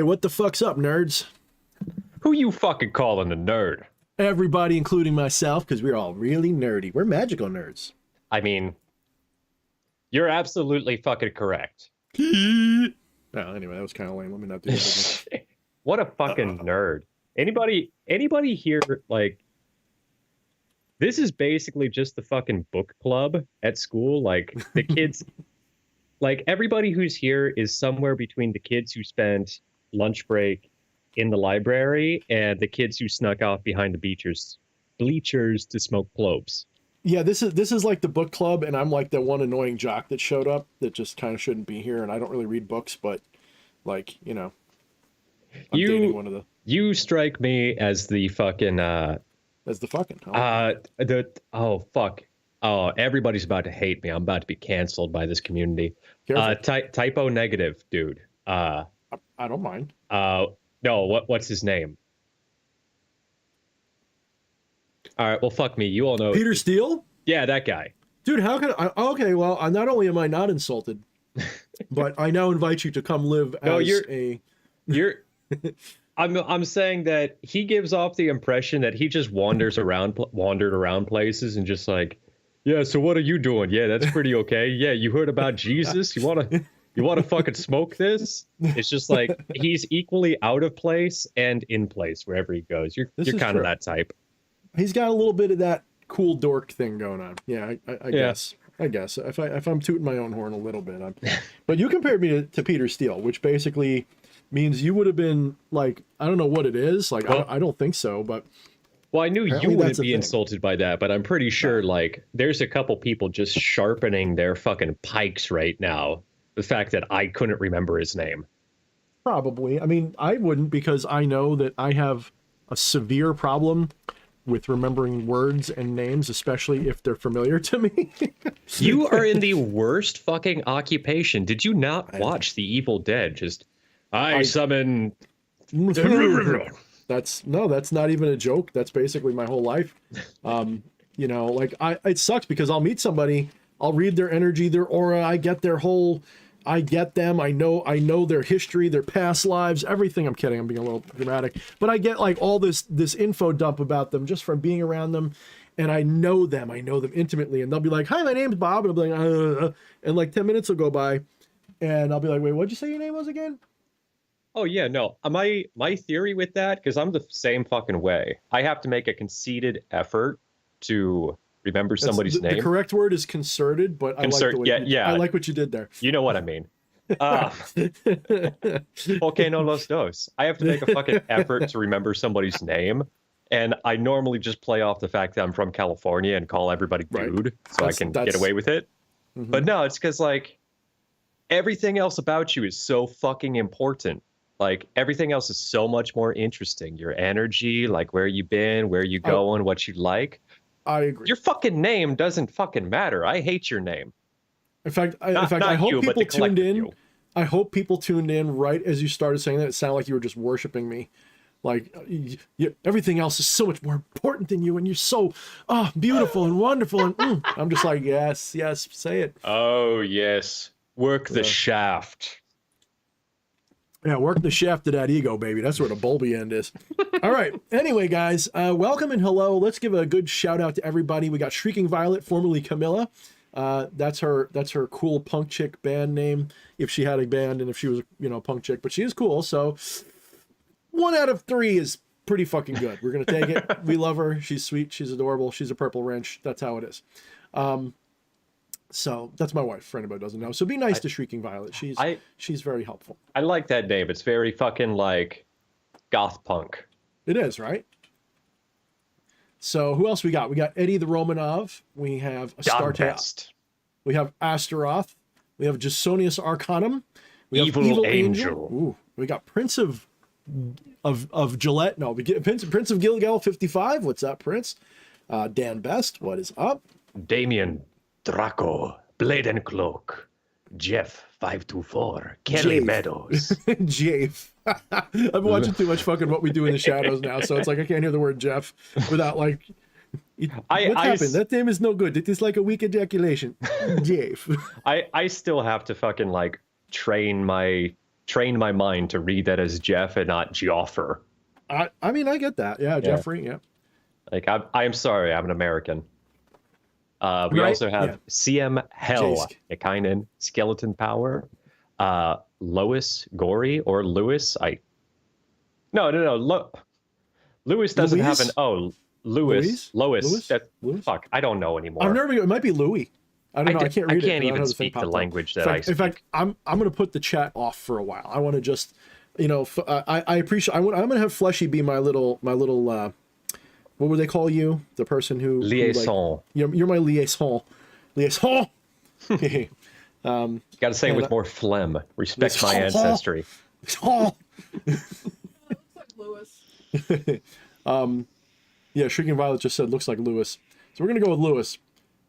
Hey, what the fuck's up, nerds? Who you fucking calling a nerd? Everybody, including myself, because we're all really nerdy. We're magical nerds. I mean, you're absolutely fucking correct. Anyway, that was kind of lame. Let me not do that again. What a fucking nerd. Anybody here, like, this is basically just the fucking book club at school. Like, the kids, like, everybody who's here is somewhere between the kids who spent lunch break in the library and the kids who snuck off behind the bleachers to smoke globes. Yeah, this is like the book club, and I'm like the one annoying jock that showed up that just kind of shouldn't be here, and I don't really read books, but, like, you know, I'm dating one of the... You strike me as the fucking... As the fucking... Oh, fuck. Oh, everybody's about to hate me. I'm about to be canceled by this community. Typo negative, dude. I don't mind. No, what's his name? All right, well, fuck me. You all know Peter Steele? Yeah, that guy. Dude, how can I? Okay, well, not only am I not insulted, but I now invite you to come live I'm saying that he gives off the impression that he just wandered around places and just like, yeah, so what are you doing? Yeah, that's pretty okay. Yeah, you heard about Jesus? You want to fucking smoke this? It's just like he's equally out of place and in place wherever he goes. You're kind of that type. He's got a little bit of that cool dork thing going on. Yeah, I guess. I guess if I'm tooting my own horn a little bit, but you compared me to Peter Steele, which basically means you would have been like, I don't know what it is. Like, well, I don't think so, but. Well, I knew you wouldn't be insulted by that, but I'm pretty sure like there's a couple people just sharpening their fucking pikes right now. The fact that I couldn't remember his name. Probably. I mean, I wouldn't, because I know that I have a severe problem with remembering words and names, especially if they're familiar to me. You are in the worst fucking occupation. Did you not watch The Evil Dead? Just, I summon... That's not even a joke. That's basically my whole life. You know, like it sucks because I'll meet somebody, I'll read their energy, their aura, I get them. I know their history, their past lives, everything. I'm kidding. I'm being a little dramatic, but I get like all this info dump about them just from being around them. And I know them intimately. And they'll be like, hi, my name's Bob. And I'll be like, and like 10 minutes will go by and I'll be like, wait, what'd you say your name was again? Oh yeah, no, my theory with that, cause I'm the same fucking way. I have to make a conceited effort to remember somebody's name. The correct word is concerted, but I like what you did there. You know what I mean. Okay, no los dos. I have to make a fucking effort to remember somebody's name, and I normally just play off the fact that I'm from California and call everybody dude, so I can get away with it. Mm-hmm. But no, it's because like everything else about you is so fucking important. Like everything else is so much more interesting. Your energy, like where you been, where you going, what you like. I agree. Your fucking name doesn't fucking matter. I hate your name. In fact, I hope people tuned in. I hope people tuned in right as you started saying that. It sounded like you were just worshiping me. Like everything else is so much more important than you, and you're so beautiful and wonderful. And I'm just like, yes, say it. Oh yes, work the shaft. Yeah, work the shaft of that ego, baby. That's where the bulby end is. All right. Anyway, guys, welcome and hello. Let's give a good shout out to everybody. We got Shrieking Violet, formerly Camilla. That's her cool punk chick band name, if she had a band and if she was, a punk chick. But she is cool. So 1 out of 3 is pretty fucking good. We're gonna take it. We love her. She's sweet. She's adorable. She's a purple wrench. That's how it is. So that's my wife, for anybody who doesn't know. So be nice to Shrieking Violet. She's very helpful. I like that name. It's very fucking like goth punk. It is, right? So who else we got? We got Eddie the Romanov. We have Astarte. We have Astaroth. We have Jasonius Arcanum. We have Evil Angel. Ooh, we got Prince of Gillette. No, Prince of Gilgal 55. What's up, Prince? Dan Best. What is up? Damien Draco, Blade and Cloak, Jeff 524, Kelly Meadows. Jeff. I've been watching too much fucking What We Do in the Shadows now, so it's like I can't hear the word Jeff without like. What happened? That name is no good. It is like a weak ejaculation. Jeff. I still have to fucking like train my trained my mind to read that as Jeff and not Joffer. I mean, I get that. Yeah, Jeffrey. Yeah. Like I'm sorry, I'm an American. We also have CM Hell, Ekainen, Skeleton Power, Lois Gory or Lewis. No. Lewis doesn't have an O. Lois. Lewis? Fuck, I don't know anymore. I've never. It might be Louis. I don't know. I can't read it. I can't even speak the language that I speak. In fact, I'm going to put the chat off for a while. I want to just, I appreciate. I'm going to have Fleshy be my little. What would they call you? The person who liaison. You're my liaison. Liaison. You got to say it with more phlegm. Respect my ancestry. Lewis. Yeah, Shrieking Violet just said looks like Lewis. So we're gonna go with Lewis.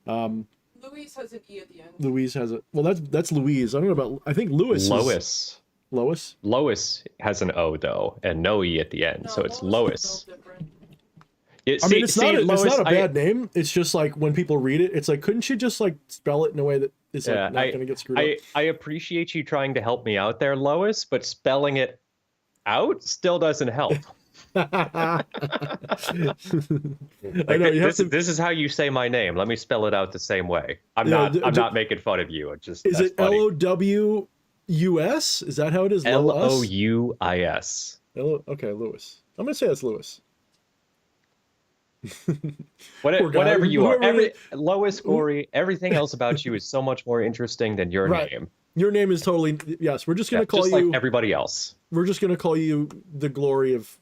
Louise has an E at the end. Louise has it. Well, that's Louise. I don't know about. I think Lewis. Lois. Lois has an O though, and no E at the end, so it's Lois. It's not a bad name. It's just like when people read it, it's like, couldn't you just like spell it in a way that is not going to get screwed up? I appreciate you trying to help me out there, Lois, but spelling it out still doesn't help. I know, this is how you say my name. Let me spell it out the same way. I'm not making fun of you. It's just is it Lowus? Is that how it is? Louis. Okay, Lewis. I'm gonna say that's Lewis. Whatever you are, Lois Gory, everything else about you is so much more interesting than your name. Your name is totally yes. We're just gonna call just you like everybody else. We're just gonna call you the glory of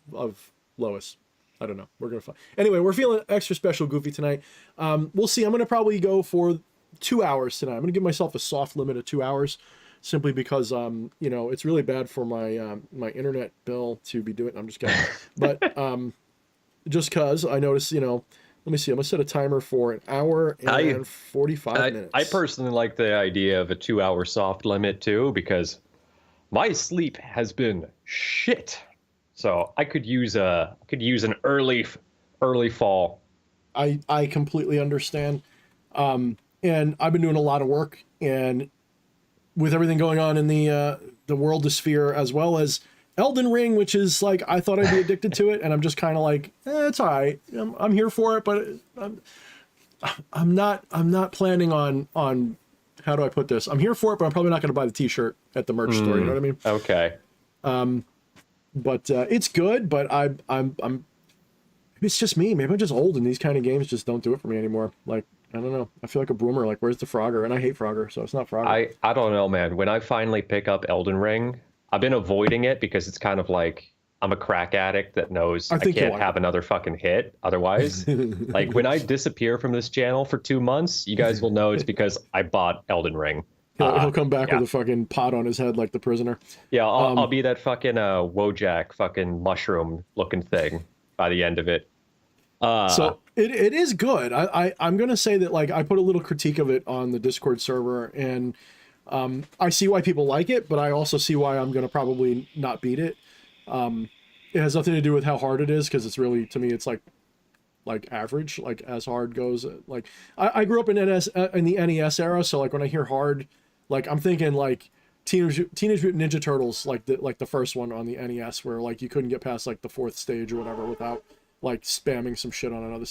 Lois. I don't know. We're gonna find. Anyway, we're feeling extra special goofy tonight. We'll see. I'm gonna probably go for 2 hours tonight. I'm gonna give myself a soft limit of 2 hours, simply because it's really bad for my my internet bill to be doing. I'm just kidding, but just because I noticed, let me see. I'm gonna set a timer for an hour and 45 minutes. I personally like the idea of a 2 hour soft limit too, because my sleep has been shit. So I could use an early fall. I completely understand. And I've been doing a lot of work, and with everything going on in the world sphere, as well as Elden Ring, which is like, I thought I'd be addicted to it, and I'm just kind of like, it's all right. I'm here for it, but I'm not planning on how do I put this? I'm here for it, but I'm probably not going to buy the T-shirt at the merch store. You know what I mean? Okay. But it's good. But I'm it's just me. Maybe I'm just old, and these kind of games just don't do it for me anymore. Like, I don't know. I feel like a boomer. Like, where's the Frogger? And I hate Frogger, so it's not Frogger. I don't know, man. When I finally pick up Elden Ring, I've been avoiding it because it's kind of like I'm a crack addict that knows I can't have another fucking hit otherwise. Like, when I disappear from this channel for 2 months, you guys will know it's because I bought Elden Ring. He'll come back with a fucking pot on his head like the prisoner. Yeah, I'll be that fucking Wojak fucking mushroom looking thing by the end of it. So it is good. I'm gonna say that, like, I put a little critique of it on the Discord server, and I see why people like it, but I also see why I'm gonna probably not beat it. It has nothing to do with how hard it is, because it's really, to me, it's like average, like as hard goes. Like, I grew up in the NES era, so like when I hear hard, like I'm thinking like Teenage Mutant Ninja Turtles, like the first one on the NES, where like you couldn't get past like the 4th stage or whatever without like spamming some shit on another.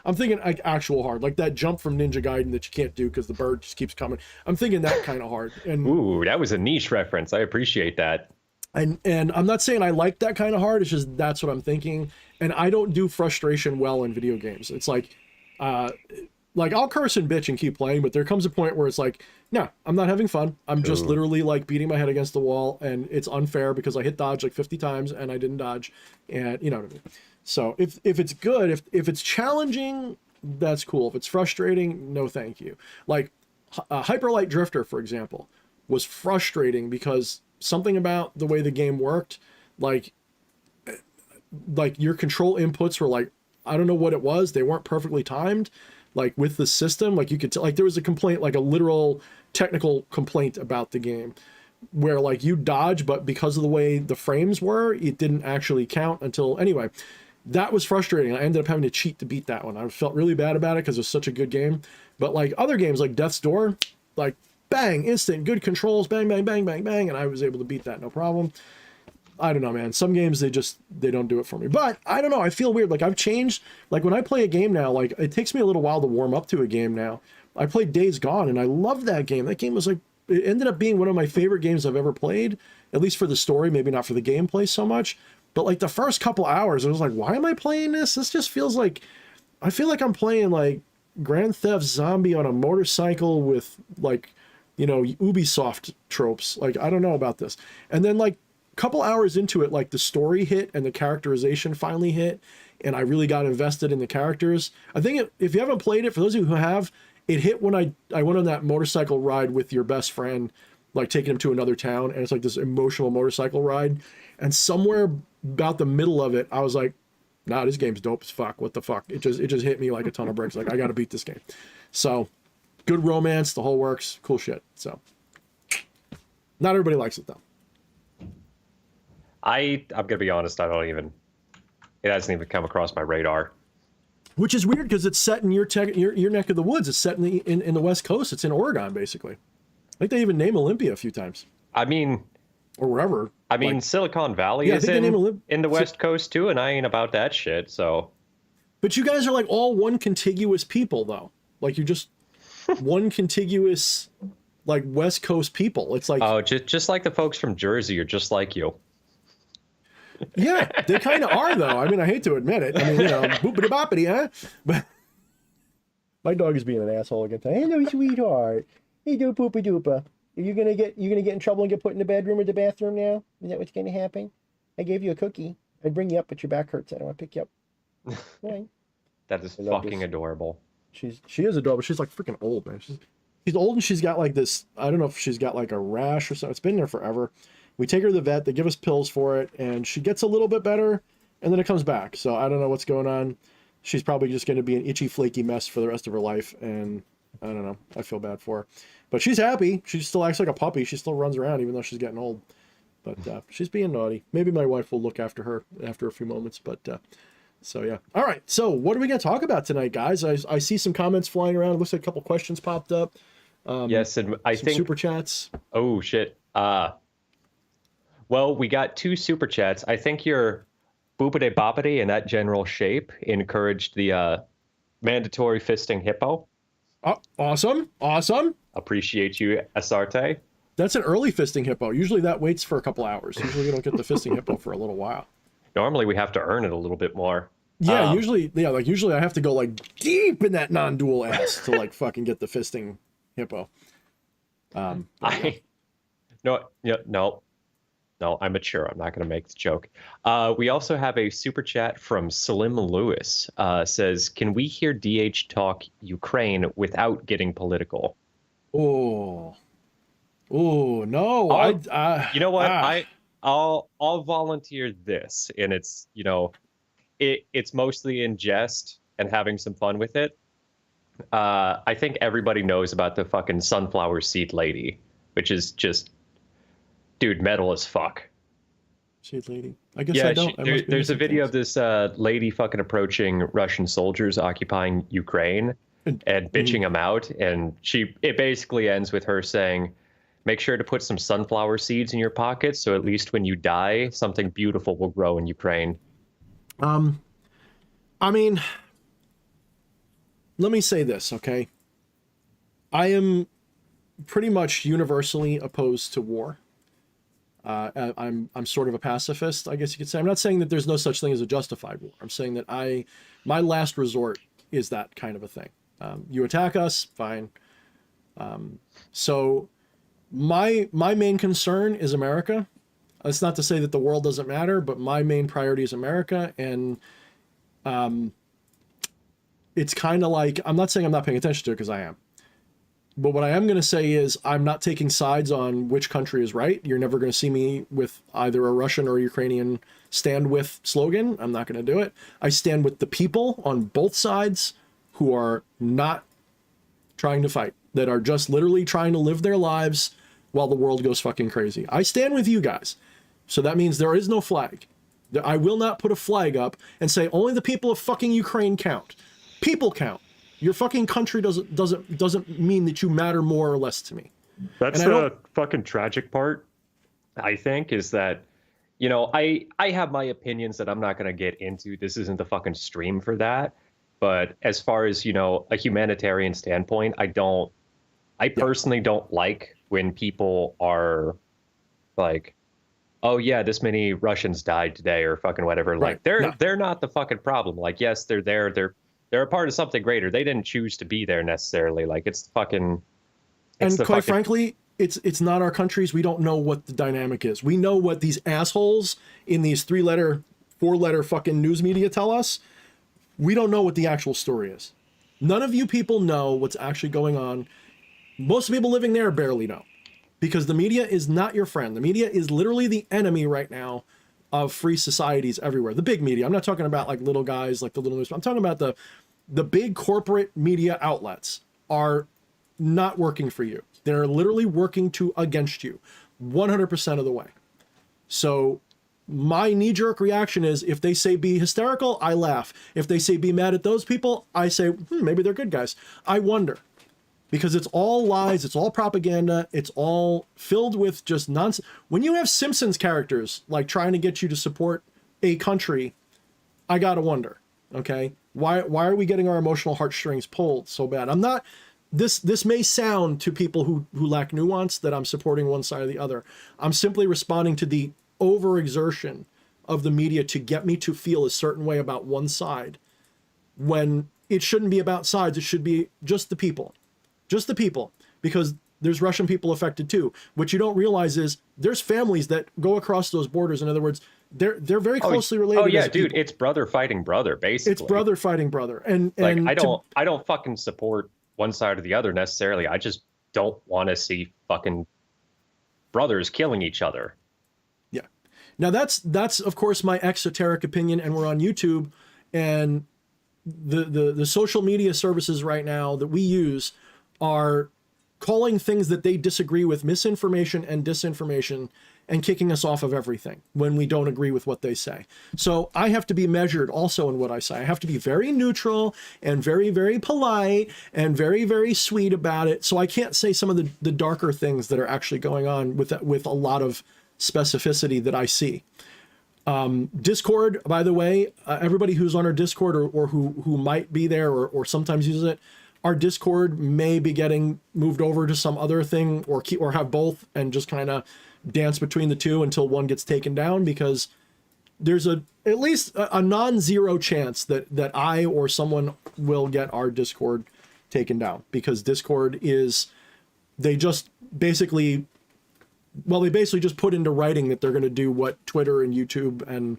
I'm thinking like actual hard, like that jump from Ninja Gaiden that you can't do because the bird just keeps coming. I'm thinking that kind of hard. And ooh, that was a niche reference. I appreciate that. And I'm not saying I like that kind of hard. It's just that's what I'm thinking. And I don't do frustration well in video games. It's like I'll curse and bitch and keep playing, but there comes a point where it's like, no, I'm not having fun. I'm just literally like beating my head against the wall, and it's unfair because I hit dodge like 50 times and I didn't dodge, and you know what I mean. So if it's good, if it's challenging, that's cool. If it's frustrating, no thank you. Like Hyper Light Drifter, for example, was frustrating because something about the way the game worked, like your control inputs were like, I don't know what it was. They weren't perfectly timed, like with the system. Like you could like there was a complaint, like a literal technical complaint about the game, where like you dodge, but because of the way the frames were, it didn't actually count until anyway. That was frustrating. I ended up having to cheat to beat that one. I felt really bad about it because it was such a good game. But like other games like Death's Door, like bang, instant, good controls, bang, bang, bang, bang, bang, and I was able to beat that no problem. I don't know, man. Some games, they don't do it for me. But I don't know. I feel weird. Like, I've changed. Like, when I play a game now, like, it takes me a little while to warm up to a game now. I played Days Gone, and I love that game. That game was like, it ended up being one of my favorite games I've ever played, at least for the story, maybe not for the gameplay so much. But, like, the first couple hours, I was like, why am I playing this? This just feels like, I feel like I'm playing, like, Grand Theft Zombie on a motorcycle with, like, you know, Ubisoft tropes. Like, I don't know about this. And then, like, couple hours into it, like the story hit and the characterization finally hit, and I really got invested in the characters. I think if you haven't played it, for those of you who have, it hit when I went on that motorcycle ride with your best friend, like taking him to another town, and it's like this emotional motorcycle ride. And somewhere about the middle of it, I was like, nah, this game's dope as fuck. What the fuck? It just hit me like a ton of bricks. Like, I got to beat this game. So good romance, the whole works, cool shit. So not everybody likes it though. I'm gonna be honest, it hasn't even come across my radar. Which is weird because it's set in your neck of the woods. It's set in the West Coast. It's in Oregon, basically. I think they even name Olympia a few times. I mean, or wherever. I mean, like, Silicon Valley is in the West Coast too, and I ain't about that shit. So, but you guys are like all one contiguous people, though. Like, you're just one contiguous, like, West Coast people. It's like, oh, just like the folks from Jersey are just like you. Yeah, they kind of are, though. I mean, I hate to admit it. I mean, you know, boopity boppity, huh? But my dog is being an asshole again. Hello, sweetheart. Hey, do poopa doopa. Are you gonna get in trouble and get put in the bedroom or the bathroom now? Is that what's gonna happen? I gave you a cookie. I'd bring you up, but your back hurts. I don't want to pick you up. Right. That is fucking adorable. She is adorable. She's like freaking old, man. She's old and she's got like this. I don't know if she's got like a rash or something. It's been there forever. We take her to the vet, they give us pills for it, and she gets a little bit better, and then it comes back. So I don't know what's going on. She's probably just going to be an itchy, flaky mess for the rest of her life, and I don't know. I feel bad for her. But she's happy. She still acts like a puppy. She still runs around, even though she's getting old. But she's being naughty. Maybe my wife will look after her after a few moments. But so, yeah. All right. So what are we going to talk about tonight, guys? I see some comments flying around. It looks like a couple questions popped up. Yes, and I think super chats. Oh, shit. Well, we got 2 super chats. I think your boopity boppity in that general shape encouraged the mandatory fisting hippo. Oh, awesome. Appreciate you, Asarte. That's an early fisting hippo. Usually that waits for a couple hours. Usually we don't get the fisting hippo for a little while. Normally we have to earn it a little bit more. Yeah, usually I have to go like deep in that non-dual ass to like fucking get the fisting hippo. No, I'm mature. I'm not going to make the joke. We also have a super chat from Slim Lewis. Says, can we hear DH talk Ukraine without getting political? Oh, no. You know what? I'll volunteer this, and it's, you know, it's mostly in jest and having some fun with it. I think everybody knows about the fucking sunflower seed lady, which is just, dude, metal as fuck. Seed lady. I guess I don't. There's a video of this lady fucking approaching Russian soldiers occupying Ukraine and bitching them out, and it basically ends with her saying, make sure to put some sunflower seeds in your pockets, so at least when you die, something beautiful will grow in Ukraine. I mean, let me say this, okay? I am pretty much universally opposed to war. I'm sort of a pacifist, I guess you could say. I'm not saying that there's no such thing as a justified war. I'm saying that my last resort is that kind of a thing. You attack us, fine. So my main concern is America. That's not to say that the world doesn't matter, but my main priority is America. And it's kind of like, I'm not saying I'm not paying attention to it, because I am. But what I am going to say is I'm not taking sides on which country is right. You're never going to see me with either a Russian or Ukrainian stand with slogan. I'm not going to do it. I stand with the people on both sides who are not trying to fight, that are just literally trying to live their lives while the world goes fucking crazy. I stand with you guys. So that means there is no flag. I will not put a flag up and say only the people of fucking Ukraine count. People count. Your fucking country doesn't mean that you matter more or less to me. That's the fucking tragic part, I think, is that, you know, I have my opinions that I'm not going to get into. This isn't the fucking stream for that. But as far as, you know, a humanitarian standpoint, I personally don't like when people are like, oh yeah, this many Russians died today or fucking whatever. Like they're not the fucking problem. Like, yes, they're there. They're a part of something greater. They didn't choose to be there necessarily. Like it's fucking. And quite frankly, it's not our countries. We don't know what the dynamic is. We know what these assholes in these 3-letter, 4-letter fucking news media tell us. We don't know what the actual story is. None of you people know what's actually going on. Most people living there barely know, because the media is not your friend. The media is literally the enemy right now of free societies everywhere. The big media. I'm not talking about like little guys like the little news. I'm talking about the big corporate media outlets are not working for you. They're literally working against you 100% of the way. So my knee-jerk reaction is, if they say be hysterical, I laugh. If they say be mad at those people, I say, maybe they're good guys. I wonder. Because it's all lies, it's all propaganda, it's all filled with just nonsense. When you have Simpsons characters like trying to get you to support a country, I gotta wonder, okay? Why are we getting our emotional heartstrings pulled so bad? I'm not, this may sound to people who lack nuance that I'm supporting one side or the other. I'm simply responding to the overexertion of the media to get me to feel a certain way about one side, when it shouldn't be about sides. It should be just the people. Just the people, because there's Russian people affected too. What you don't realize is there's families that go across those borders. In other words, they're very closely related. Oh yeah, dude, it's brother fighting brother, basically. It's brother fighting brother. And like, I don't fucking support one side or the other necessarily. I just don't want to see fucking brothers killing each other. Yeah. Now that's of course my exoteric opinion, and we're on YouTube, and the social media services right now that we use are calling things that they disagree with misinformation and disinformation, and kicking us off of everything when we don't agree with what they say. So I have to be measured also in what I say. I have to be very neutral and very, very polite and very, very sweet about it. So I can't say some of the darker things that are actually going on with a lot of specificity that I see. Discord, by the way, everybody who's on our Discord or who might be there or sometimes uses it, our Discord may be getting moved over to some other thing, or have both, and just kind of dance between the two until one gets taken down, because there's at least a non-zero chance that I or someone will get our Discord taken down, because Discord they basically just put into writing that they're going to do what Twitter and YouTube and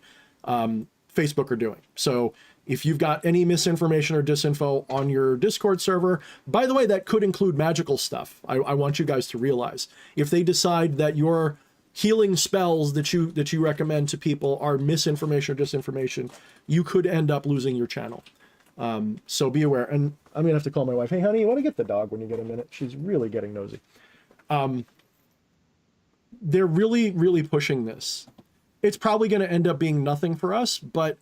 Facebook are doing. So if you've got any misinformation or disinfo on your Discord server, by the way, that could include magical stuff. I want you guys to realize, if they decide that your healing spells that you recommend to people are misinformation or disinformation, you could end up losing your channel. So be aware. And I'm gonna have to call my wife. Hey, honey, you want to get the dog when you get a minute? She's really getting nosy. They're really, really pushing this. It's probably going to end up being nothing for us, but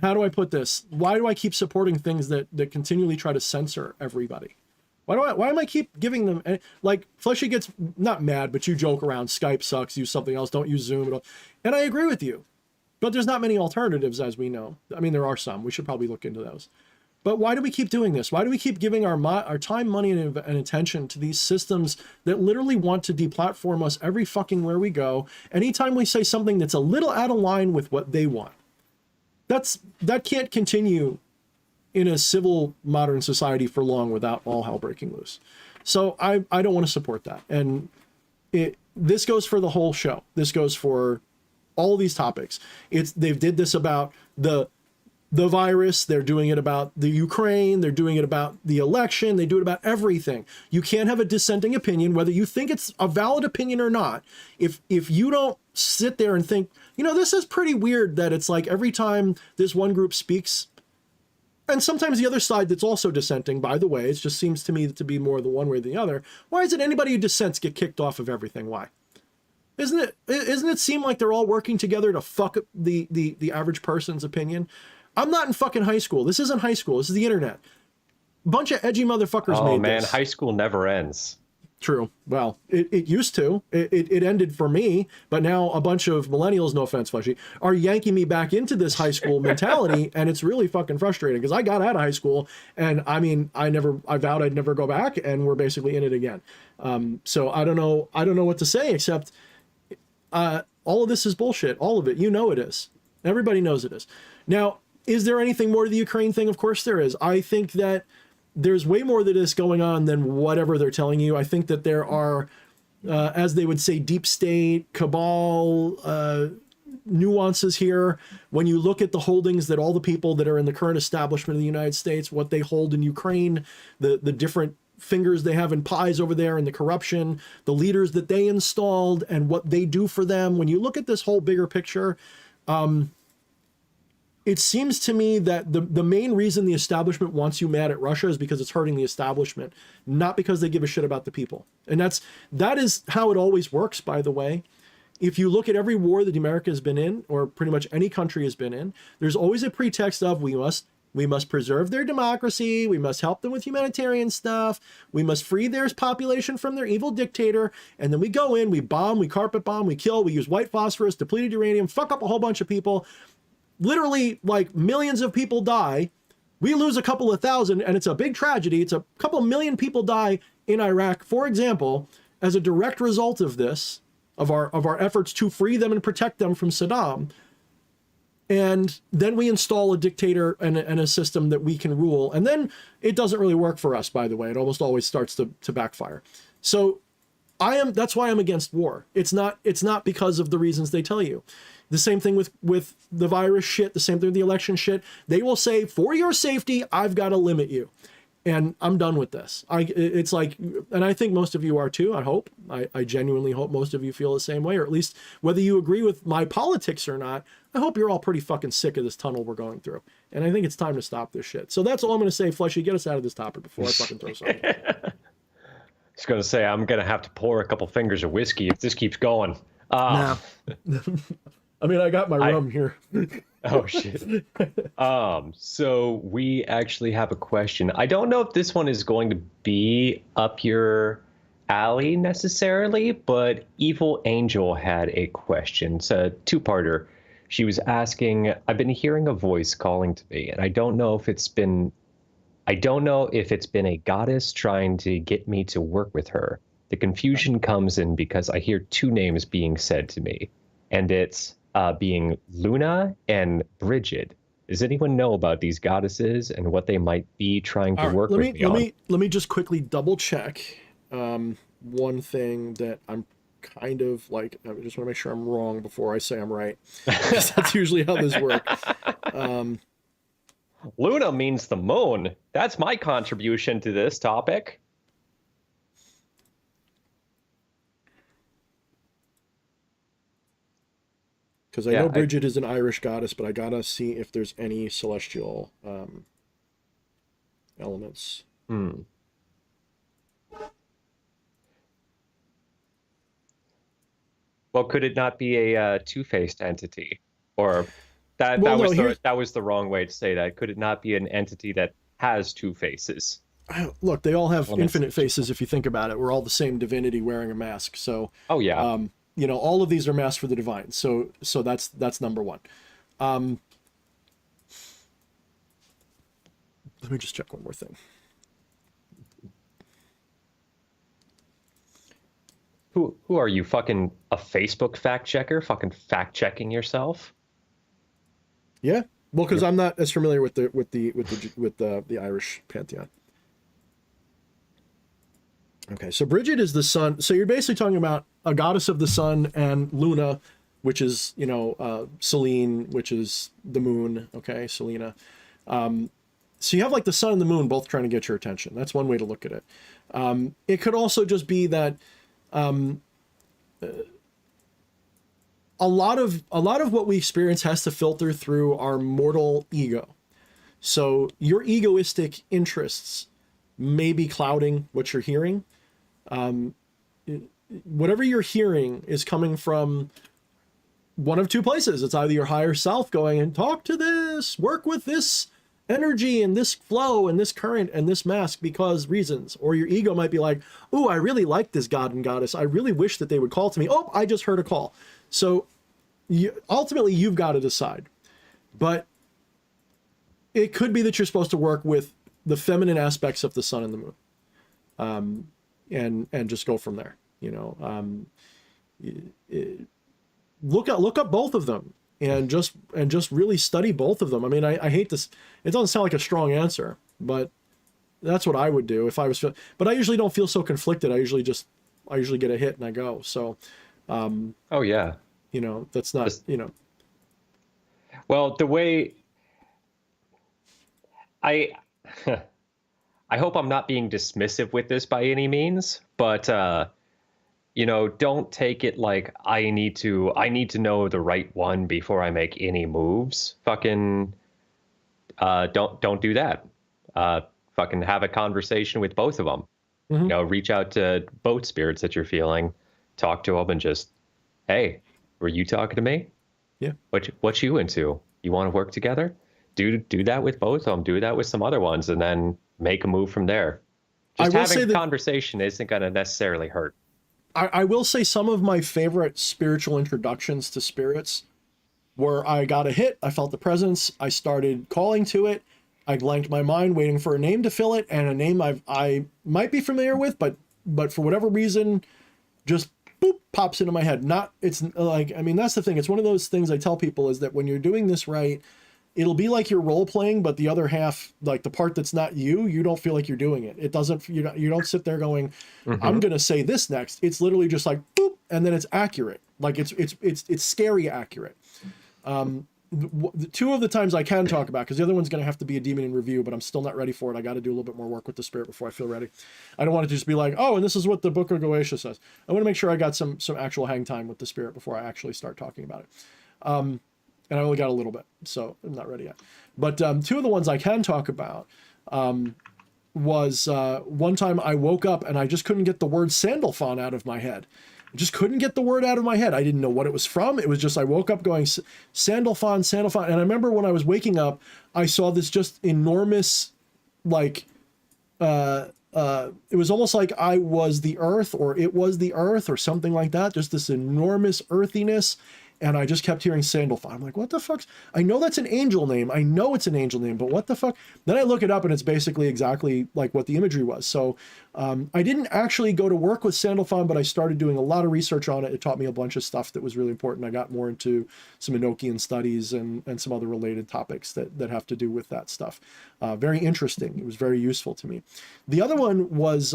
how do I put this? Why do I keep supporting things that continually try to censor everybody? Why am I keep giving them, like, Fleshy gets not mad, but you joke around, Skype sucks, use something else, don't use Zoom at all. And I agree with you, but there's not many alternatives, as we know. I mean, there are some. We should probably look into those. But why do we keep doing this? Why do we keep giving our time, money, and attention to these systems that literally want to deplatform us every fucking where we go? Anytime we say something that's a little out of line with what they want. That can't continue in a civil modern society for long without all hell breaking loose. So I don't want to support that. And this goes for the whole show. This goes for all these topics. They did this about the virus. They're doing it about the Ukraine. They're doing it about the election. They do it about everything. You can't have a dissenting opinion, whether you think it's a valid opinion or not. If you don't sit there and think, this is pretty weird that it's like every time this one group speaks, and sometimes the other side that's also dissenting, by the way, it just seems to me to be more the one way than the other. Why is it anybody who dissents get kicked off of everything? Why? Isn't it seem like they're all working together to fuck up the average person's opinion? I'm not in fucking high school. This isn't high school. This is the internet. Bunch of edgy motherfuckers made this. Oh man, high school never ends. True. Well, it used to. It ended for me, but now a bunch of millennials, no offense, Fleshy, are yanking me back into this high school mentality, and it's really fucking frustrating because I got out of high school, and I mean, I vowed I'd never go back, and we're basically in it again. So I don't know what to say except all of this is bullshit. All of it. You know it is. Everybody knows it is. Now, is there anything more to the Ukraine thing? Of course there is. I think that there's way more to this going on than whatever they're telling you. I think that there are, as they would say, deep state, cabal, nuances here. When you look at the holdings that all the people that are in the current establishment of the United States, what they hold in Ukraine, the different fingers they have in pies over there and the corruption, the leaders that they installed and what they do for them. When you look at this whole bigger picture, it seems to me that the main reason the establishment wants you mad at Russia is because it's hurting the establishment, not because they give a shit about the people. And that is how it always works, by the way. If you look at every war that America has been in, or pretty much any country has been in, there's always a pretext of we must preserve their democracy, we must help them with humanitarian stuff, we must free their population from their evil dictator, and then we go in, we bomb, we carpet bomb, we kill, we use white phosphorus, depleted uranium, fuck up a whole bunch of people. Literally, like, millions of people die. We lose a couple of thousand, and it's a big tragedy. It's a couple million people die in Iraq, for example, as a direct result of this, of our efforts to free them and protect them from Saddam. And then we install a dictator and a system that we can rule. And then it doesn't really work for us, by the way. It almost always starts to backfire. So that's why I'm against war. It's not because of the reasons they tell you. The same thing with the virus shit, the same thing with the election shit. They will say, for your safety, I've got to limit you. And I'm done with this. It's like, and I think most of you are too, I hope. I genuinely hope most of you feel the same way, or at least whether you agree with my politics or not, I hope you're all pretty fucking sick of this tunnel we're going through. And I think it's time to stop this shit. So that's all I'm going to say, Fleshy. Get us out of this topic before I fucking throw something. I was going to say, I'm going to have to pour a couple fingers of whiskey if this keeps going. No. I mean, I got my rum here. Oh, shit. So we actually have a question. I don't know if this one is going to be up your alley necessarily, but Evil Angel had a question. It's a two-parter. She was asking, I've been hearing a voice calling to me, and I don't know if it's been a goddess trying to get me to work with her. The confusion comes in because I hear two names being said to me, and it's being Luna and Bridget. Does anyone know about these goddesses and what they might be trying to work with me on? Let me just quickly double check one thing that I'm kind of like, I just want to make sure I'm wrong before I say I'm right. That's usually how this works. Luna means the moon. That's my contribution to this topic. Because I know Bridget is an Irish goddess, but I gotta see if there's any celestial elements. Well, could it not be a two-faced entity? Or that was the wrong way to say that. Could it not be an entity that has two faces? Look, they all have infinite faces if you think about it. We're all the same divinity wearing a mask. So oh yeah. You know, all of these are masks for the divine. So that's number one. Let me just check one more thing. Who are you, fucking a Facebook fact checker? Fucking fact checking yourself? Yeah. Well, because I'm not as familiar with the Irish pantheon. Okay, so Bridget is the sun. So you're basically talking about a goddess of the sun, and Luna, which is, you know, Selene, which is the moon. Okay, Selena. So you have like the sun and the moon both trying to get your attention. That's one way to look at it. It could also just be that a lot of what we experience has to filter through our mortal ego. So your egoistic interests may be clouding what you're hearing. Whatever you're hearing is coming from one of two places. It's either your higher self going and talk to this, work with this energy and this flow and this current and this mask because reasons. Or your ego might be like, oh, I really like this god and goddess. I really wish that they would call to me. Oh, I just heard a call. So ultimately, you've got to decide. But it could be that you're supposed to work with the feminine aspects of the sun and the moon, and just go from there. Look up both of them and just really study both of them. I mean, I hate this. It doesn't sound like a strong answer, but that's what I would do if I was. But I usually don't feel so conflicted. I usually get a hit and I go. So, oh yeah, that's not Well, the way I hope I'm not being dismissive with this by any means, but don't take it like I need to know the right one before I make any moves. Fucking don't do that. Fucking have a conversation with both of them. Mm-hmm. Reach out to both spirits that you're feeling, talk to them, and just, hey, were you talking to me? Yeah. What you into? You want to work together? Do that with both of them. Do that with some other ones, and then make a move from there. Just having a conversation isn't going to necessarily hurt. I will say some of my favorite spiritual introductions to spirits were I got a hit, I felt the presence, I started calling to it, I blanked my mind waiting for a name to fill it, and a name I might be familiar with, but for whatever reason, just boop, pops into my head. That's the thing. It's one of those things I tell people is that when you're doing this right, it'll be like you're role playing, but the other half, like the part that's not you don't feel like you're doing it. It doesn't, you don't sit there going, I'm going to say this next. It's literally just like, boop, and then it's accurate. Like it's scary accurate. The two of the times I can talk about, because the other one's going to have to be a demon in review, but I'm still not ready for it. I got to do a little bit more work with the spirit before I feel ready. I don't want it to just be like, oh, and this is what the Book of Goetia says. I want to make sure I got some actual hang time with the spirit before I actually start talking about it. And I only got a little bit, so I'm not ready yet. But two of the ones I can talk about was one time I woke up and I just couldn't get the word Sandalphon out of my head. I just couldn't get the word out of my head. I didn't know what it was from. It was just I woke up going Sandalphon. And I remember when I was waking up, I saw this just enormous, like, it was almost like I was the earth or it was the earth or something like that. Just this enormous earthiness. And I just kept hearing Sandalphon. I'm like, what the fuck? I know that's an angel name. I know it's an angel name, but what the fuck? Then I look it up and it's basically exactly like what the imagery was. So I didn't actually go to work with Sandalphon, but I started doing a lot of research on it. It taught me a bunch of stuff that was really important. I got more into some Enochian studies and some other related topics that have to do with that stuff. Very interesting. It was very useful to me. The other one was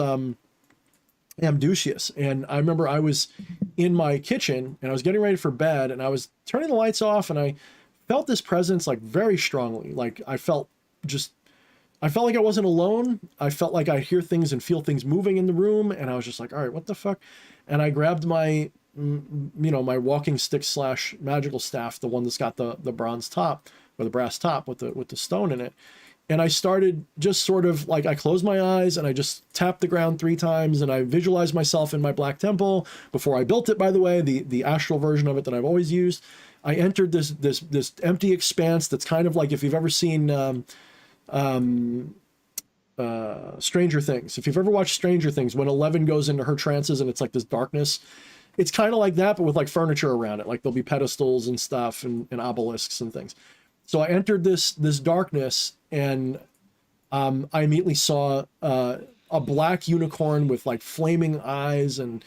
Amdusius. And I remember I was in my kitchen and I was getting ready for bed and I was turning the lights off and I felt this presence like very strongly. Like I felt like I wasn't alone. I felt like I hear things and feel things moving in the room. And I was just like, all right, what the fuck? And I grabbed my, my walking stick / magical staff, the one that's got the bronze top or the brass top with the stone in it. And I started just sort of like, I closed my eyes and I just tapped the ground 3 times and I visualized myself in my black temple before I built it, by the way, the astral version of it that I've always used. I entered this empty expanse that's kind of like if you've ever seen Stranger Things. If you've ever watched Stranger Things, when Eleven goes into her trances and it's like this darkness, it's kind of like that, but with like furniture around it. Like there'll be pedestals and stuff and obelisks and things. So I entered this darkness and I immediately saw a black unicorn with like flaming eyes and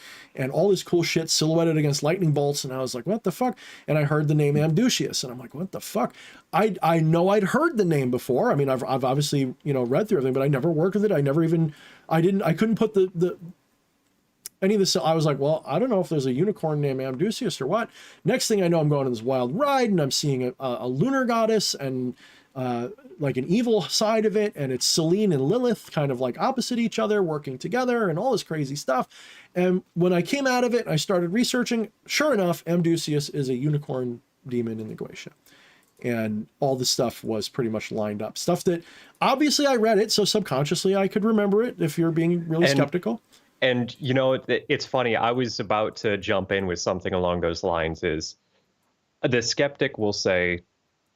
all this cool shit silhouetted against lightning bolts. And I was like, what the fuck? And I heard the name Amdusius and I'm like, what the fuck? I know I'd heard the name before. I mean, I've obviously, read through everything, but I never worked with it. I couldn't put any of this. I was like, well, I don't know if there's a unicorn named Amdusius or what. Next thing I know, I'm going on this wild ride and I'm seeing a lunar goddess and like an evil side of it. And it's Selene and Lilith kind of like opposite each other, working together and all this crazy stuff. And when I came out of it, I started researching. Sure enough, Amdusius is a unicorn demon in the Goetia. And all the stuff was pretty much lined up. Stuff that obviously I read it, so subconsciously I could remember it if you're being really skeptical. And, it's funny. I was about to jump in with something along those lines is the skeptic will say,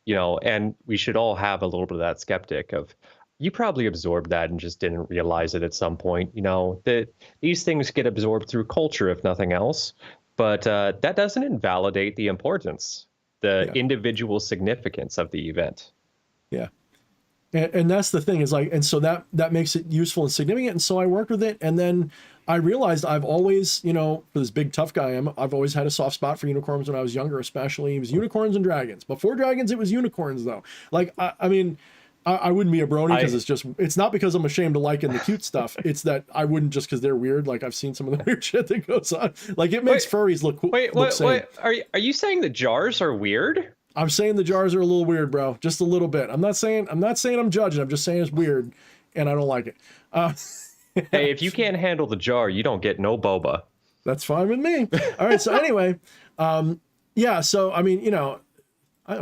and we should all have a little bit of that skeptic of, you probably absorbed that and just didn't realize it at some point, that these things get absorbed through culture, if nothing else. But that doesn't invalidate the importance, the individual significance of the event. Yeah. And that's the thing is like, and so that makes it useful and significant. And so I worked with it. And then I realized I've always, for this big tough guy I've always had a soft spot for unicorns when I was younger, especially. It was unicorns and dragons. Before dragons, it was unicorns though. Like, I mean, I wouldn't be a brony because it's not because I'm ashamed of liking the cute stuff. It's that I wouldn't just because they're weird. Like I've seen some of the weird shit that goes on. Like it makes furries look cool. Wait, are you saying the jars are weird? I'm saying the jars are a little weird, bro. Just a little bit. I'm not saying I'm judging. I'm just saying it's weird, and I don't like it. Hey, if you can't handle the jar, you don't get no boba. That's fine with me. All right. So anyway, yeah. So I mean, I don't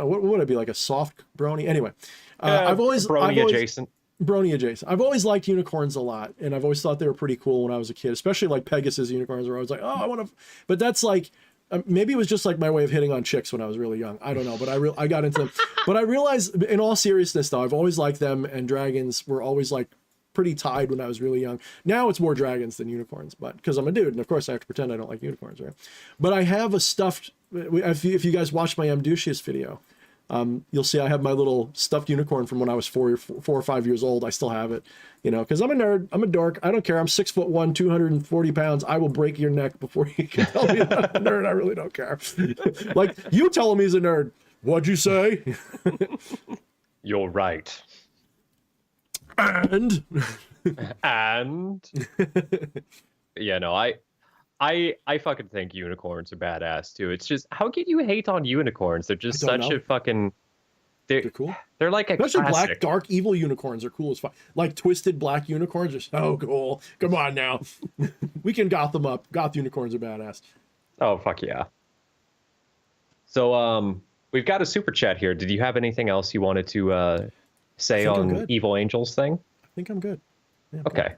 know, what would it be, like a soft brony? Anyway, I've always adjacent. Brony adjacent. I've always liked unicorns a lot, and I've always thought they were pretty cool when I was a kid, especially like Pegasus unicorns, where I was like, oh, I want to. But that's like. Maybe it was just like my way of hitting on chicks when I was really young. I don't know, but I got into them. But I realized, in all seriousness, though, I've always liked them, and dragons were always like pretty tied when I was really young. Now it's more dragons than unicorns, but because I'm a dude, and of course I have to pretend I don't like unicorns, right? But I have a stuffed. If you guys watch my Amducius video, you'll see I have my little stuffed unicorn from when I was 4 or 5 years old. I still have it, because I'm a nerd. I'm a dork. I don't care. I'm 6'1", 240 pounds. I will break your neck before you can tell me that I'm a nerd. I really don't care. Like you tell him he's a nerd. What'd you say? You're right. And yeah, no, I fucking think unicorns are badass too. It's just, how can you hate on unicorns? They're just such a fucking. They're cool. They're like a especially classic. Black dark evil unicorns are cool as fuck. Like twisted black unicorns are so cool. Come on now, we can goth them up. Goth unicorns are badass. Oh fuck yeah. So we've got a super chat here. Did you have anything else you wanted to say on Evil Angels thing? I think I'm good. Yeah, okay.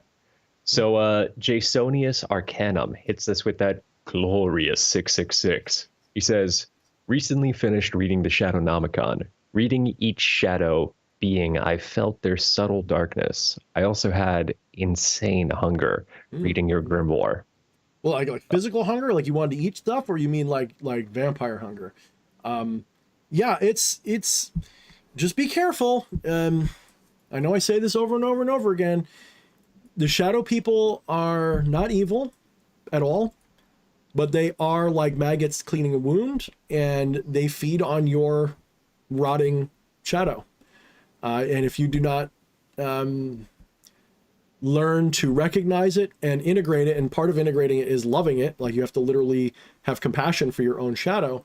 So Jasonius Arcanum hits us with that glorious 666. He says, recently finished reading the Shadownomicon. Reading each shadow being, I felt their subtle darkness. I also had insane hunger reading your grimoire. Well, like physical hunger, like you wanted to eat stuff, or you mean like vampire hunger? Yeah, it's just be careful. I know I say this over and over and over again. The shadow people are not evil at all, but they are like maggots cleaning a wound, and they feed on your rotting shadow. And if you do not learn to recognize it and integrate it, and part of integrating it is loving it, like you have to literally have compassion for your own shadow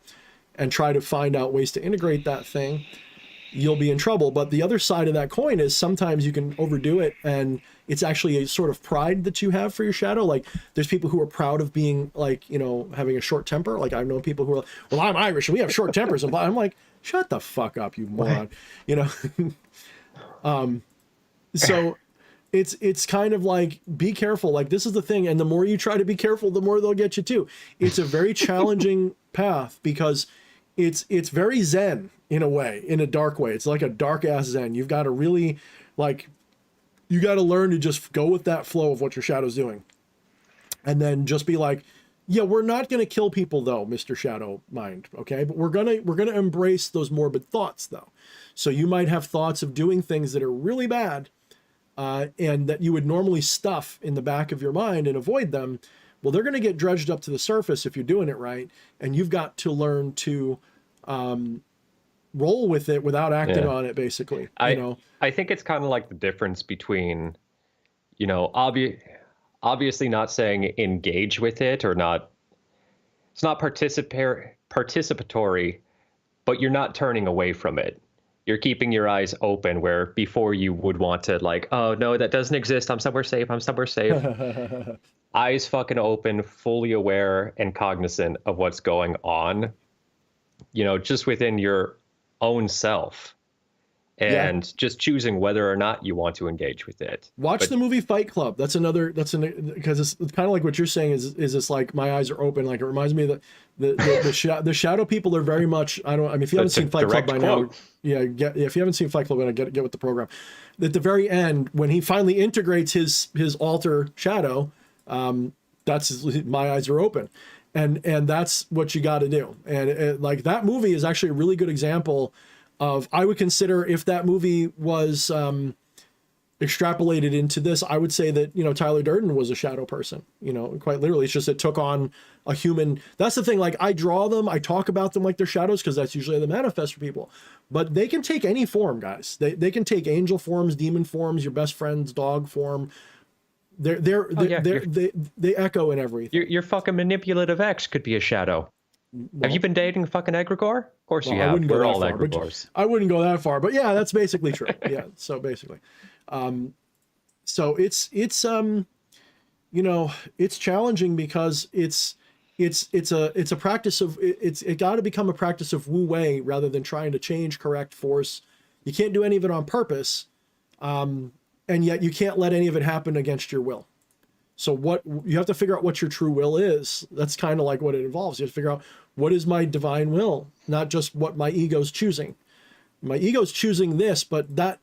and try to find out ways to integrate that thing, you'll be in trouble. But the other side of that coin is sometimes you can overdo it, and it's actually a sort of pride that you have for your shadow. Like there's people who are proud of being like, having a short temper. Like I've known people who are like, well, I'm Irish and we have short tempers. And I'm like, shut the fuck up, you moron. So it's kind of like, be careful. Like this is the thing. And the more you try to be careful, the more they'll get you too. It's a very challenging path because it's very Zen in a way, in a dark way. It's like a dark ass Zen. You've got to really you got to learn to just go with that flow of what your shadow's doing. And then just be like, yeah, we're not going to kill people though, Mr. Shadow Mind. Okay. But we're going to embrace those morbid thoughts though. So you might have thoughts of doing things that are really bad, and that you would normally stuff in the back of your mind and avoid them. Well, they're going to get dredged up to the surface if you're doing it right. And you've got to learn to, roll with it without acting on it, basically. I think it's kind of like the difference between, obviously not saying engage with it or not. It's not participatory, but you're not turning away from it. You're keeping your eyes open where before you would want to like, oh no, that doesn't exist. I'm somewhere safe. Eyes fucking open, fully aware and cognizant of what's going on, just within your own self. and just choosing whether or not you want to engage with it. Watch the movie Fight Club. Because it's kind of like what you're saying is it's like my eyes are open. Like it reminds me of the shadow people are very much, if you haven't seen Fight Club by now, if you haven't seen Fight Club, get with the program. At the very end, when he finally integrates his alter shadow, my eyes are open. And that's what you got to do. And like that movie is actually a really good example of, I would consider, if that movie was extrapolated into this, I would say that, Tyler Durden was a shadow person, quite literally. It's just it took on a human. That's the thing. Like I draw them, I talk about them like they're shadows because that's usually the manifest for people. But they can take any form, guys. They can take angel forms, demon forms, your best friend's dog form. They echo in everything. Your fucking manipulative ex could be a shadow. Well, have you been dating fucking egregore? Of course you have. We're all egregores. I wouldn't go that far, but yeah, that's basically true. Yeah. So basically, so it's challenging because it's a practice of it got to become a practice of wu wei rather than trying to change, correct, force. You can't do any of it on purpose, and yet you can't let any of it happen against your will. So what you have to figure out what your true will is. That's kind of like what it involves. You have to figure out what is my divine will, not just what my ego's choosing. My ego's choosing this, but that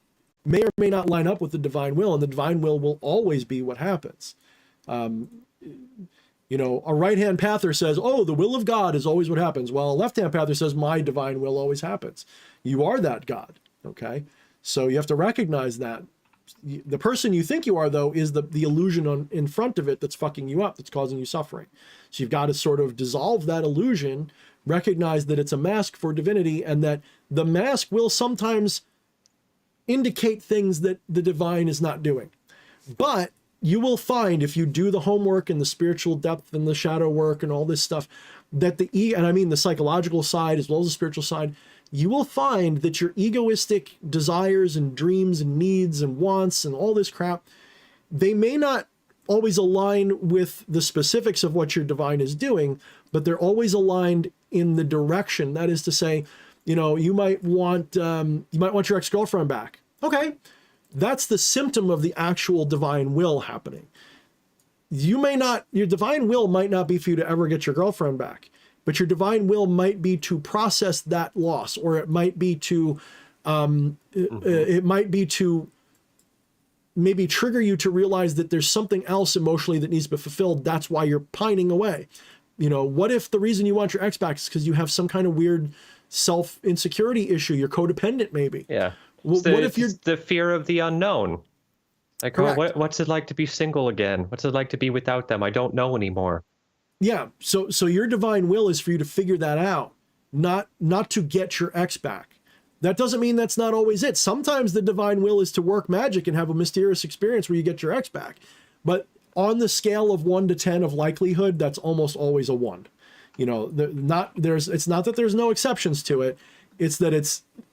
may or may not line up with the divine will, and the divine will always be what happens. A right-hand pather says, oh, the will of God is always what happens. Well, a left-hand pather says, my divine will always happens. You are that God, okay? So you have to recognize that. The person you think you are, though, is the illusion in front of it that's fucking you up, that's causing you suffering. So you've got to sort of dissolve that illusion, recognize that it's a mask for divinity, and that the mask will sometimes indicate things that the divine is not doing. But you will find, if you do the homework and the spiritual depth and the shadow work and all this stuff, that the psychological side as well as the spiritual side, you will find that your egoistic desires and dreams and needs and wants and all this crap, they may not always align with the specifics of what your divine is doing, but they're always aligned in the direction. That is to say, you might want your ex-girlfriend back. Okay, that's the symptom of the actual divine will happening. Your divine will might not be for you to ever get your girlfriend back. But your divine will might be to process that loss, or it might be to, maybe trigger you to realize that there's something else emotionally that needs to be fulfilled. That's why you're pining away. What if the reason you want your ex back is because you have some kind of weird self-insecurity issue? You're codependent, maybe. Yeah. What if you're the fear of the unknown? Like, what's it like to be single again? What's it like to be without them? I don't know anymore. Yeah, so your divine will is for you to figure that out, not to get your ex back. That doesn't mean that's not always it. Sometimes the divine will is to work magic and have a mysterious experience where you get your ex back. But on the scale of 1 to 10 of likelihood, that's almost always a 1. It's not that there's no exceptions to it. It's that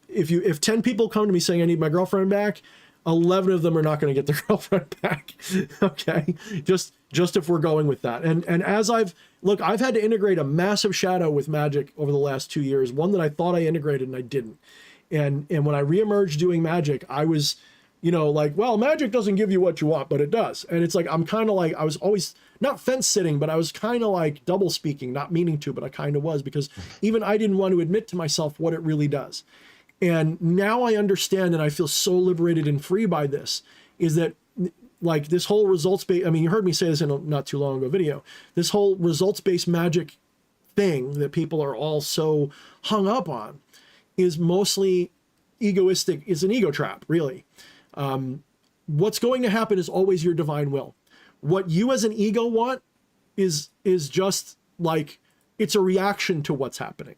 if 10 people come to me saying I need my girlfriend back, 11 of them are not going to get their girlfriend back. Okay. Just if we're going with that. And as I've had to integrate a massive shadow with magic over the last 2 years, one that I thought I integrated and I didn't. And when I reemerged doing magic, I was, well, magic doesn't give you what you want, but it does. And it's like, I'm kind of like, I was always not fence sitting, but I was kind of like double speaking, not meaning to, but I kind of was, because even I didn't want to admit to myself what it really does. And now I understand, and I feel so liberated and free by this, is that like this whole results-based, you heard me say this in a not too long ago video, this whole results-based magic thing that people are all so hung up on is mostly egoistic, is an ego trap, really. What's going to happen is always your divine will. What you as an ego want is just like, it's a reaction to what's happening.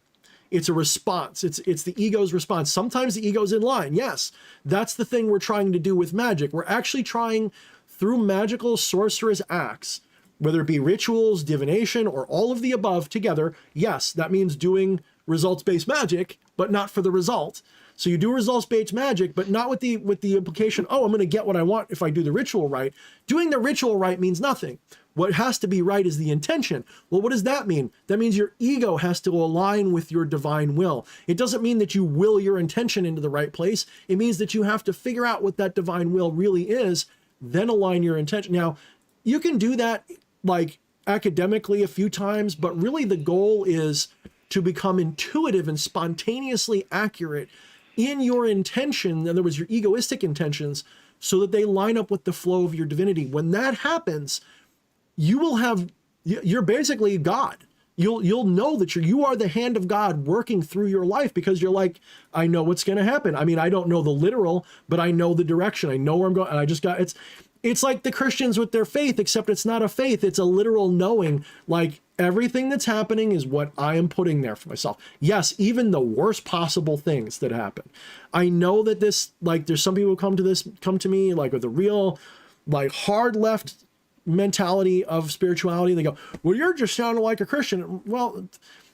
It's a response. It's the ego's response. Sometimes the ego's in line. Yes, that's the thing we're trying to do with magic. We're actually trying, through magical sorcerous acts, whether it be rituals, divination, or all of the above together. Yes, that means doing results-based magic, but not for the result. So you do results-based magic, but not with the implication, oh, I'm going to get what I want if I do the ritual right. Doing the ritual right means nothing. What has to be right is the intention. Well, what does that mean? That means your ego has to align with your divine will. It doesn't mean that you will your intention into the right place. It means that you have to figure out what that divine will really is, then align your intention. Now, you can do that like academically a few times, but really the goal is to become intuitive and spontaneously accurate in your intention, in other words, your egoistic intentions, so that they line up with the flow of your divinity. When that happens, you're basically God. You'll know that you are the hand of God working through your life, because you're like, I know what's going to happen. I mean, I don't know the literal, but I know the direction. I know where I'm going. And it's like the Christians with their faith, except it's not a faith. It's a literal knowing, like everything that's happening is what I am putting there for myself. Yes, even the worst possible things that happen. I know that this, like, there's some people who come to me like with a real, like, hard left mentality of spirituality. They go, well, you're just sounding like a Christian. Well,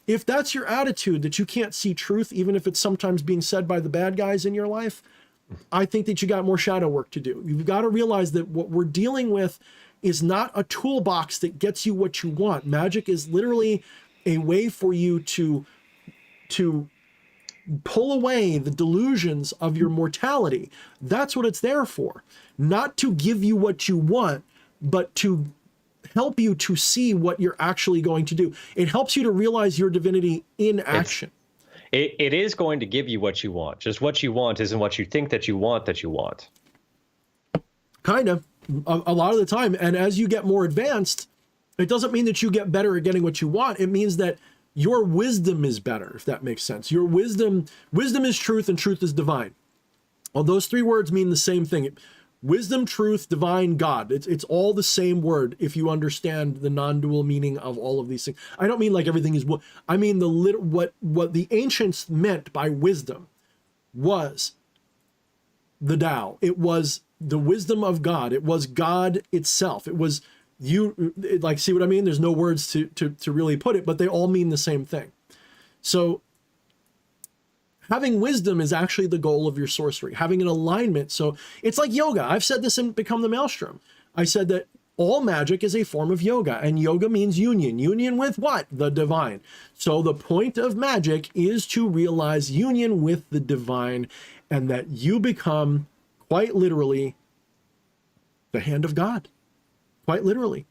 if that's your attitude, that you can't see truth, even if it's sometimes being said by the bad guys in your life, I think that you got more shadow work to do. You've got to realize that what we're dealing with is not a toolbox that gets you what you want. Magic is literally a way for you to pull away the delusions of your mortality. That's what it's there for. Not to give you what you want, but to help you to see what you're actually going to do. It helps you to realize your divinity in action. It is going to give you what you want. Just what you want isn't what you think that you want that you want. Kind of. A lot of the time. And as you get more advanced, it doesn't mean that you get better at getting what you want. It means that your wisdom is better, if that makes sense. Your wisdom is truth, and truth is divine. Well, those three words mean the same thing. Wisdom, truth, divine, God. It's all the same word if you understand the non-dual meaning of all of these things. I don't mean like everything is what I mean. What the ancients meant by wisdom was the Tao. It was the wisdom of God. It was God itself. It was like, see what I mean? There's no words to really put it, but they all mean the same thing. So having wisdom is actually the goal of your sorcery, having an alignment. So it's like yoga. I've said this in Become the Maelstrom. I said that all magic is a form of yoga, and yoga means union. Union with what? The divine. So the point of magic is to realize union with the divine, and that you become quite literally the hand of God, quite literally.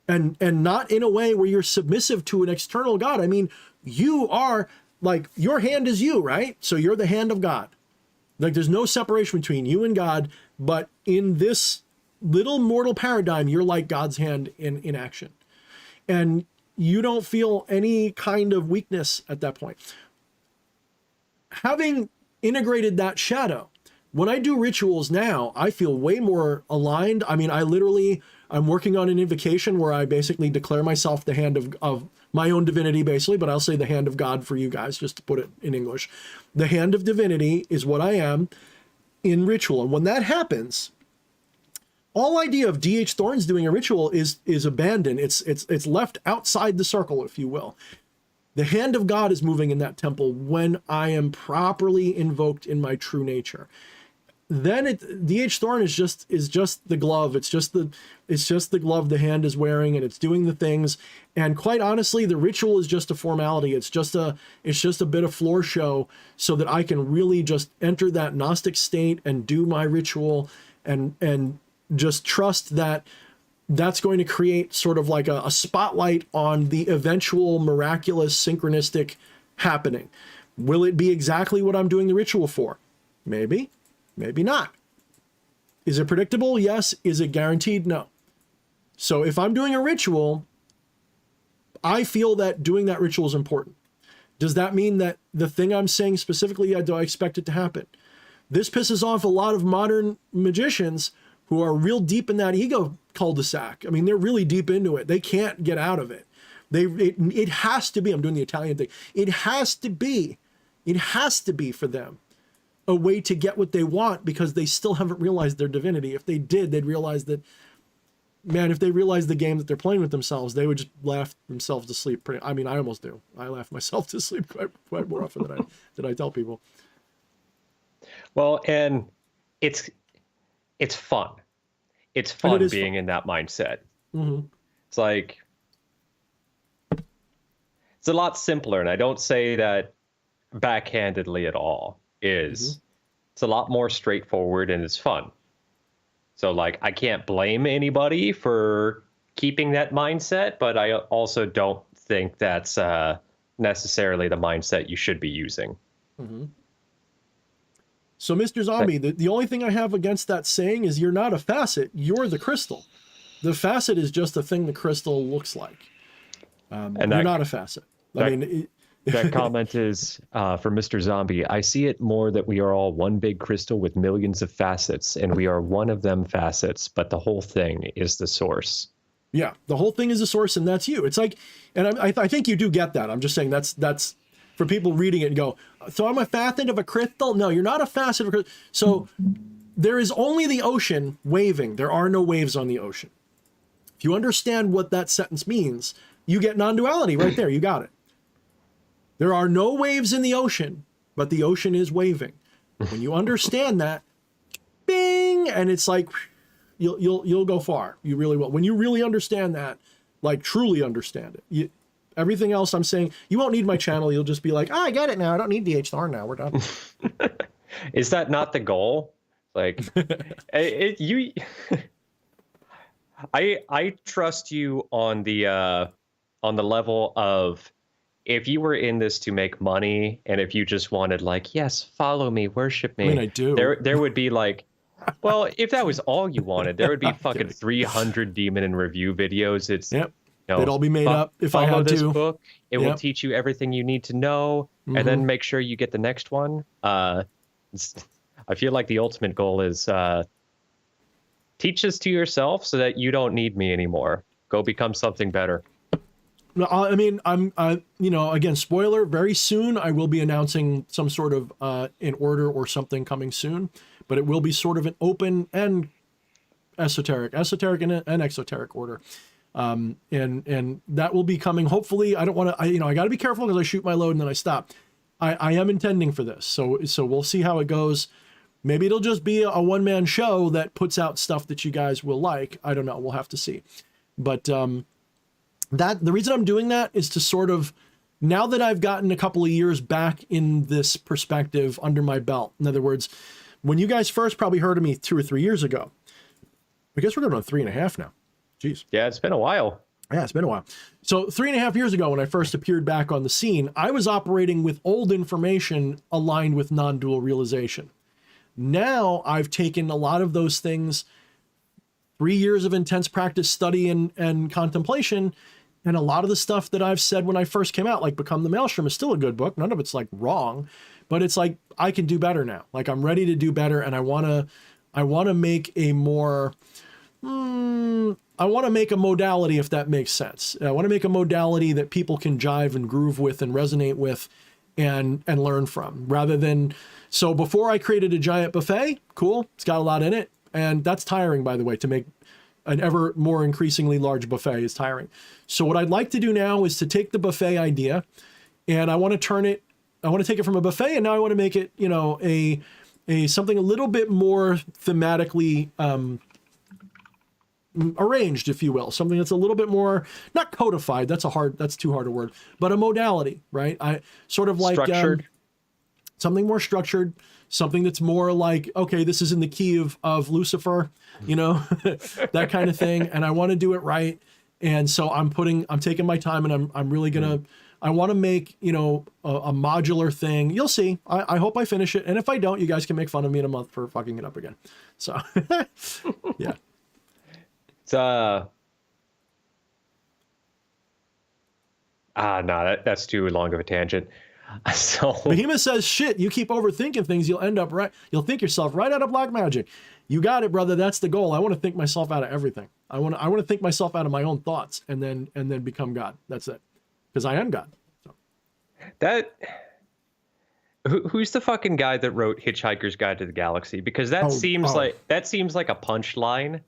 And not in a way where you're submissive to an external God. I mean, you are, like, your hand is you, right? So you're the hand of God. Like, there's no separation between you and God, but in this little mortal paradigm, you're like God's hand in action. And you don't feel any kind of weakness at that point. Having integrated that shadow, when I do rituals now, I feel way more aligned. I mean, I'm working on an invocation where I basically declare myself the hand of my own divinity, basically, but I'll say the hand of God for you guys, just to put it in English. The hand of divinity is what I am in ritual. And when that happens, all idea of D.H. Thorne's doing a ritual is abandoned. It's left outside the circle, if you will. The hand of God is moving in that temple when I am properly invoked in my true nature. Then D.H. Thorne is just the glove. It's just the glove the hand is wearing, and it's doing the things. And quite honestly, the ritual is just a formality. It's just a bit of floor show so that I can really just enter that Gnostic state and do my ritual and just trust that that's going to create sort of like a spotlight on the eventual miraculous synchronistic happening. Will it be exactly what I'm doing the ritual for? Maybe. Maybe not. Is it predictable? Yes. Is it guaranteed? No. So if I'm doing a ritual, I feel that doing that ritual is important. Does that mean that the thing I'm saying specifically, do I expect it to happen? This pisses off a lot of modern magicians who are real deep in that ego cul-de-sac. I mean, they're really deep into it. They can't get out of it. It has to be, I'm doing the Italian thing. It has to be for them a way to get what they want, because they still haven't realized their divinity. If they did, they'd realize that, man, if they realized the game that they're playing with themselves, they would just laugh themselves to sleep. I mean, I almost do. I laugh myself to sleep quite more often than I tell people. Well, and it's fun. it's fun being in that mindset. It's like, it's a lot simpler, and I don't say that backhandedly at all. It's a lot more straightforward, and it's fun. So like, I can't blame anybody for keeping that mindset, but I also don't think that's necessarily the mindset you should be using. So Mr. Zombie, the only thing I have against that saying is you're not a facet, you're the crystal. The facet is just the thing the crystal looks like. And you're not a facet. That comment is for Mr. Zombie. I see it more that we are all one big crystal with millions of facets, and we are one of them facets, but the whole thing is the source. Yeah, the whole thing is the source, and that's you. It's like, and I think you do get that. I'm just saying that's for people reading it and go, so I'm a facet of a crystal? No, you're not a facet of a crystal. So there is only the ocean waving. There are no waves on the ocean. If you understand what that sentence means, you get non-duality right there. You got it. There are no waves in the ocean, but the ocean is waving. When you understand that, bing, and it's like, you'll go far. You really will. When you really understand that, like truly understand it, everything else I'm saying, you won't need my channel. You'll just be like, I get it now. I don't need DH Thorne now. We're done. Is that not the goal? Like, I trust you on the level of, if you were in this to make money, and if you just wanted like, yes, follow me, worship me. I mean, I do. There would be like, well, if that was all you wanted, there would be fucking 300 demon and review videos. It's they'd all be made up if I had this to. book. It will teach you everything you need to know, and then make sure you get the next one. I feel like the ultimate goal is teach this to yourself so that you don't need me anymore. Go become something better. No, I mean, again, spoiler, very soon I will be announcing some sort of an order or something coming soon, but it will be sort of an open and esoteric and exoteric order. And that will be coming. Hopefully, I don't want to, I got to be careful because I shoot my load and then I stop. I am intending for this. So we'll see how it goes. Maybe it'll just be a one-man show that puts out stuff that you guys will like. I don't know. We'll have to see. But, the reason I'm doing that is to sort of, now that I've gotten a couple of years back in this perspective under my belt. In other words, when you guys first probably heard of me 2 or 3 years ago, I guess we're going on 3.5 now. Jeez. Yeah, it's been a while. Yeah, it's been a while. So 3.5 years ago, when I first appeared back on the scene, I was operating with old information aligned with non-dual realization. Now I've taken a lot of those things, 3 years of intense practice, study, and contemplation. And a lot of the stuff that I've said when I first came out, like Become the Maelstrom, is still a good book. None of it's like wrong, but it's like, I can do better now. Like I'm ready to do better. And I want to make a more, I want to make a modality, if that makes sense. I want to make a modality that people can jive and groove with and resonate with and learn from, rather than, so before I created a giant buffet, cool. It's got a lot in it. And that's tiring, by the way, to make an ever more increasingly large buffet is tiring. So what I'd like to do now is to take the buffet idea and I want to take it from a buffet, and now I want to make it, a something a little bit more thematically arranged, if you will, something that's a little bit more, not codified. That's too hard a word, but a modality, right? I sort of like structured. Something more structured, something that's more like, okay, this is in the key of Lucifer, that kind of thing. And I want to do it right. And so I'm taking my time, and I'm really I want to make, a modular thing. You'll see. I hope I finish it. And if I don't, you guys can make fun of me in a month for fucking it up again. So yeah. It's no, that's too long of a tangent. So Behemoth says, shit, you keep overthinking things, you'll end up right. You'll think yourself right out of black magic. You got it, brother. That's the goal. I want to think myself out of everything. I want to think myself out of my own thoughts and then become God. That's it. Because I am God. So. Who's the fucking guy that wrote Hitchhiker's Guide to the Galaxy? Because that seems like a punchline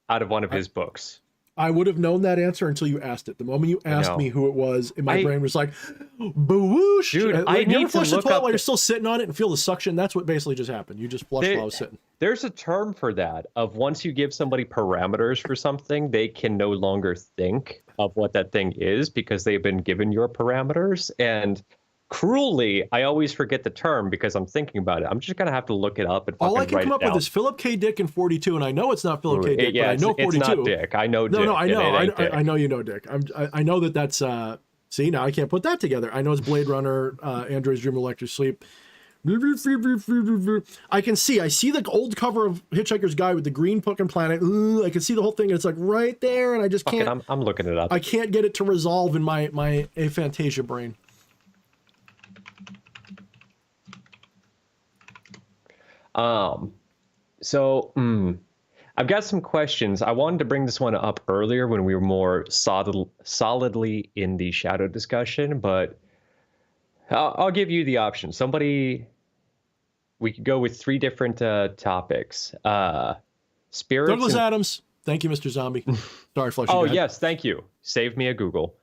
out of one of his books. I would have known that answer until you asked it. The moment you asked me who it was, and my brain was like, boosh. Dude, like, I you need ever to flush the look toilet up while you're still sitting on it and feel the suction? That's what basically just happened. You just flushed while I was sitting. There's a term for that of once you give somebody parameters for something, they can no longer think of what that thing is because they've been given your parameters. And cruelly, I always forget the term because I'm thinking about it. I'm just going to have to look it up and fucking all I can write come it up down. with is Philip K. Dick and 42, and I know it's not Philip K. Dick, but I know 42. It's not Dick. I know Dick. No, I know. Dick. I know you know Dick. I know that's, see, now I can't put that together. I know it's Blade Runner, Android's Dream Electric Sleep. I see the old cover of Hitchhiker's Guide with the green fucking planet. I can see the whole thing, and it's like right there, and I just can't. I'm looking it up. I can't get it to resolve in my aphantasia brain. I've got some questions. I wanted to bring this one up earlier when we were more solidly in the shadow discussion, but I'll give you the option. We could go with 3 different topics. Spirits. Douglas Adams. Thank you, Mr. Zombie. Sorry, Flushy. Oh, yes, thank you. Save me a Google.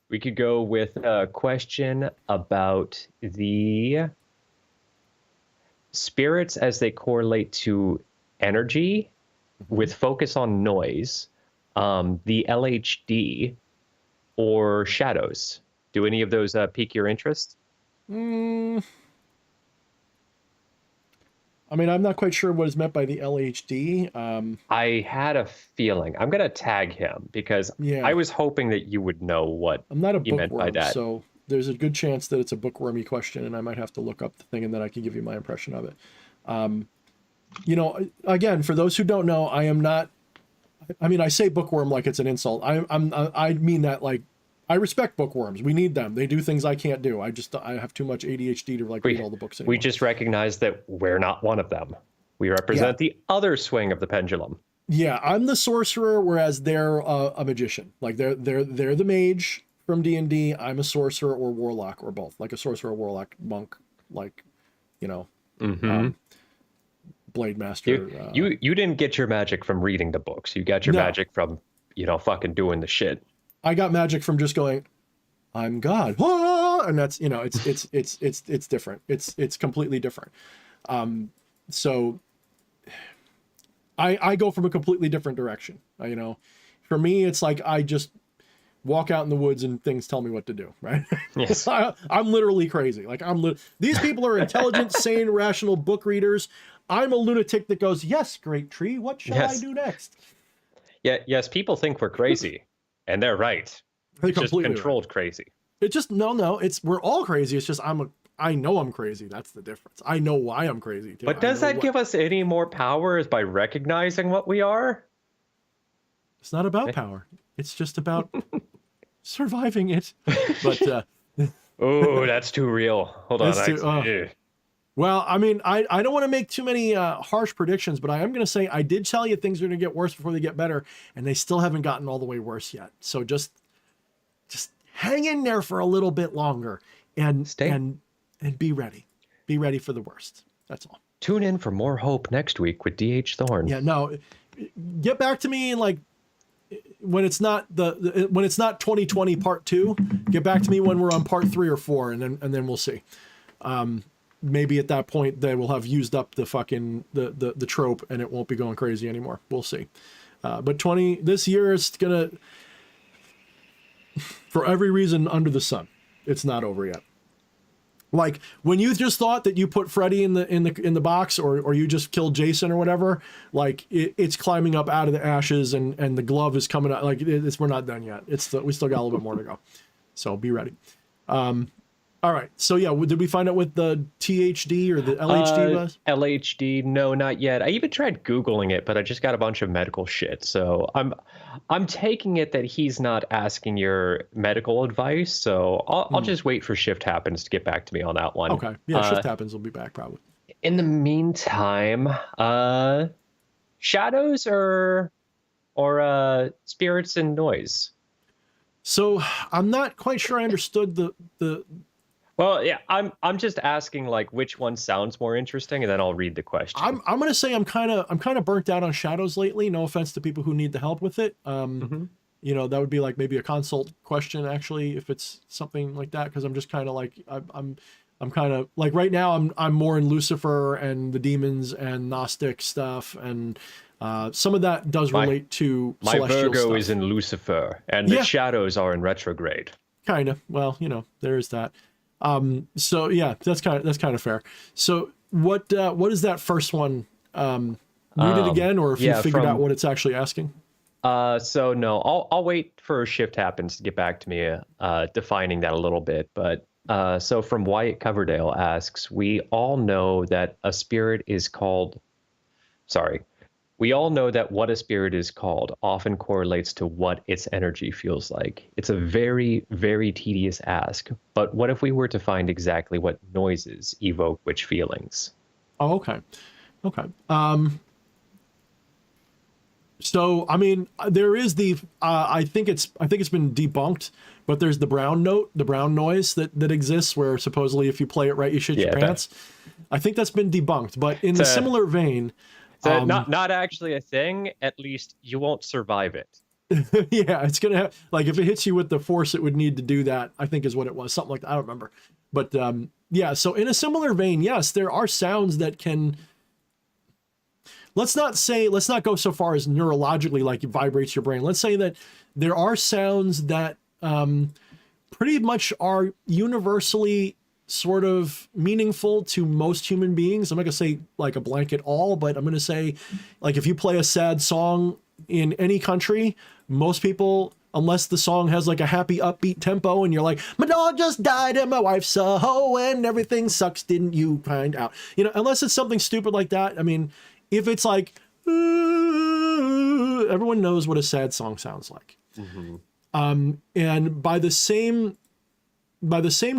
We could go with a question about the spirits as they correlate to energy with focus on noise, the LHD, or shadows. Do any of those pique your interest? I mean, I'm not quite sure what is meant by the LHD. I had a feeling. I'm going to tag him because I was hoping that you would know what I'm not a he meant by bookworm, that. so there's a good chance that it's a bookwormy question, and I might have to look up the thing, and then I can give you my impression of it. You know, again, for those who don't know, I am not. I mean, I say bookworm like it's an insult. I mean that like. I respect bookworms. We need them. They do things I can't do. I have too much ADHD to read all the books anymore. We just recognize that we're not one of them. We represent the other swing of the pendulum. Yeah, I'm the sorcerer, whereas they're a magician. Like they're the mage from D&D. I'm a sorcerer or warlock or both. Like a sorcerer, warlock, monk. Like, you know, blade master. You didn't get your magic from reading the books. You got your magic from fucking doing the shit. I got magic from just going, I'm God, and that's it's different. It's completely different. So I go from a completely different direction. For me, it's like I just walk out in the woods and things tell me what to do. Right? Yes. I'm literally crazy. Like these people are intelligent, sane, rational book readers. I'm a lunatic that goes, yes, great tree. What shall I do next? Yeah. Yes. People think we're crazy. And they're right. They're just controlled crazy. It's just no. We're all crazy. It's just I know I'm crazy. That's the difference. I know why I'm crazy too. But does that give us any more power? Is by recognizing what we are? It's not about power. It's just about surviving it. But oh, that's too real. Hold on. Well, I mean, I don't want to make too many harsh predictions, but I am going to say I did tell you things are going to get worse before they get better, and they still haven't gotten all the way worse yet. So just hang in there for a little bit longer and be ready. Be ready for the worst. That's all. Tune in for more hope next week with D.H. Thorne. Yeah, no. Get back to me like when it's not when it's not 2020 part 2. Get back to me when we're on part 3 or 4, and then we'll see. Maybe at that point they will have used up the fucking the trope and it won't be going crazy anymore. We'll see. But this year is gonna, for every reason under the sun, it's not over yet. Like when you just thought that you put Freddy in the box or you just killed Jason or whatever, like it's climbing up out of the ashes and the glove is coming out. Like we're not done yet. We still got a little bit more to go. So be ready. All right. So yeah, did we find out what the THD or the LHD was? LHD, no, not yet. I even tried Googling it, but I just got a bunch of medical shit. So I'm taking it that he's not asking your medical advice. So I'll just wait for Shift Happens to get back to me on that one. Okay. Yeah, Shift Happens will be back probably. In the meantime, shadows or spirits and noise. So I'm not quite sure I understood the Well, yeah, I'm just asking like which one sounds more interesting, and then I'll read the question. I'm gonna say I'm kind of burnt out on shadows lately. No offense to people who need the help with it. You know, that would be like maybe a consult question actually, if it's something like that, because I'm just kind of like I'm kind of like right now I'm more in Lucifer and the demons and Gnostic stuff, and some of that does relate to my celestial Virgo stuff. is in Lucifer, and the shadows are in retrograde. Kind of. Well, you know, there is that. So yeah, that's kind of fair. So what is that first one? Read it again, or if you figured out what it's actually asking. So no, I'll wait for Shift Happens to get back to me, defining that a little bit. But so from Wyatt Coverdale asks, we all know that a spirit is called. Sorry. We all know that what a spirit is called often correlates to what its energy feels like. It's a very, very tedious ask, but what if we were to find exactly what noises evoke which feelings? Oh, okay. Okay. So, I mean, there is the, I think it's been debunked, but there's the brown noise that exists where supposedly if you play it right, you shit your pants. I think that's been debunked, but in a similar vein, so not actually a thing. At least you won't survive it. Yeah, it's gonna have, like, if it hits you with the force it would need to do that, I think is what it was, something like that. I don't remember, but yeah. So in a similar vein, yes, there are sounds that can. Let's not go so far as neurologically, like it vibrates your brain. Let's say that there are sounds that pretty much are universally sort of meaningful to most human beings. I'm not gonna say like a blanket all, but I'm gonna say, like, if you play a sad song in any country, most people, unless the song has like a happy upbeat tempo and you're like, my dog just died and my wife's a hoe and everything sucks, didn't you find out? You know, unless it's something stupid like that. I mean, if it's like, everyone knows what a sad song sounds like. And by the same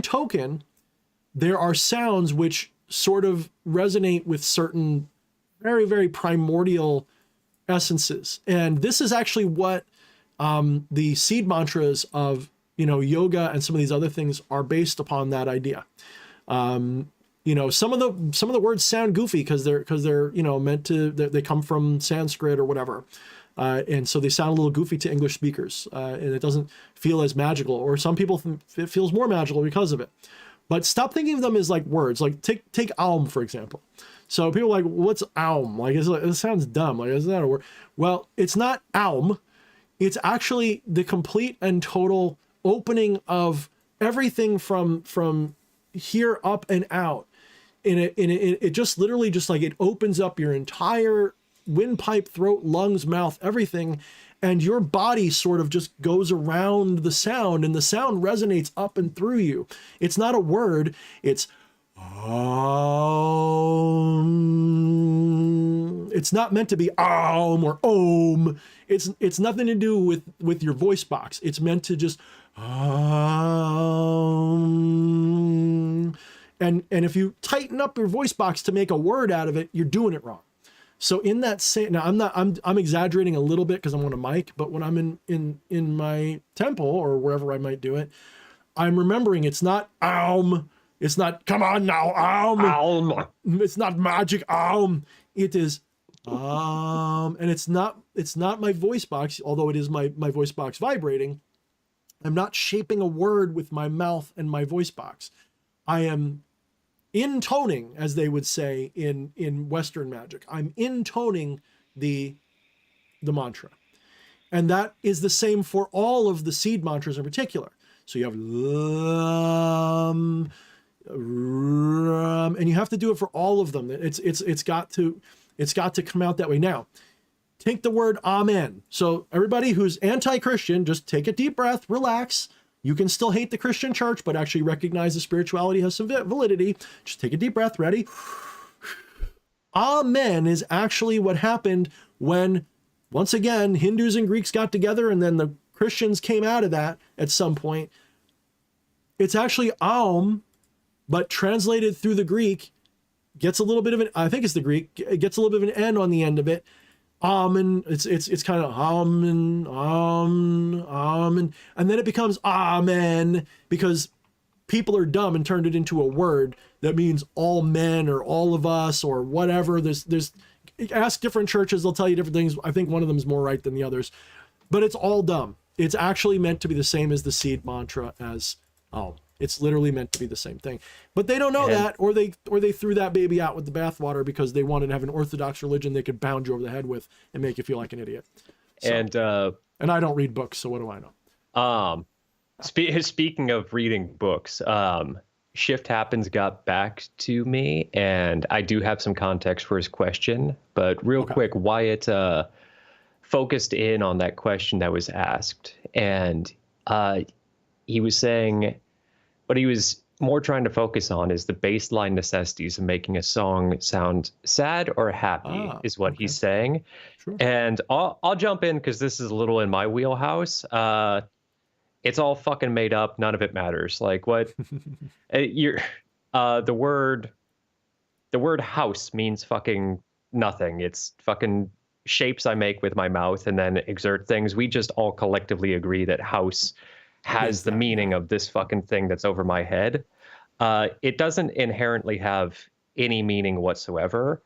token, there are sounds which sort of resonate with certain very, very primordial essences. And this is actually what the seed mantras of, you know, yoga and some of these other things are based upon, that idea. You know, some of the words sound goofy because they're you know, meant to, they come from Sanskrit or whatever. And so they sound a little goofy to English speakers, and it doesn't feel as magical, or some people it feels more magical because of it. But stop thinking of them as like words. Like take Aum, for example. So people are like, what's Aum? Like, it sounds dumb. Like, isn't that a word? Well, it's not Aum. It's actually the complete and total opening of everything from here up and out. And it just literally just like it opens up your entire windpipe, throat, lungs, mouth, everything. And your body sort of just goes around the sound, and the sound resonates up and through you. It's not a word. It's it's not meant to be Aum or Om. It's nothing to do with your voice box. It's meant to just And if you tighten up your voice box to make a word out of it, you're doing it wrong. So in that same, now I'm exaggerating a little bit because I'm on a mic, but when I'm in my temple or wherever I might do it, I'm remembering it's not Aum. It's not, come on now, Aum. Aum. It's not magic Aum. It is and it's not my voice box, although it is my voice box vibrating. I'm not shaping a word with my mouth and my voice box. I am intoning, as they would say in Western magic. I'm intoning the mantra. And that is the same for all of the seed mantras in particular. So you have and you have to do it for all of them. It's got to come out that way. Now, take the word amen. So everybody who's anti-Christian, just take a deep breath, relax. You can still hate the Christian church, but actually recognize the spirituality has some validity. Just take a deep breath. Ready? Amen is actually what happened when, once again, Hindus and Greeks got together and then the Christians came out of that at some point. It's actually Aum, but translated through the Greek, gets a little bit of an, I think it's the Greek, it gets a little bit of an N on the end of it. Amen. It's kind of amen, and then it becomes amen because people are dumb and turned it into a word that means all men or all of us or whatever. There's ask different churches, they'll tell you different things. I think one of them is more right than the others, but it's all dumb. It's actually meant to be the same as the seed mantra it's literally meant to be the same thing, but they don't know that, or they threw that baby out with the bathwater because they wanted to have an orthodox religion they could bound you over the head with and make you feel like an idiot. So, and I don't read books, so what do I know? Speaking of reading books, Shift Happens got back to me, and I do have some context for his question, but real quick, Wyatt focused in on that question that was asked, and he was saying what he was more trying to focus on is the baseline necessities of making a song sound sad or happy is what he's saying. Sure. And I'll jump in because this is a little in my wheelhouse. It's all fucking made up. None of it matters. Like what the word house means fucking nothing. It's fucking shapes I make with my mouth and then exert things. We just all collectively agree that house has the meaning of this fucking thing that's over my head. It doesn't inherently have any meaning whatsoever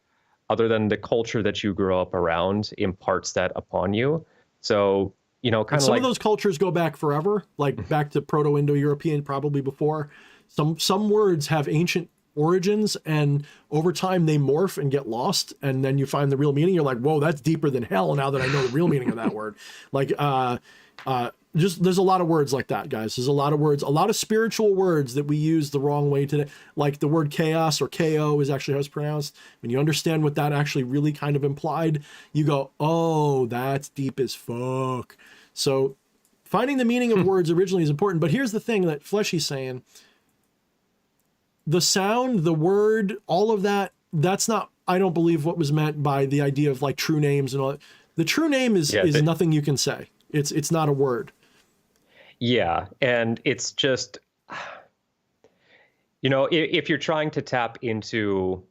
other than the culture that you grew up around imparts that upon you. So, you know, kind of some of those cultures go back forever, like back to Proto-Indo-European, probably before. Some words have ancient origins, and over time they morph and get lost, and then you find the real meaning. You're like, whoa, that's deeper than hell now that I know the real meaning of that word. Like, just there's a lot of words like that, guys. There's a lot of words, a lot of spiritual words that we use the wrong way today. Like the word chaos or KO is actually how it's pronounced. When you understand what that actually really kind of implied, you go, oh, that's deep as fuck. So finding the meaning of words originally is important. But here's the thing that Fleshy's saying. The sound, the word, all of that, that's not, I don't believe what was meant by the idea of like true names and all that. The true name is nothing you can say. It's not a word. Yeah, and it's just, you know, if you're trying to tap into,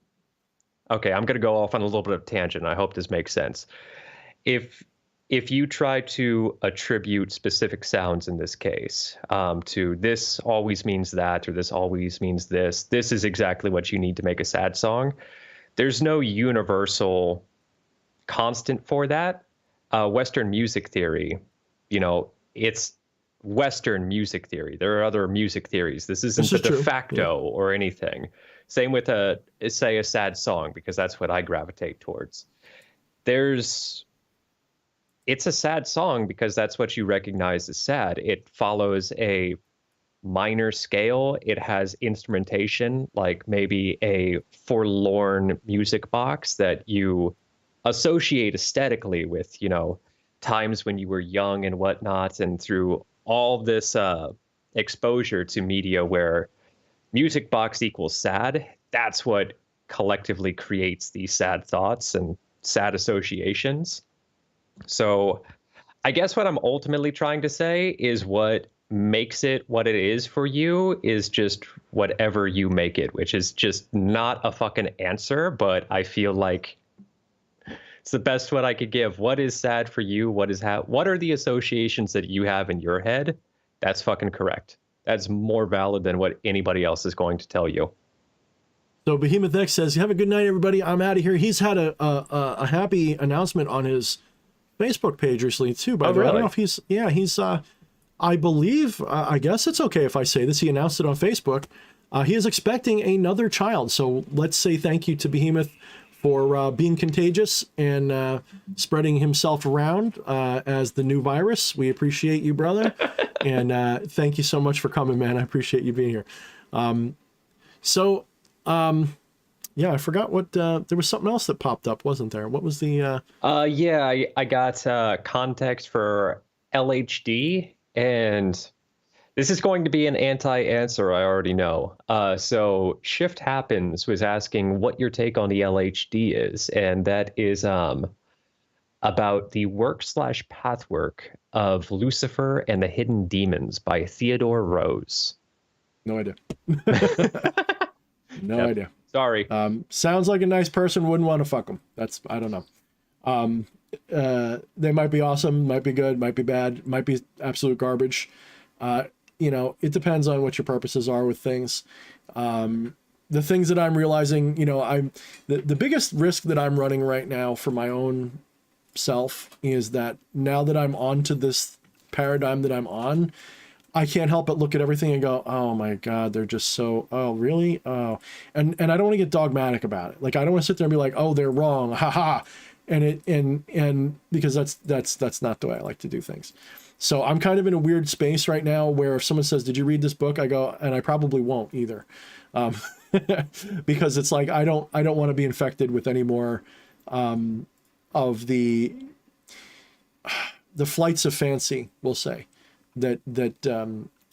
okay, I'm going to go off on a little bit of tangent. I hope this makes sense. If you try to attribute specific sounds in this case to this always means that, or this always means this is exactly what you need to make a sad song. There's no universal constant for that. Western music theory, you know, it's Western music theory. There are other music theories. This isn't the de facto or anything. Same with a sad song, because that's what I gravitate towards. It's a sad song because that's what you recognize as sad. It follows a minor scale. It has instrumentation, like maybe a forlorn music box that you associate aesthetically with, you know, times when you were young and whatnot, and through all this exposure to media where music box equals sad, that's what collectively creates these sad thoughts and sad associations. So I guess what I'm ultimately trying to say is what makes it what it is for you is just whatever you make it, which is just not a fucking answer, but I feel like it's the best one I could give. What is sad for you? What are the associations that you have in your head? That's fucking correct. That's more valid than what anybody else is going to tell you. So Behemoth X says, have a good night, everybody. I'm out of here. He's had a happy announcement on his Facebook page recently too, by the way. I don't know if he's I believe, I guess it's okay if I say this. He announced it on Facebook. He is expecting another child. So let's say thank you to Behemoth for being contagious and spreading himself around as the new virus. We appreciate you, brother. And thank you so much for coming, man. I appreciate you being here. Yeah, I forgot what, there was something else that popped up, wasn't there? What was the... Yeah, I got context for LHD, and this is going to be an anti-answer, I already know. So Shift Happens was asking what your take on the LHD is, and that is about the work/pathwork of Lucifer and the Hidden Demons by Theodore Rose. No idea. No idea. Sorry. Sounds like a nice person, wouldn't want to fuck them. That's, I don't know. They might be awesome, might be good, might be bad, might be absolute garbage. it depends on what your purposes are with things. The things that I'm realizing, the biggest risk that I'm running right now for my own self is that now that I'm onto this paradigm that I'm on, I can't help but look at everything and go, oh my God, they're just so, oh, really? Oh, and I don't want to get dogmatic about it. Like, I don't want to sit there and be like, oh, they're wrong. Ha ha. And because that's not the way I like to do things. So I'm kind of in a weird space right now where if someone says, did you read this book? I go, and I probably won't either. Because it's like, I don't want to be infected with any more, of the flights of fancy, we'll say, that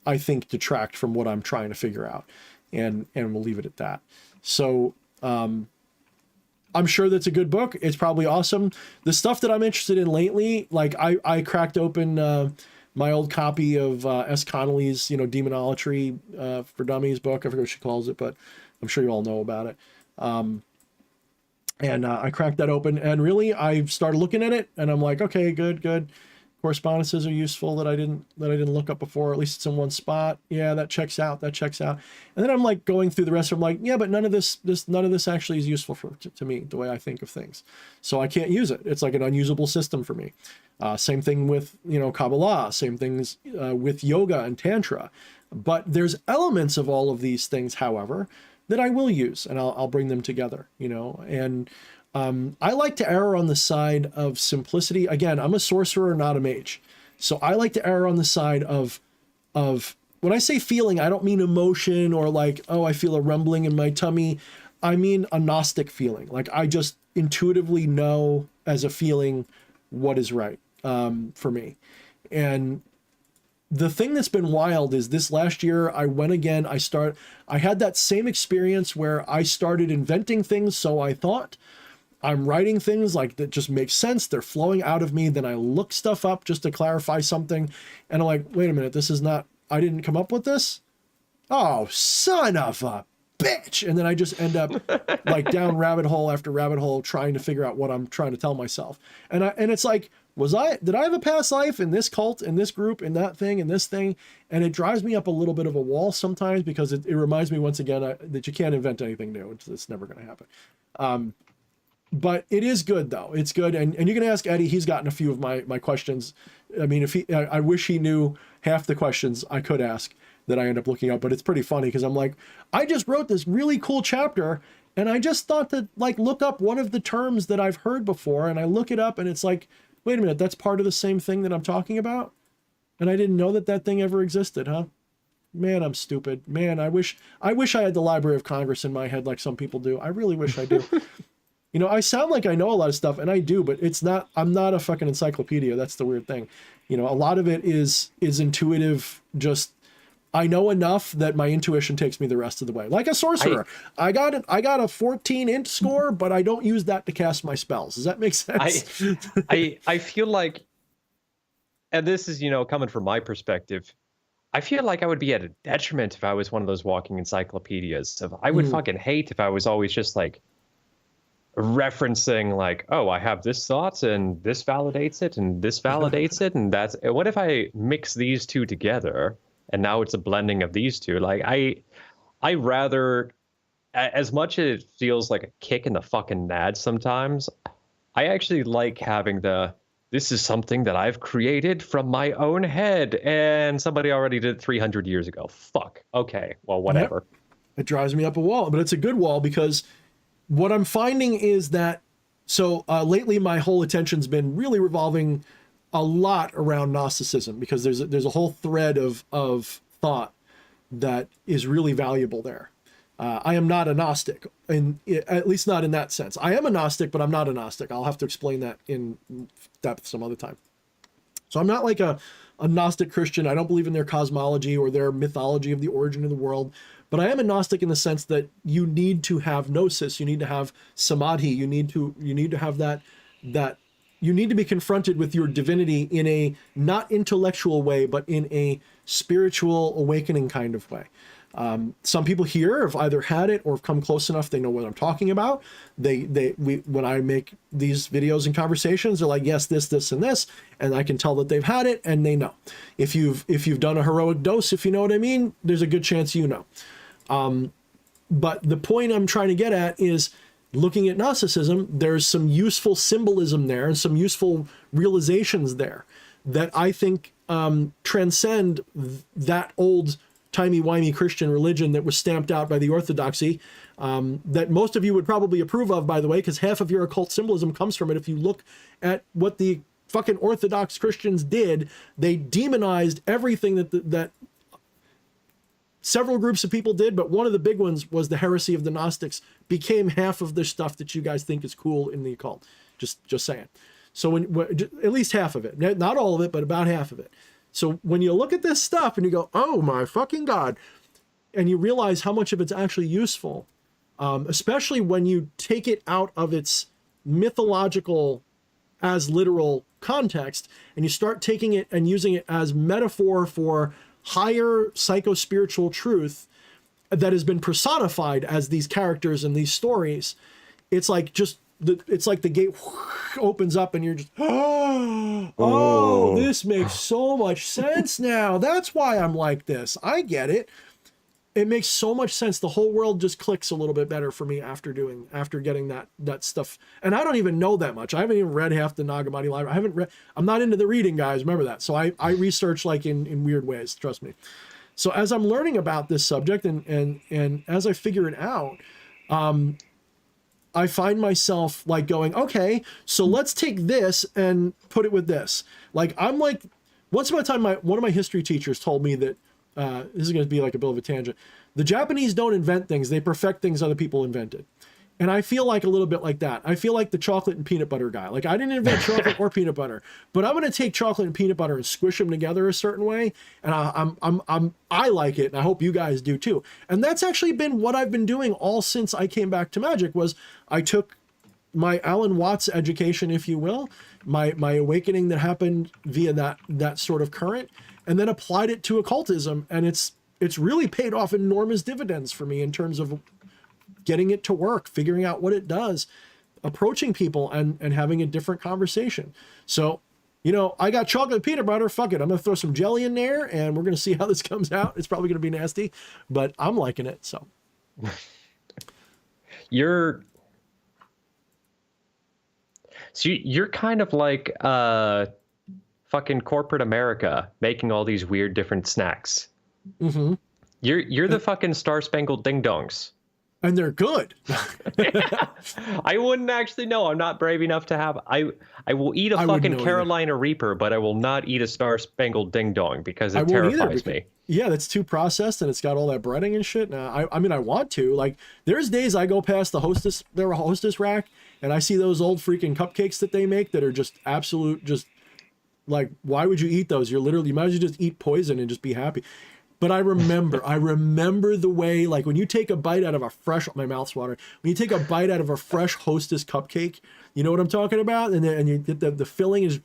I think detract from what I'm trying to figure out, and we'll leave it at that. So I'm sure that's a good book. It's probably awesome. The stuff that I'm interested in lately, like I cracked open my old copy of S. Connolly's, Demonolatry for Dummies book. I forget what she calls it, but I'm sure you all know about it. And I cracked that open, and really I started looking at it, and I'm like, okay, good. Correspondences are useful that I didn't look up before. At least it's in one spot. Yeah, that checks out. And then I'm like going through the rest of them, like, yeah, but none of this actually is useful to me, the way I think of things. So I can't use it. It's like an unusable system for me. Same thing with Kabbalah. Same things with yoga and tantra. But there's elements of all of these things, however, that I will use, and I'll bring them together. And I like to err on the side of simplicity. Again, I'm a sorcerer, not a mage. So I like to err on the side of when I say feeling, I don't mean emotion or like, oh, I feel a rumbling in my tummy. I mean a Gnostic feeling. Like I just intuitively know as a feeling what is right for me. And the thing that's been wild is this last year, I went again, I had that same experience where I started inventing things. So I thought, I'm writing things like that just make sense. They're flowing out of me. Then I look stuff up just to clarify something. And I'm like, wait a minute, I didn't come up with this. Oh, son of a bitch. And then I just end up like down rabbit hole after rabbit hole trying to figure out what I'm trying to tell myself. And it's like, did I have a past life in this cult, in this group, in that thing, in this thing? And it drives me up a little bit of a wall sometimes because it reminds me once again that you can't invent anything new. It's never going to happen. But it is good though. It's good. And you can ask Eddie, he's gotten a few of my questions. I mean, I wish he knew half the questions I could ask that I end up looking up, but it's pretty funny because I'm like, I just wrote this really cool chapter and I just thought to like look up one of the terms that I've heard before, and I look it up and it's like, wait a minute, that's part of the same thing that I'm talking about? And I didn't know that thing ever existed, huh? Man, I'm stupid. Man, I wish I had the Library of Congress in my head like some people do. I really wish I do. I sound like I know a lot of stuff, and I do, but I'm not a fucking encyclopedia. That's the weird thing. A lot of it is intuitive. Just, I know enough that my intuition takes me the rest of the way. Like a sorcerer. I got a 14 int score, but I don't use that to cast my spells. Does that make sense? I feel like, and this is, coming from my perspective, I feel like I would be at a detriment if I was one of those walking encyclopedias. I would fucking hate if I was always just like, referencing like, oh, I have this thought and this validates it and this validates it, and that's what if I mix these two together and now it's a blending of these two. Like I rather, as much as it feels like a kick in the fucking nads sometimes, I actually like having this is something that I've created from my own head and somebody already did it 300 years ago. Fuck. Okay, well, whatever. Yep. It drives me up a wall, but it's a good wall because what I'm finding is that, lately my whole attention's been really revolving a lot around Gnosticism because there's a whole thread of thought that is really valuable there. I am not a Gnostic, and at least not in that sense. I am a Gnostic, but I'm not a Gnostic. I'll have to explain that in depth some other time. So I'm not like a Gnostic Christian. I don't believe in their cosmology or their mythology of the origin of the world. But I am a Gnostic in the sense that you need to have gnosis, you need to have samadhi, you need to have that you need to be confronted with your divinity in a not intellectual way, but in a spiritual awakening kind of way. Some people here have either had it or have come close enough they know what I'm talking about. When I make these videos and conversations, they're like, yes, this, and this, and I can tell that they've had it and they know. If you've done a heroic dose, if you know what I mean, there's a good chance you know. But the point I'm trying to get at is, looking at Gnosticism, there's some useful symbolism there and some useful realizations there that I think transcend that old timey-wimey Christian religion that was stamped out by the orthodoxy, that most of you would probably approve of, by the way, because half of your occult symbolism comes from it. If you look at what the fucking Orthodox Christians did, they demonized everything that several groups of people did, but one of the big ones was the heresy of the Gnostics became half of the stuff that you guys think is cool in the occult. Just saying. So at least half of it, not all of it, but about half of it. So when you look at this stuff and you go, oh my fucking God, and you realize how much of it's actually useful, especially when you take it out of its mythological as literal context, and you start taking it and using it as metaphor for higher psycho-spiritual truth that has been personified as these characters and these stories, it's like it's like the gate opens up and you're just, oh, this makes so much sense now. That's why I'm like this. I get it. It makes so much sense. The whole world just clicks a little bit better for me after getting that stuff. And I don't even know that much. I haven't even read half the Nag Hammadi library. I'm not into the reading, guys. Remember that. So I research like in weird ways. Trust me. So as I'm learning about this subject and as I figure it out, I find myself like going, okay, so let's take this and put it with this. Like, I'm like, once upon a time, one of my history teachers told me that, this is going to be like a bit of a tangent. The Japanese don't invent things. They perfect things other people invented. And I feel like a little bit like that. I feel like the chocolate and peanut butter guy. Like, I didn't invent chocolate or peanut butter, but I'm going to take chocolate and peanut butter and squish them together a certain way. And I like it. And I hope you guys do too. And that's actually been what I've been doing all since I came back to magic. Was I took my Alan Watts education, if you will, my awakening that happened via that sort of current, and then applied it to occultism. And it's really paid off enormous dividends for me in terms of getting it to work, figuring out what it does, approaching people and having a different conversation. So, I got chocolate and peanut butter. Fuck it. I'm going to throw some jelly in there and we're going to see how this comes out. It's probably going to be nasty, but I'm liking it. So you're kind of like fucking corporate America making all these weird different snacks. Mm-hmm. You're the fucking Star Spangled Ding Dongs. And they're good. I wouldn't actually know. I'm not brave enough to have. I will eat a fucking Carolina Reaper, but I will not eat a Star Spangled Ding Dong because it terrifies me. Yeah, that's too processed and it's got all that breading and shit. I mean, I want to. Like, there's days I go past the hostess rack and I see those old freaking cupcakes that they make that are just absolute, just like, why would you eat those? You might as well just eat poison and just be happy. But I remember the way, like, when you take a bite out of a fresh, my mouth's watering, when you take a bite out of a fresh Hostess cupcake, you know what I'm talking about? And you get the filling is,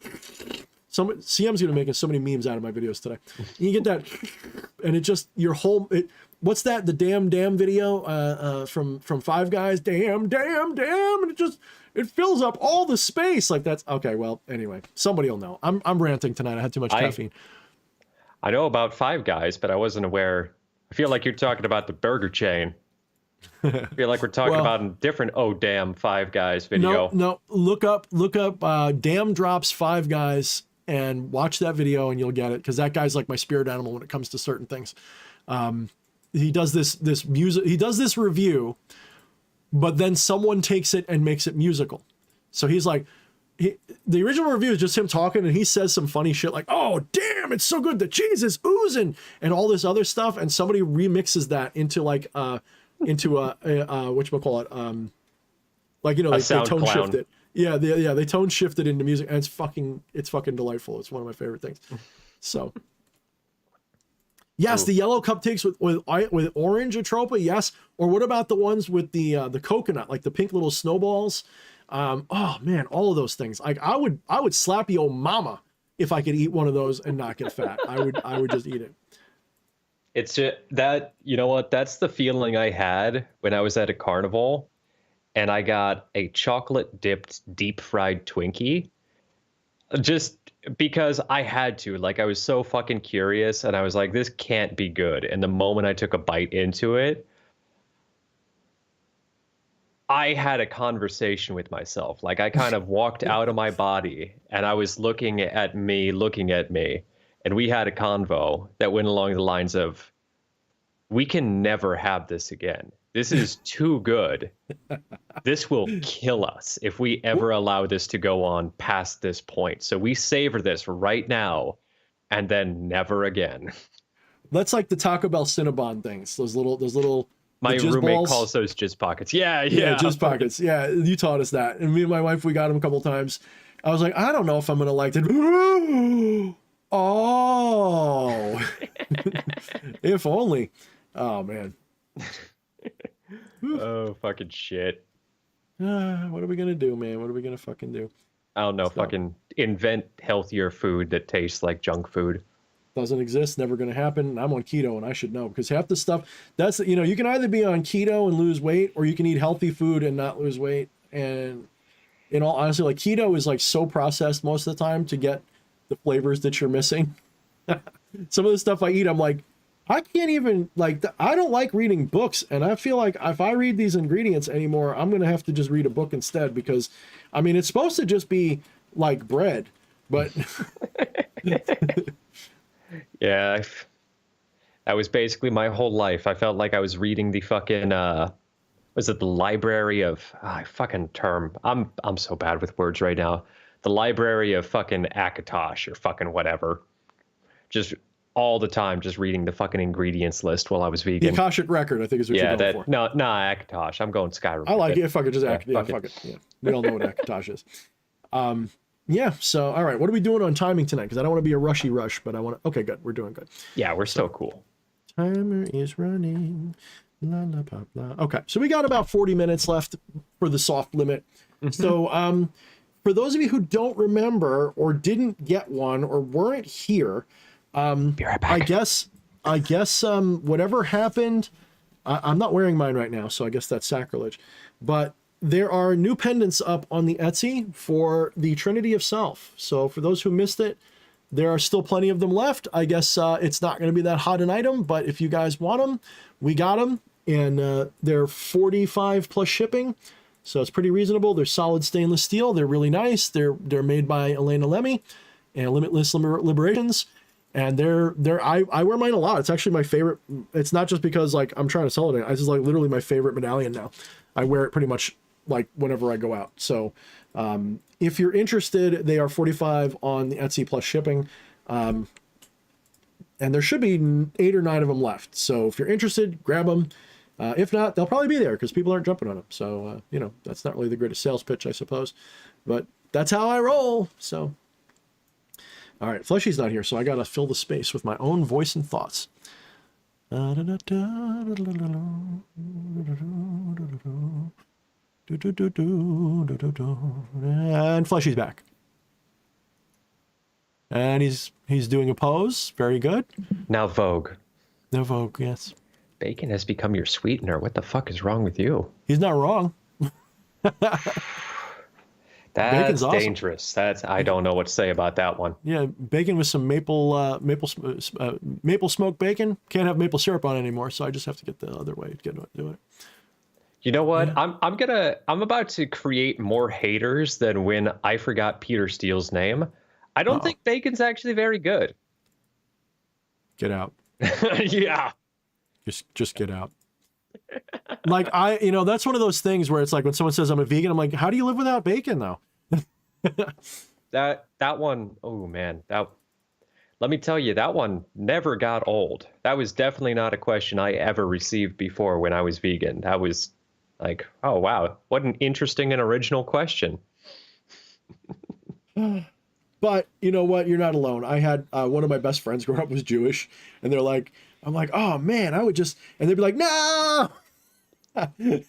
CM's going to make so many memes out of my videos today. And you get that, and it just, what's that? The damn video from Five Guys, damn, and it fills up all the space. Like, that's, okay, well, anyway, somebody will know. I'm ranting tonight. I had too much caffeine. I know about Five Guys, but I wasn't aware. I feel like you're talking about the burger chain. I feel like we're talking about a different "Oh Damn Five Guys" video. No. Look up. Damn drops Five Guys and watch that video, and you'll get it. Because that guy's like my spirit animal when it comes to certain things. He does this music. He does this review, but then someone takes it and makes it musical. So he's like. The original review is just him talking and he says some funny shit like, oh damn, it's so good, the cheese is oozing and all this other stuff, and somebody remixes that into like whatchamacallit, like, they tone shift it. They tone shift it into music, and it's fucking delightful. It's one of my favorite things. So yes, the yellow cupcakes with orange atropa, yes. Or what about the ones with the coconut, like the pink little snowballs? Oh man, all of those things. Like, I would slap your mama if I could eat one of those and not get fat. I would just eat it. It's just that, you know what? That's the feeling I had when I was at a carnival and I got a chocolate dipped deep fried Twinkie just because I had to. Like, I was so fucking curious and I was like, this can't be good. And the moment I took a bite into it, I had a conversation with myself. Like, I kind of walked out of my body and I was looking at me, and we had a convo that went along the lines of, we can never have this again. This is too good. This will kill us if we ever allow this to go on past this point. So we savor this right now and then never again. That's like the Taco Bell Cinnabon things. Those little. My roommate balls. calls those jizz pockets. Yeah. Jizz pockets. Yeah, you taught us that. And me and my wife, we got them a couple times. I was like, I don't know if I'm gonna like it. Oh, if only. Oh man. Oh fucking shit. What are we gonna do, man? What are we gonna fucking do? I don't know. Fucking invent healthier food that tastes like junk food. Doesn't exist, never going to happen. I'm on keto and I should know, because half the stuff that's, you know, you can either be on keto and lose weight, or you can eat healthy food and not lose weight. And in all honesty, like, keto is like so processed most of the time to get the flavors that you're missing. Some of the stuff I eat, I'm like, I can't even, like, I don't like reading books. And I feel like if I read these ingredients anymore, I'm going to have to just read a book instead, because I mean, it's supposed to just be like bread, but yeah, that was basically my whole life. I felt like I was reading the fucking was it the library of fucking term. I'm so bad with words right now. The library of fucking Akatosh or fucking whatever. Just all the time, just reading the fucking ingredients list while I was vegan. The Akashic record, I think, is what you're going for. No, Akatosh. I'm going Skyrim. I like it. Fuck it, just fuck it. Yeah, we all know what Akatosh is. Yeah, so, all right, what are we doing on timing tonight? Because I don't want to be a rushy rush, but I want to... Okay, good, we're doing good. Yeah, we're so cool. Timer is running. La, la, blah, blah. Okay, so we got about 40 minutes left for the soft limit. So, for those of you who don't remember or didn't get one or weren't here, be right back. I guess whatever happened... I'm not wearing mine right now, so I guess that's sacrilege. But... there are new pendants up on the Etsy for the Trinity of Self. So for those who missed it, there are still plenty of them left. I guess it's not going to be that hot an item, but if you guys want them, we got them. And they're 45 plus shipping. So it's pretty reasonable. They're solid stainless steel. They're really nice. They're made by Elena Lemmy and Limitless Liberations. And I wear mine a lot. It's actually my favorite. It's not just because like I'm trying to sell it. It's just like literally my favorite medallion now. I wear it pretty much like whenever I go out. So if you're interested, they are 45 on the Etsy plus shipping. And there should be 8 or 9 of them left. So if you're interested, grab them. If not, they'll probably be there because people aren't jumping on them. So, you know, that's not really the greatest sales pitch, I suppose. But that's how I roll. So, all right, Fleshy's not here, so I got to fill the space with my own voice and thoughts. And Fleshy's back. And he's doing a pose. Very good. Now Vogue. No Vogue, yes. Bacon has become your sweetener. What the fuck is wrong with you? He's not wrong. That's awesome. Dangerous. I don't know what to say about that one. Yeah, bacon with some maple smoked bacon. Can't have maple syrup on it anymore, so I just have to get the other way to do it. You know what? Yeah. I'm about to create more haters than when I forgot Peter Steele's name. I don't think bacon's actually very good. Get out. Yeah. Just get out. Like that's one of those things where it's like when someone says I'm a vegan, I'm like, how do you live without bacon though? that one, oh man, let me tell you, that one never got old. That was definitely not a question I ever received before when I was vegan. That was like, oh wow, what an interesting and original question. But you know what? You're not alone. I had one of my best friends growing up was Jewish, and they're like, I'm like, oh man, I would just, and they'd be like, no. they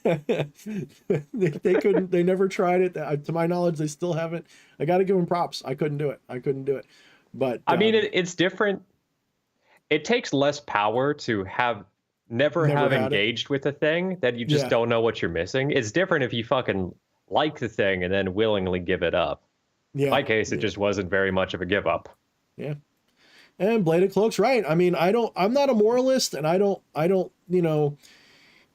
couldn't. They never tried it. To my knowledge, they still haven't. I got to give them props. I couldn't do it. But I mean, it's different. it takes less power to never have engaged with a thing that you just don't know what you're missing. It's different if you fucking like the thing and then willingly give it up. Yeah. In my case, it just wasn't very much of a give up. Yeah. And Bladed Cloak's right. I mean, I'm not a moralist, and I don't, you know,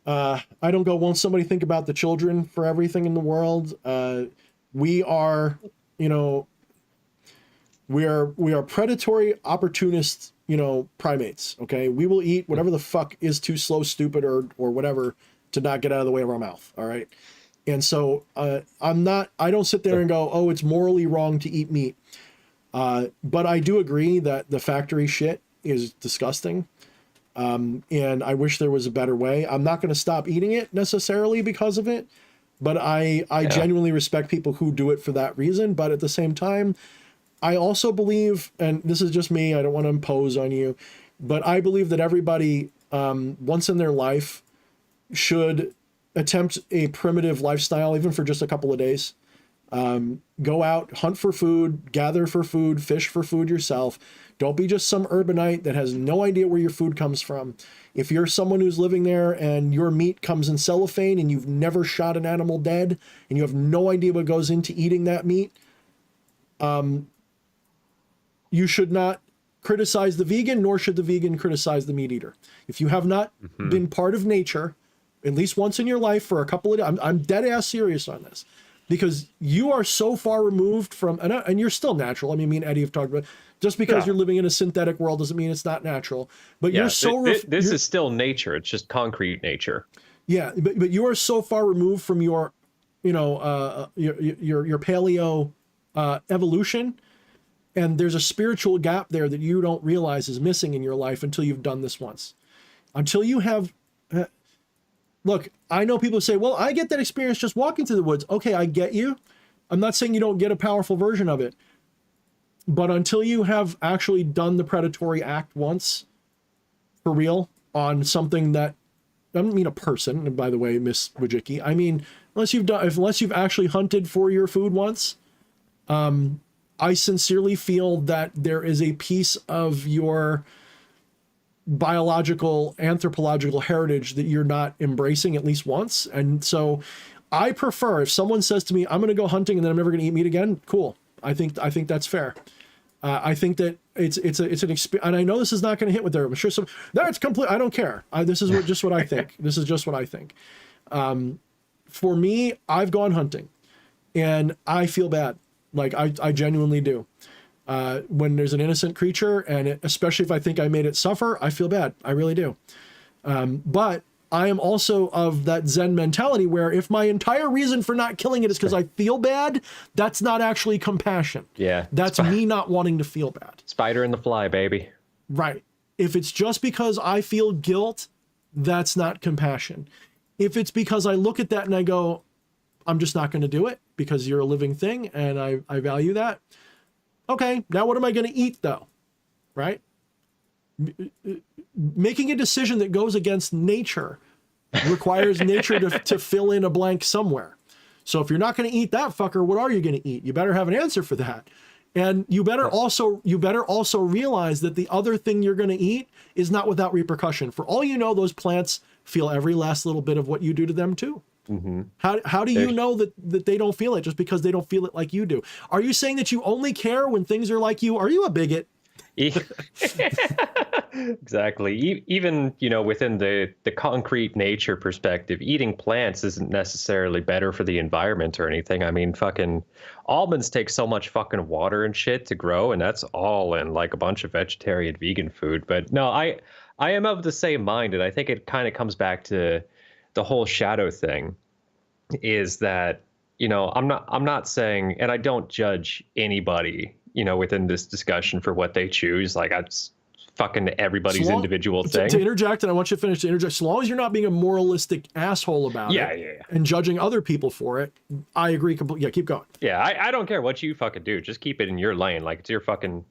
I don't go, won't somebody think about the children for everything in the world? We are, you know, we are predatory, opportunist, you know, primates. Okay. We will eat whatever the fuck is too slow, stupid, or whatever to not get out of the way of our mouth. All right. And so, I don't sit there and go, oh, it's morally wrong to eat meat. But I do agree that the factory shit is disgusting. And I wish there was a better way. I'm not going to stop eating it necessarily because of it, but I genuinely respect people who do it for that reason. But at the same time, I also believe, and this is just me, I don't want to impose on you, but I believe that everybody, once in their life should attempt a primitive lifestyle, even for just a couple of days. Go out, hunt for food, gather for food, fish for food yourself. Don't be just some urbanite that has no idea where your food comes from. If you're someone who's living there and your meat comes in cellophane and you've never shot an animal dead and you have no idea what goes into eating that meat, you should not criticize the vegan, nor should the vegan criticize the meat eater. If you have not been part of nature, at least once in your life for a couple of days, I'm dead ass serious on this. Because you are so far removed from, and you're still natural. I mean, me and Eddie have talked about, just because you're living in a synthetic world doesn't mean it's not natural. But you're so this is still nature. It's just concrete nature. Yeah, but you are so far removed from your, you know, your paleo evolution, and there's a spiritual gap there that you don't realize is missing in your life until you've done this once, until you have. Look, I know people say, well, I get that experience just walking through the woods. Okay, I get you. I'm not saying you don't get a powerful version of it. But until you have actually done the predatory act once, for real, on something that, I don't mean a person, and by the way, Miss Wojcicki, I mean, unless you've actually hunted for your food once, I sincerely feel that there is a piece of your biological, anthropological heritage that you're not embracing at least once. And so I prefer, if someone says to me, I'm going to go hunting and then I'm never going to eat meat again, cool. I think that's fair. I think that it's an experience, and I know this is not going to hit with their, I'm sure that's complete. I don't care. This is just what I think. This is just what I think. For me, I've gone hunting and I feel bad. Like I genuinely do. When there's an innocent creature, and especially if I think I made it suffer, I feel bad. I really do. But I am also of that Zen mentality where if my entire reason for not killing it is because I feel bad, that's not actually compassion. Yeah. That's me not wanting to feel bad. Spider and the fly, baby. Right. If it's just because I feel guilt, that's not compassion. If it's because I look at that and I go, I'm just not going to do it because you're a living thing and I value that. Okay, now what am I going to eat though? Right? Making a decision that goes against nature requires nature to fill in a blank somewhere. So if you're not going to eat that fucker, what are you going to eat? You better have an answer for that. And you better also realize that the other thing you're going to eat is not without repercussion. For all you know, those plants feel every last little bit of what you do to them too. Mm-hmm. How do you know that they don't feel it just because they don't feel it like you do? Are you saying that you only care when things are like you? Are you a bigot? Exactly. Even, you know, within the concrete nature perspective, eating plants isn't necessarily better for the environment or anything. I mean, fucking almonds take so much fucking water and shit to grow, and that's all in like a bunch of vegetarian vegan food. But no, I am of the same mind, and I think it kind of comes back to the whole shadow thing, is that, you know, I'm not saying, and I don't judge anybody, you know, within this discussion for what they choose. Like, that's fucking everybody's individual thing. To interject, and I want you to finish to interject, as long as you're not being a moralistic asshole about it and judging other people for it, I agree completely. Yeah, keep going. Yeah, I don't care what you fucking do. Just keep it in your lane. Like, it's your fucking...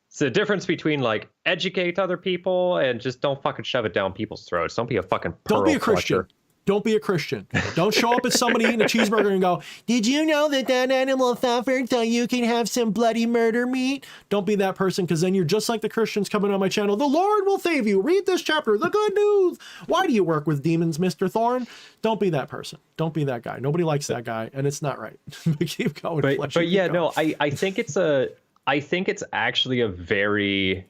It's the difference between, like, educate other people and just don't fucking shove it down people's throats. Don't be a fucking pearl Don't be a Christian. clutcher. Don't be a Christian. Don't show up as somebody eating a cheeseburger and go, did you know that that animal suffered so you can have some bloody murder meat? Don't be that person, because then you're just like the Christians coming on my channel. The Lord will save you. Read this chapter. The good news. Why do you work with demons, Mr. Thorne? Don't be that person. Don't be that guy. Nobody likes that guy, and it's not right. Keep going. But yeah, no, I think it's actually a very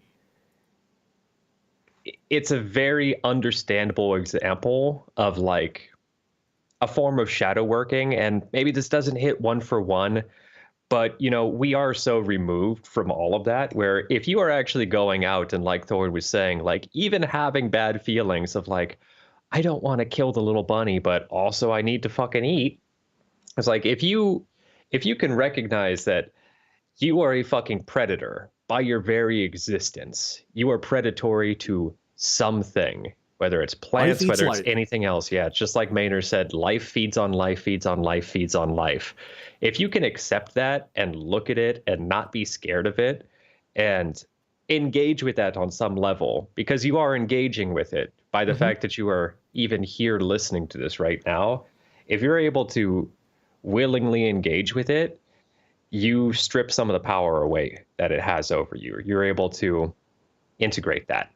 understandable example of like a form of shadow working. And maybe this doesn't hit one for one, but you know, we are so removed from all of that, where if you are actually going out and, like Thorne was saying, like even having bad feelings of like, I don't want to kill the little bunny, but also I need to fucking eat. It's like, if you can recognize that you are a fucking predator by your very existence, you are predatory to something, whether it's plants, whether it's anything else. Yeah, it's just like Maynard said, life feeds on life, feeds on life, feeds on life. If you can accept that and look at it and not be scared of it and engage with that on some level, because you are engaging with it by the fact that you are even here listening to this right now. If you're able to willingly engage with it, you strip some of the power away that it has over you. You're able to integrate that.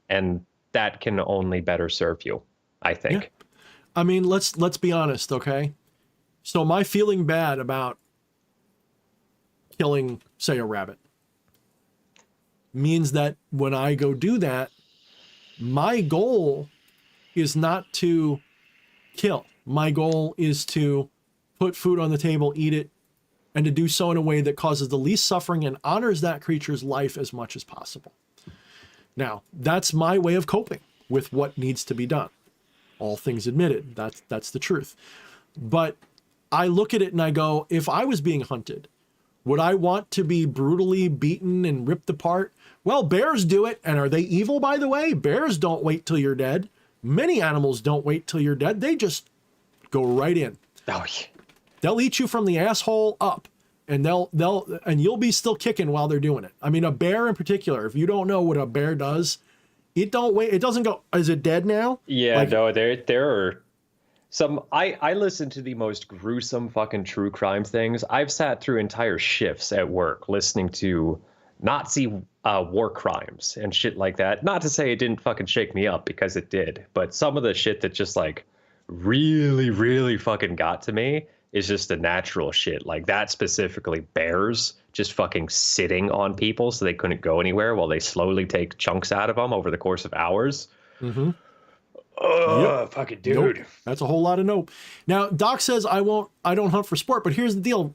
And that can only better serve you, I think. Yeah. I mean, let's be honest, okay? So my feeling bad about killing, say, a rabbit means that when I go do that, my goal is not to kill. My goal is to put food on the table, eat it, and to do so in a way that causes the least suffering and honors that creature's life as much as possible. Now, that's my way of coping with what needs to be done. All things admitted, that's the truth. But I look at it and I go, if I was being hunted, would I want to be brutally beaten and ripped apart? Well, bears do it. And are they evil, by the way? Bears don't wait till you're dead. Many animals don't wait till you're dead. They just go right in. Oh, yeah. They'll eat you from the asshole up. And and you'll be still kicking while they're doing it. I mean, a bear in particular, if you don't know what a bear does, it don't wait. It doesn't go, is it dead now? Yeah, like, no, there are some, I listen to the most gruesome fucking true crime things. I've sat through entire shifts at work listening to Nazi war crimes and shit like that. Not to say it didn't fucking shake me up, because it did, but some of the shit that just like really, really fucking got to me is just the natural shit. Like that, specifically bears just fucking sitting on people so they couldn't go anywhere while they slowly take chunks out of them over the course of hours. Mm-hmm. Oh, yep. Fucking dude. Nope. That's a whole lot of nope. Now, Doc says, I don't hunt for sport, but here's the deal.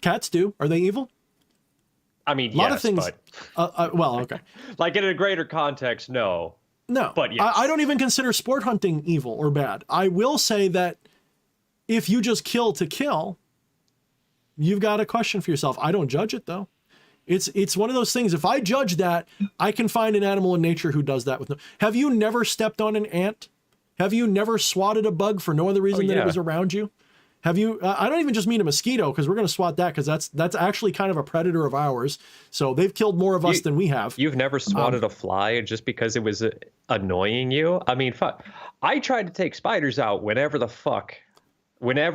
Cats do. Are they evil? I mean, a lot of things. Well, okay. Like in a greater context, no. No, but yes. I don't even consider sport hunting evil or bad. I will say that if you just kill to kill, you've got a question for yourself. I don't judge it, though. It's one of those things. If I judge that, I can find an animal in nature who does that with no. Have you never stepped on an ant? Have you never swatted a bug for no other reason than it was around you? Have you? I don't even just mean a mosquito, because we're going to swat that, because that's actually kind of a predator of ours. So they've killed more of us than we have. You've never swatted a fly just because it was annoying you? I mean, fuck. I tried to take spiders out whenever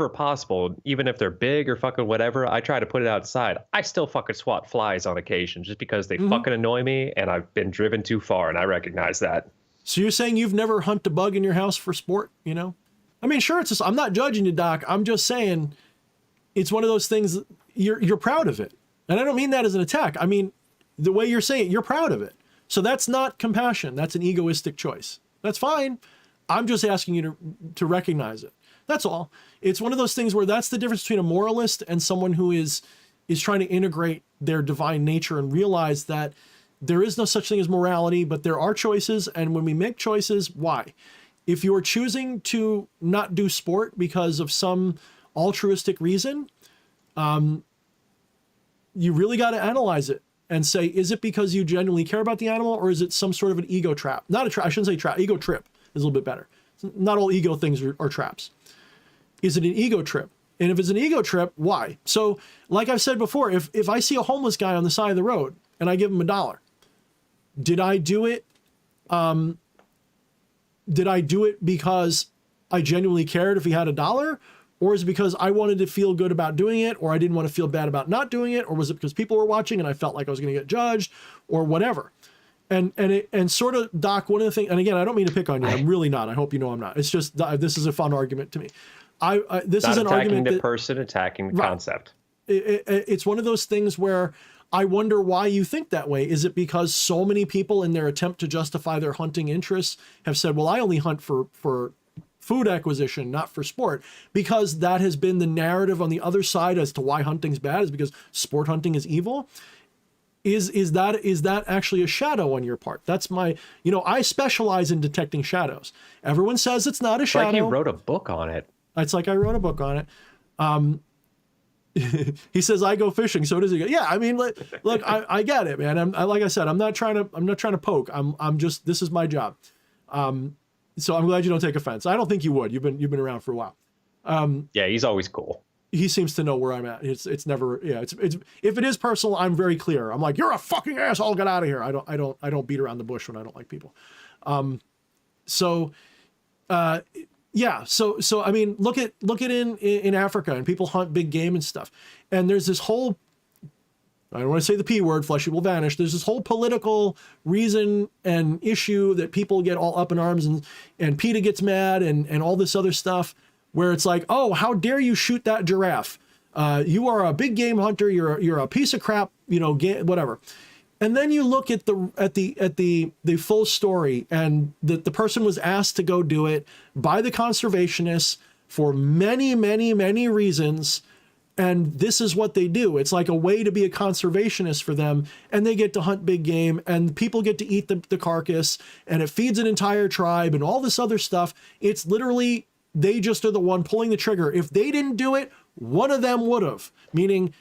possible, even if they're big or fucking whatever. I try to put it outside. I still fucking swat flies on occasion just because they fucking annoy me, and I've been driven too far, and I recognize that. So you're saying you've never hunted a bug in your house for sport, you know? I mean, sure, I'm not judging you, Doc. I'm just saying it's one of those things, you're proud of it. And I don't mean that as an attack. I mean, the way you're saying it, you're proud of it. So that's not compassion. That's an egoistic choice. That's fine. I'm just asking you to recognize it. That's all. It's one of those things where that's the difference between a moralist and someone who is trying to integrate their divine nature and realize that there is no such thing as morality, but there are choices. And when we make choices, why? If you're choosing to not do sport because of some altruistic reason, you really got to analyze it and say, is it because you genuinely care about the animal, or is it some sort of an ego trap? Not a trap. I shouldn't say trap. Ego trip is a little bit better. Not all ego things are traps. Is it an ego trip? And if it's an ego trip, why? So like I've said before, if I see a homeless guy on the side of the road and I give him $1, did I do it? Did I do it because I genuinely cared if he had $1? Or is it because I wanted to feel good about doing it, or I didn't want to feel bad about not doing it? Or was it because people were watching and I felt like I was going to get judged, or whatever? And sort of, Doc, one of the things, and again, I don't mean to pick on you. I'm really not. I hope you know I'm not. It's just, this is a fun argument to me. This is an argument attacking the person, attacking the concept. It's one of those things where I wonder why you think that way. Is it because so many people in their attempt to justify their hunting interests have said, well, I only hunt for food acquisition, not for sport, because that has been the narrative on the other side as to why hunting's bad, is because sport hunting is evil. Is that actually a shadow on your part? That's my, I specialize in detecting shadows. Everyone says it's not a shadow. Like you wrote a book on it. It's like I wrote a book on it. He says I go fishing, so does he go. Yeah, I mean, look, I get it, man. Like I said, I'm not trying to poke. I'm just, this is my job. So I'm glad you don't take offense. I don't think you would. You've been around for a while. Yeah, he's always cool. He seems to know where I'm at. It's never, yeah, it's if it is personal, I'm very clear. I'm like, you're a fucking asshole, get out of here. I don't beat around the bush when I don't like people. Yeah. So I mean, look at in Africa, and people hunt big game and stuff. And there's this whole, I don't want to say the P word, fleshy will vanish. There's this whole political reason and issue that people get all up in arms, and PETA gets mad and all this other stuff, where it's like, oh, how dare you shoot that giraffe? You are a big game hunter. You're a piece of crap, whatever. And then you look at the full story, and the person was asked to go do it by the conservationists for many, many, many reasons. And this is what they do. It's like a way to be a conservationist for them. And they get to hunt big game, and people get to eat the carcass, and it feeds an entire tribe and all this other stuff. It's literally, they just are the one pulling the trigger. If they didn't do it, one of them would have. Meaning,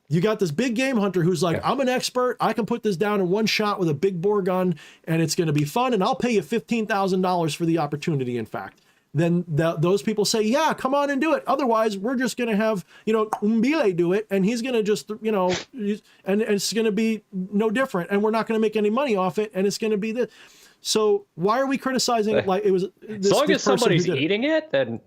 you got this big game hunter who's like, I'm an expert. I can put this down in one shot with a big bore gun, and it's going to be fun. And I'll pay you $15,000 for the opportunity, in fact. Then those people say, yeah, come on and do it. Otherwise, we're just going to have, Mbile do it. And he's going to just, and it's going to be no different. And we're not going to make any money off it. And it's going to be this. So why are we criticizing, like, it was this, as long as somebody's eating it, then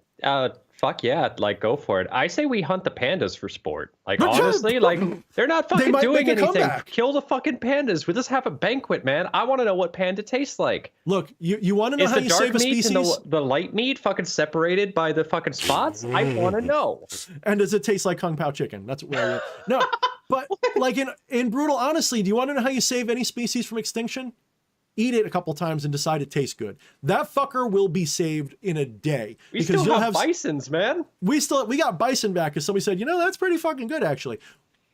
fuck yeah, like, go for it. I say we hunt the pandas for sport. Like, honestly, like, they're not fucking doing anything. Kill the fucking pandas. We just have a banquet, man. I want to know what panda tastes like. Look, you want to know how you save a species? Is the dark meat and the light meat fucking separated by the fucking spots? I want to know. And does it taste like Kung Pao chicken? That's where no. But like in brutal honesty, do you want to know how you save any species from extinction? Eat it a couple times and decide it tastes good. That fucker will be saved in a day. We still have bisons, man. We got bison back because somebody said, that's pretty fucking good, actually.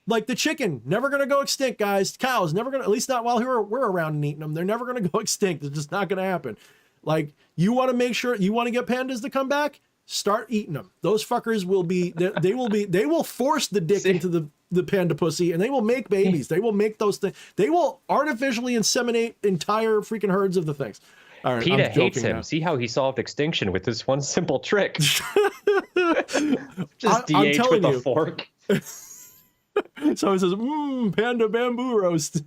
Like the chicken, never gonna go extinct, guys. Cows, never gonna, at least not while we're around and eating them. They're never gonna go extinct. It's just not gonna happen. Like, you want to make sure, you want to get pandas to come back? Start eating them. Those fuckers will be, they will force the dick into the panda pussy, and they will make babies. They will make those things. They will artificially inseminate entire freaking herds of the things. All right, PETA hates him. Now. See how he solved extinction with this one simple trick. Just DH with a fork. So he says, panda bamboo roast.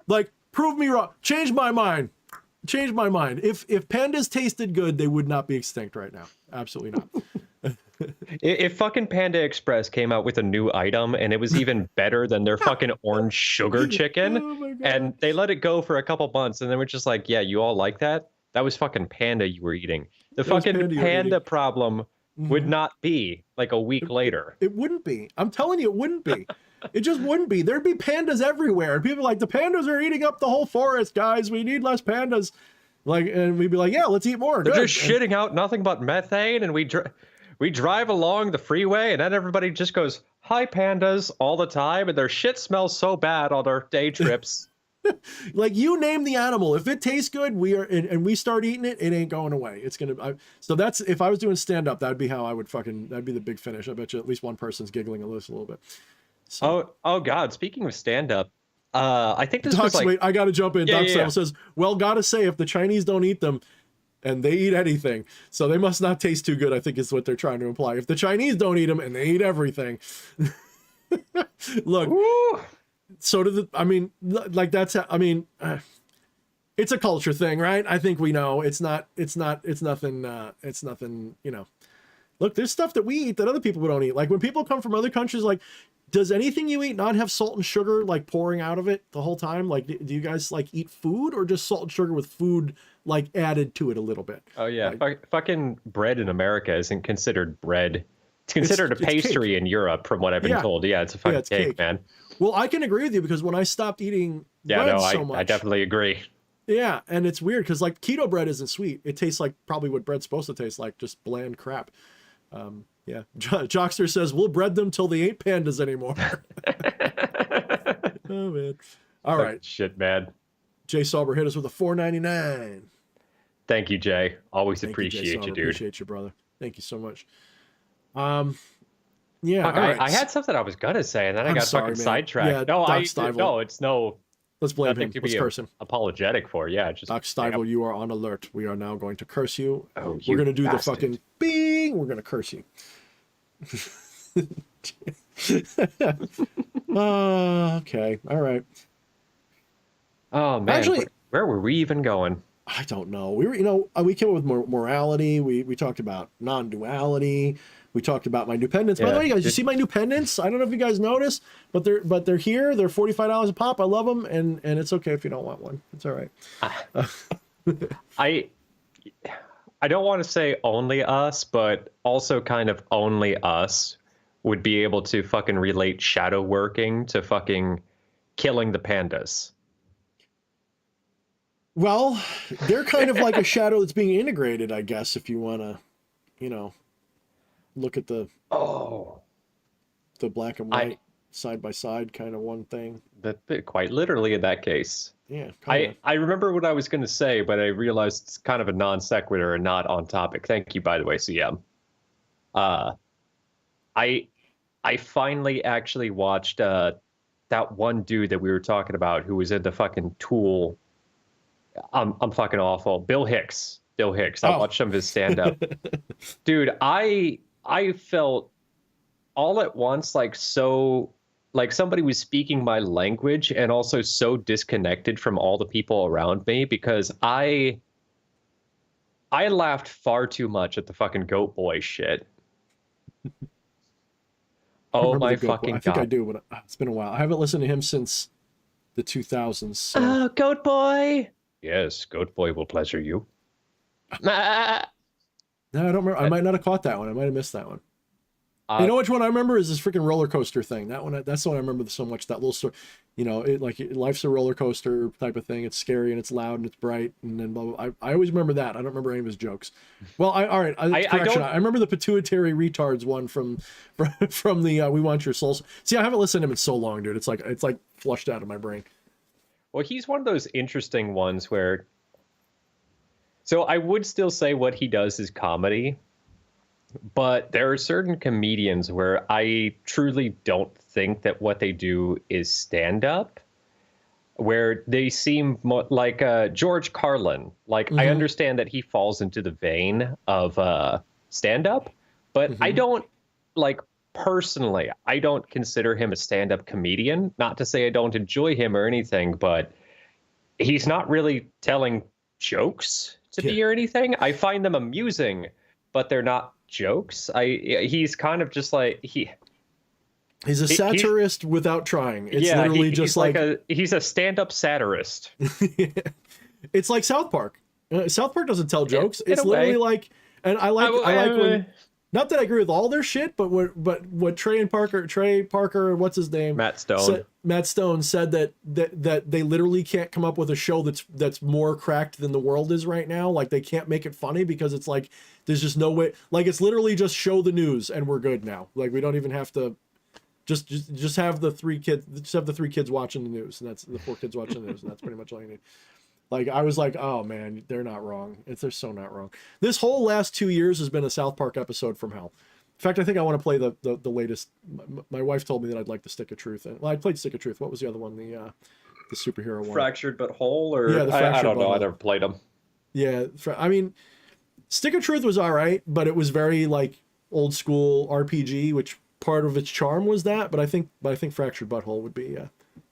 Like, prove me wrong. Change my mind. If pandas tasted good, they would not be extinct right now. Absolutely not. If fucking Panda Express came out with a new item and it was even better than their fucking orange sugar chicken, and they let it go for a couple months, and then we're just like, yeah, you all like that? That was fucking panda you were eating. The fucking panda problem would not be like a week later. It wouldn't be. I'm telling you, it wouldn't be. It just wouldn't be. There'd be pandas everywhere. And people are like, the pandas are eating up the whole forest, guys. We need less pandas. Like, and we'd be like, yeah, let's eat more. They're just shitting out nothing but methane, and we drive along the freeway, and then everybody just goes, hi, pandas, all the time, and their shit smells so bad on our day trips. Like, you name the animal. If it tastes good, and we start eating it, it ain't going away. It's going to, so that's, if I was doing stand-up, that'd be how I would that'd be the big finish. I bet you at least one person's giggling a little bit. So. Oh God, speaking of stand-up, I think this was like... Wait, I got to jump in. Doc says, well, gotta say, if the Chinese don't eat them, and they eat anything, so they must not taste too good, I think is what they're trying to imply. If the Chinese don't eat them and they eat everything. Look, so do I mean, like, that's, I mean, it's a culture thing, right? I think we know it's nothing, you know, look, there's stuff that we eat that other people don't eat. Like when people come from other countries, like, does anything you eat not have salt and sugar like pouring out of it the whole time? Like, do you guys like eat food or just salt and sugar with food like added to it a little bit? Oh yeah, like, fucking bread in America isn't considered bread. It's considered a pastry in Europe, from what I've been told. Yeah, it's a fucking cake, man. Well, I can agree with you because when I stopped eating bread so much, I definitely agree. Yeah, and it's weird because like keto bread isn't sweet. It tastes like probably what bread's supposed to taste like, just bland crap. Yeah, Jockster says we'll bread them till they ain't pandas anymore. Oh man! All right, shit, man. Jay Sauber hit us with a $4.99. Thank you, Jay. Always appreciate you, dude. Appreciate you, brother. Thank you so much. Yeah, fuck, I had something I was gonna say, and then I got fucking sidetracked. Yeah, no, it's no. Let's blame him. Let's curse him. Apologetic for, yeah. Just Doc Stivel, you are on alert. We are now going to curse you. Oh, we're going to do bastard. The fucking bing. We're going to curse you. Okay. All right. Oh man. Actually, where were we even going? I don't know. We were, we came up with morality. We talked about non-duality. We talked about my new pendants. By the way, guys, you see my new pendants? I don't know if you guys noticed, but they're here. They're $45 a pop. I love them, and it's okay if you don't want one. It's all right. I don't want to say only us, but also kind of only us would be able to fucking relate shadow working to fucking killing the pandas. Well, they're kind of like a shadow that's being integrated, I guess, if you want to, look at the black and white side by side kind of one thing. That quite literally in that case. Yeah. I remember what I was going to say, but I realized it's kind of a non sequitur and not on topic. Thank you, by the way, CM. I finally actually watched that one dude that we were talking about who was in the fucking Tool. I'm fucking awful. Bill Hicks. I watched some of his stand up. Dude, I felt all at once like somebody was speaking my language and also so disconnected from all the people around me because I laughed far too much at the fucking Goat Boy shit. Oh my fucking God. I think I do, but it's been a while. I haven't listened to him since the 2000s. So. Oh, Goat Boy. Yes, Goat Boy will pleasure you. No, I don't remember. I might not have caught that one. I might have missed that one. You know which one I remember is this freaking roller coaster thing. That one, that's the one I remember so much. That little story, life's a roller coaster type of thing. It's scary and it's loud and it's bright and then blah, blah. I always remember that. I don't remember any of his jokes. Well, I remember the pituitary retards one from the We Want Your Souls. See, I haven't listened to him in so long, dude. It's like flushed out of my brain. Well, he's one of those interesting ones where. So I would still say what he does is comedy. But there are certain comedians where I truly don't think that what they do is stand-up, where they seem like George Carlin. Like, I understand that he falls into the vein of stand-up, but I don't, personally, I don't consider him a stand-up comedian. Not to say I don't enjoy him or anything, but he's not really telling jokes to me or anything. I find them amusing, but they're not jokes. He's kind of just like he's a satirist without trying. It's literally just he's a stand-up satirist. It's like South Park. South Park doesn't tell jokes. It's literally like, and I like when, not that I agree with all their shit, but what Trey Parker, what's his name? Matt Stone said that they literally can't come up with a show that's more cracked than the world is right now. Like they can't make it funny because it's like there's just no way. Like it's literally just show the news and we're good now. Like we don't even have to just have the three kids watching the news, and that's the 4 kids watching the news, and that's pretty much all you need. Like I was like, oh man, they're not wrong. They're so not wrong. This whole last 2 years has been a South Park episode from hell. In fact, I think I want to play the latest. My wife told me that I'd like the Stick of Truth. Well, I played Stick of Truth. What was the other one? The superhero one. Fractured but whole, or yeah, I don't know. I never played them. Yeah, I mean, Stick of Truth was all right, but it was very like old school RPG, which part of its charm was that. But I think Fractured Butthole would be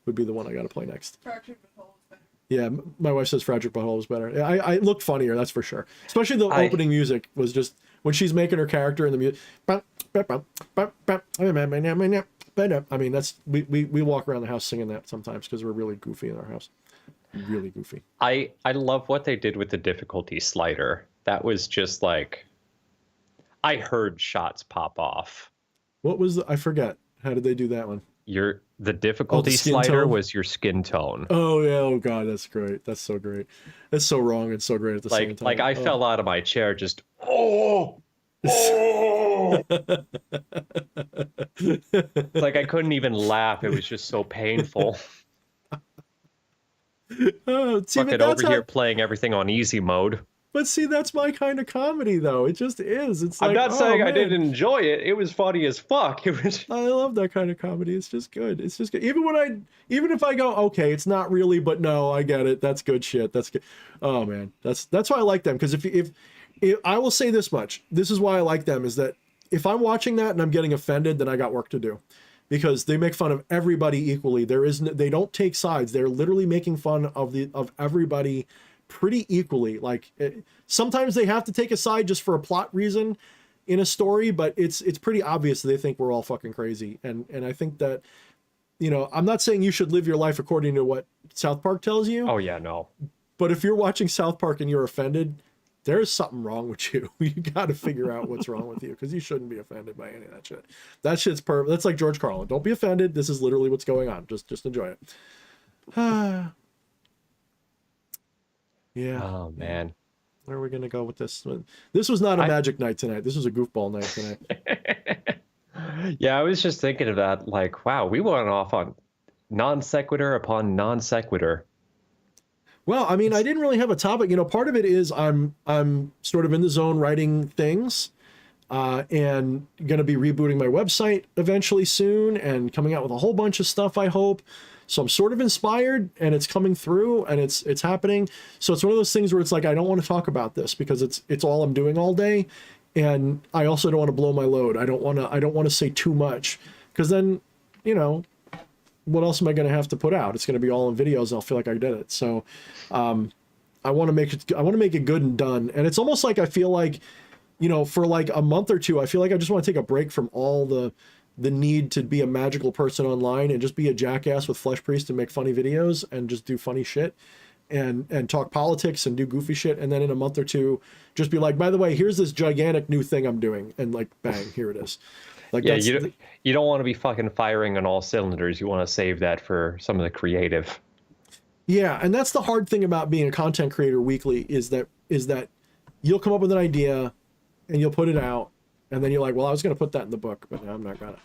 the one I got to play next. Fractured Butthole is better. Yeah, my wife says Fragile Butthole was better. I it looked funnier, that's for sure. Especially the opening music was just when she's making her character in the music. I mean, that's we walk around the house singing that sometimes because we're really goofy in our house. Really goofy. I love what they did with the difficulty slider. That was just like, I heard shots pop off. What was I forget. How did they do that one? The difficulty slider was your skin tone. Oh yeah, oh god, that's great. That's so great. It's so wrong and so great at the same time. Like I fell out of my chair just like I couldn't even laugh. It was just so painful. Oh, see, fucking over here playing everything on easy mode. But see, that's my kind of comedy, though. It just is. It's like, I'm not saying I didn't enjoy it. It was funny as fuck. It was. I love that kind of comedy. It's just good. It's just good. Even if I go, okay, it's not really, but no, I get it. That's good shit. That's good. Oh man, that's why I like them. Because if I will say this much, this is why I like them, is that if I'm watching that and I'm getting offended, then I got work to do. Because they make fun of everybody equally. They don't take sides. They're literally making fun of everybody pretty equally. Like sometimes they have to take a side just for a plot reason in a story, but it's pretty obvious that they think we're all fucking crazy. And I think that, you know, I'm not saying you should live your life according to what South Park tells you. Oh yeah, no. But if you're watching South Park and you're offended, there's something wrong with you. You got to figure out what's wrong with you, because you shouldn't be offended by any of that shit. That shit's perfect. That's like George Carlin. Don't be offended. This is literally what's going on. Just enjoy it. Yeah. Oh man. Where are we gonna go with this? This was not a magic night tonight. This was a goofball night tonight. Yeah, I was just thinking of that. Like, wow, we went off on non sequitur upon non sequitur. Well, I mean, I didn't really have a topic. You know, part of it is I'm sort of in the zone writing things, and going to be rebooting my website eventually soon, and coming out with a whole bunch of stuff, I hope. So I'm sort of inspired, and it's coming through, and it's happening. So it's one of those things where it's like I don't want to talk about this because it's all I'm doing all day, and I also don't want to blow my load. I don't want to say too much, because then, you know, what else am I going to have to put out? It's going to be all in videos, and I'll feel like I did it. So I want to make it good and done. And it's almost like I feel like, you know, for like a month or two, I feel like I just want to take a break from all the need to be a magical person online and just be a jackass with Flesh Priest and make funny videos and just do funny shit and talk politics and do goofy shit. And then in a month or two, just be like, by the way, here's this gigantic new thing I'm doing. And like, bang, here it is. Like, yeah, you don't want to be fucking firing on all cylinders. You want to save that for some of the creative. Yeah, and that's the hard thing about being a content creator weekly is that you'll come up with an idea and you'll put it out, and then you're like, well, I was going to put that in the book, but now I'm not gonna.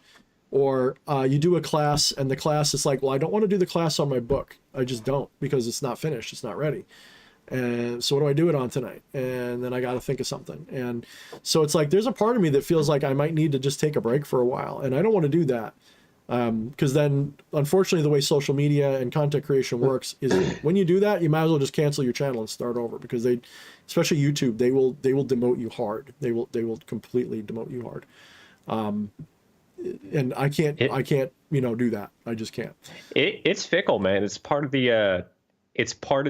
Or you do a class, and the class is like, well, I don't want to do the class on my book. I just don't, because it's not finished, it's not ready. And so what do I do it on tonight? And then I got to think of something. And so it's like, there's a part of me that feels like I might need to just take a break for a while. And I don't want to do that. Because then, unfortunately, the way social media and content creation works is when you do that, you might as well just cancel your channel and start over, because especially YouTube, they will demote you hard. They will completely demote you hard. And I can't, you know, do that. I just can't. It's fickle, man. It's part of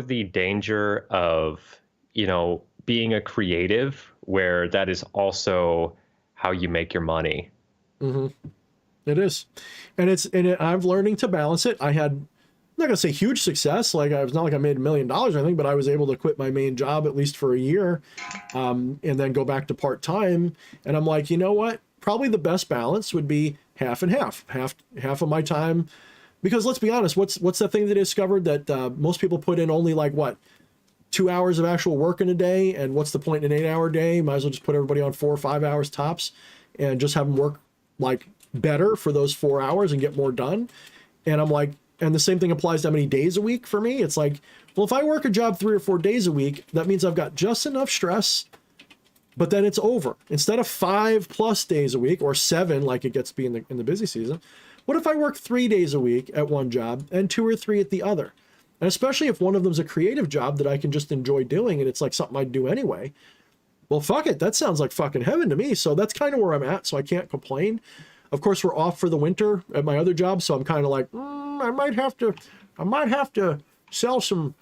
the danger of, you know, being a creative, where that is also how you make your money. Mm-hmm. It is. And I'm learning to balance it. I had, I'm not gonna say huge success. Like, I was not like I made $1 million or anything, but I was able to quit my main job at least for a year, and then go back to part-time. And I'm like, you know what? Probably the best balance would be half and half of my time. Because let's be honest, what's that thing they discovered that most people put in only like 2 hours of actual work in a day, and what's the point in an 8-hour day? Might as well just put everybody on 4 or 5 hours tops, and just have them work like better for those 4 hours and get more done. And I'm like, and the same thing applies to how many days a week for me. It's like, well, if I work a job 3 or 4 days a week, that means I've got just enough stress, but then it's over. Instead of 5+ days a week, or 7 like it gets to be in the busy season, what if I work 3 days a week at one job and 2 or 3 at the other? And especially if one of them's a creative job that I can just enjoy doing, and it's like something I'd do anyway. Well, fuck it. That sounds like fucking heaven to me. So that's kind of where I'm at. So I can't complain. Of course, we're off for the winter at my other job. So I'm kind of like, I might have to sell some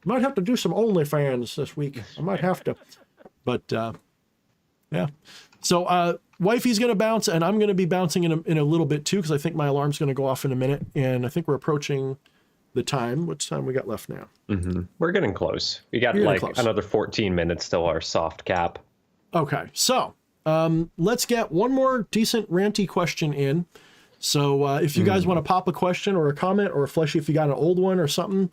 Might have to do some OnlyFans this week. I might have to. But yeah. So wifey's going to bounce, and I'm going to be bouncing in a little bit too, because I think my alarm's going to go off in a minute, and I think we're approaching the time. What time we got left now? Mm-hmm. We're getting close. We got another 14 minutes till our soft cap. Okay, so let's get one more decent ranty question in. So if you guys want to pop a question or a comment, or Fleshy, if you got an old one or something.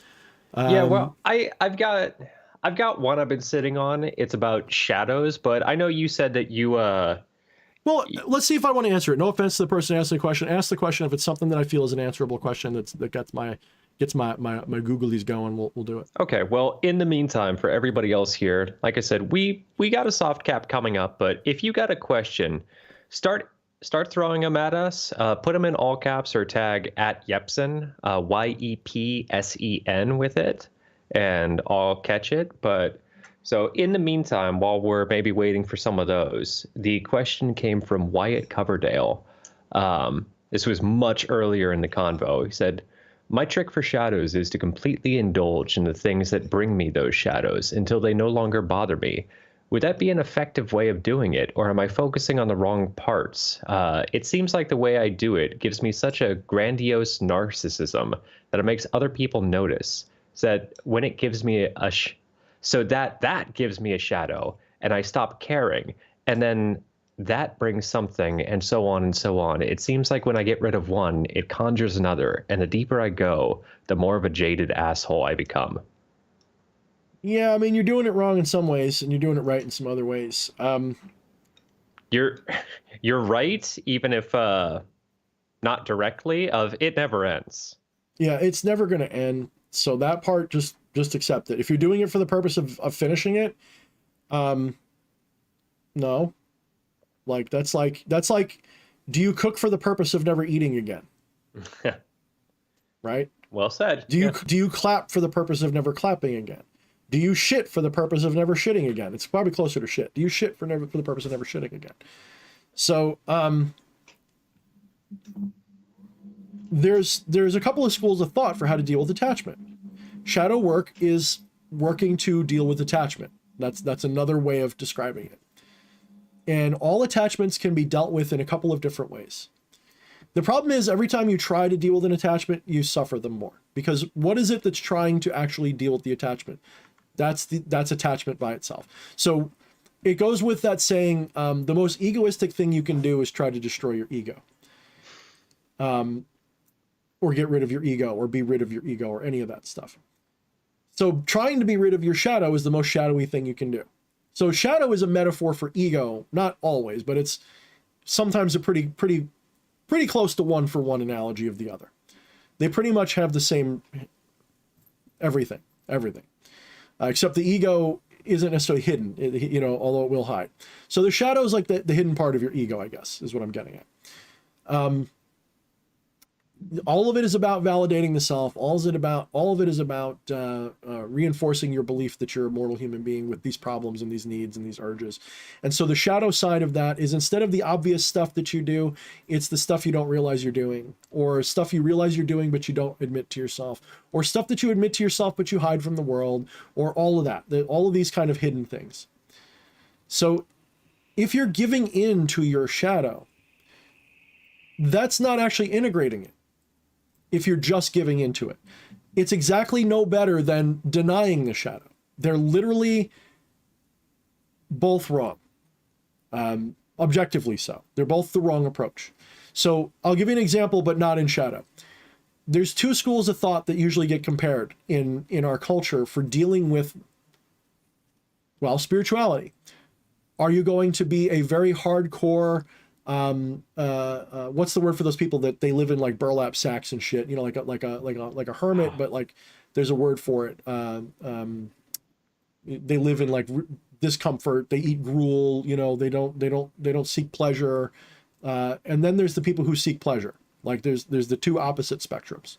Yeah, well, I've got one I've been sitting on. It's about shadows, but I know you said that you well, let's see if I want to answer it. No offense to the person asking the question. Ask the question if it's something that I feel is an answerable question that gets my googlies going. We'll do it. Okay. Well, in the meantime, for everybody else here, like I said, we got a soft cap coming up, but if you got a question, start throwing them at us. Put them in all caps or tag at Yepsen, YEPSEN with it, and I'll catch it. But so in the meantime, while we're maybe waiting for some of those, the question came from Wyatt Coverdale. This was much earlier in the convo. He said, "My trick for shadows is to completely indulge in the things that bring me those shadows until they no longer bother me. Would that be an effective way of doing it, or am I focusing on the wrong parts? It seems like the way I do it gives me such a grandiose narcissism that it makes other people notice. So that when it gives me that gives me a shadow, and I stop caring, and then that brings something, and so on and so on. It seems like when I get rid of one, it conjures another, and the deeper I go, the more of a jaded asshole I become." Yeah, I mean, you're doing it wrong in some ways, and you're doing it right in some other ways. You're right, even if not directly. Of it never ends. Yeah, it's never going to end. So that part, just accept it. If you're doing it for the purpose of finishing it, no. Like that's like, do you cook for the purpose of never eating again? Right? Well said. Do you clap for the purpose of never clapping again? Do you shit for the purpose of never shitting again? It's probably closer to shit. Do you shit for the purpose of never shitting again? So there's a couple of schools of thought for how to deal with attachment. Shadow work is working to deal with attachment. That's another way of describing it. And all attachments can be dealt with in a couple of different ways. The problem is every time you try to deal with an attachment, you suffer them more. Because what is it that's trying to actually deal with the attachment? That's attachment by itself. So it goes with that saying, the most egoistic thing you can do is try to destroy your ego. Or get rid of your ego, or be rid of your ego, or any of that stuff. So trying to be rid of your shadow is the most shadowy thing you can do. So shadow is a metaphor for ego, not always, but it's sometimes a pretty close to one-for-one analogy of the other. They pretty much have the same everything. Except the ego isn't necessarily hidden, although it will hide. So the shadow is like the hidden part of your ego, I guess, is what I'm getting at. All of it is about validating the self. All of it is about reinforcing your belief that you're a mortal human being with these problems and these needs and these urges. And so the shadow side of that is, instead of the obvious stuff that you do, it's the stuff you don't realize you're doing, or stuff you realize you're doing but you don't admit to yourself, or stuff that you admit to yourself but you hide from the world, or all of that. All of these kind of hidden things. So if you're giving in to your shadow, that's not actually integrating it. If you're just giving into it, it's exactly no better than denying the shadow. They're literally both wrong. Objectively so. They're both the wrong approach. So I'll give you an example, but not in shadow. There's two schools of thought that usually get compared in our culture for dealing with, well, spirituality. Are you going to be a very hardcore, what's the word for those people that they live in like burlap sacks and shit, like a hermit, but like there's a word for it. They live in like discomfort. They eat gruel, they don't seek pleasure. And then there's the people who seek pleasure. Like there's the two opposite spectrums.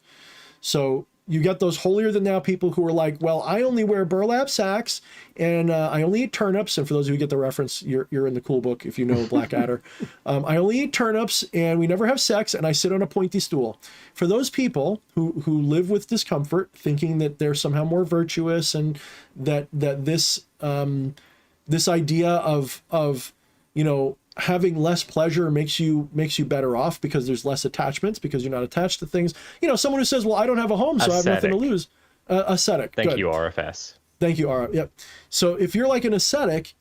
So you get those holier than thou people who are like, well, I only wear burlap sacks and I only eat turnips. And for those of you who get the reference, you're in the cool book if you know Blackadder. I only eat turnips and we never have sex and I sit on a pointy stool. For those people who live with discomfort, thinking that they're somehow more virtuous and that this this idea of having less pleasure makes you better off because there's less attachments, because you're not attached to things. Someone who says, well, I don't have a home, so I have nothing to lose. Ascetic. Thank you, RFS. Thank you, Ara. Yep. So if you're like an ascetic,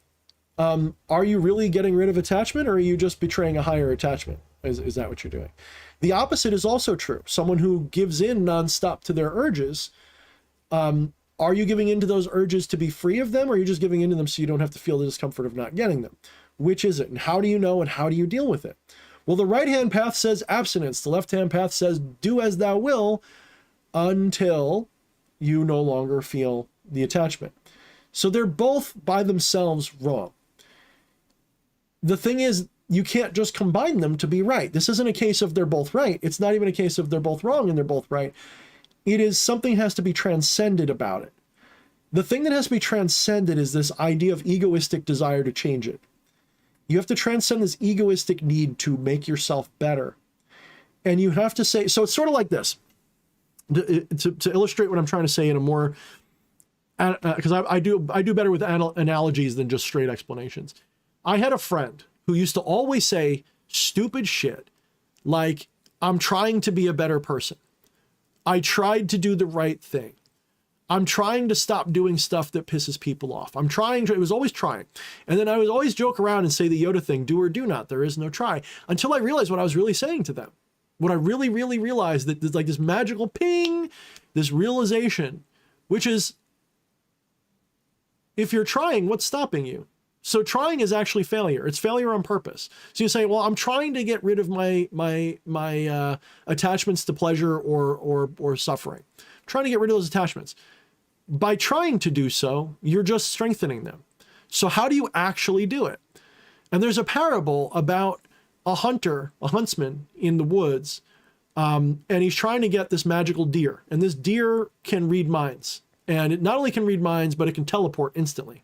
are you really getting rid of attachment, or are you just betraying a higher attachment? Is that what you're doing? The opposite is also true. Someone who gives in nonstop to their urges, are you giving in to those urges to be free of them, or are you just giving into them so you don't have to feel the discomfort of not getting them? Which is it? And how do you know, and how do you deal with it? Well, the right-hand path says abstinence. The left-hand path says do as thou will until you no longer feel the attachment. So they're both by themselves wrong. The thing is, you can't just combine them to be right. This isn't a case of they're both right. It's not even a case of they're both wrong and they're both right. It is something has to be transcended about it. The thing that has to be transcended is this idea of egoistic desire to change it. You have to transcend this egoistic need to make yourself better. And you have to say, so it's sort of like this, to illustrate what I'm trying to say in a more, because I do better with analogies than just straight explanations. I had a friend who used to always say stupid shit like, I'm trying to be a better person. I tried to do the right thing. I'm trying to stop doing stuff that pisses people off. It was always trying. And then I would always joke around and say the Yoda thing, do or do not, there is no try, until I realized what I was really saying to them. What I really, really realized, that there's like this magical ping, this realization, which is, if you're trying, what's stopping you? So trying is actually failure. It's failure on purpose. So you say, well, I'm trying to get rid of my attachments to pleasure or suffering. I'm trying to get rid of those attachments. By trying to do so, you're just strengthening them. So how do you actually do it? And there's a parable about a huntsman in the woods, and he's trying to get this magical deer. And this deer can read minds. And it not only can read minds, but it can teleport instantly.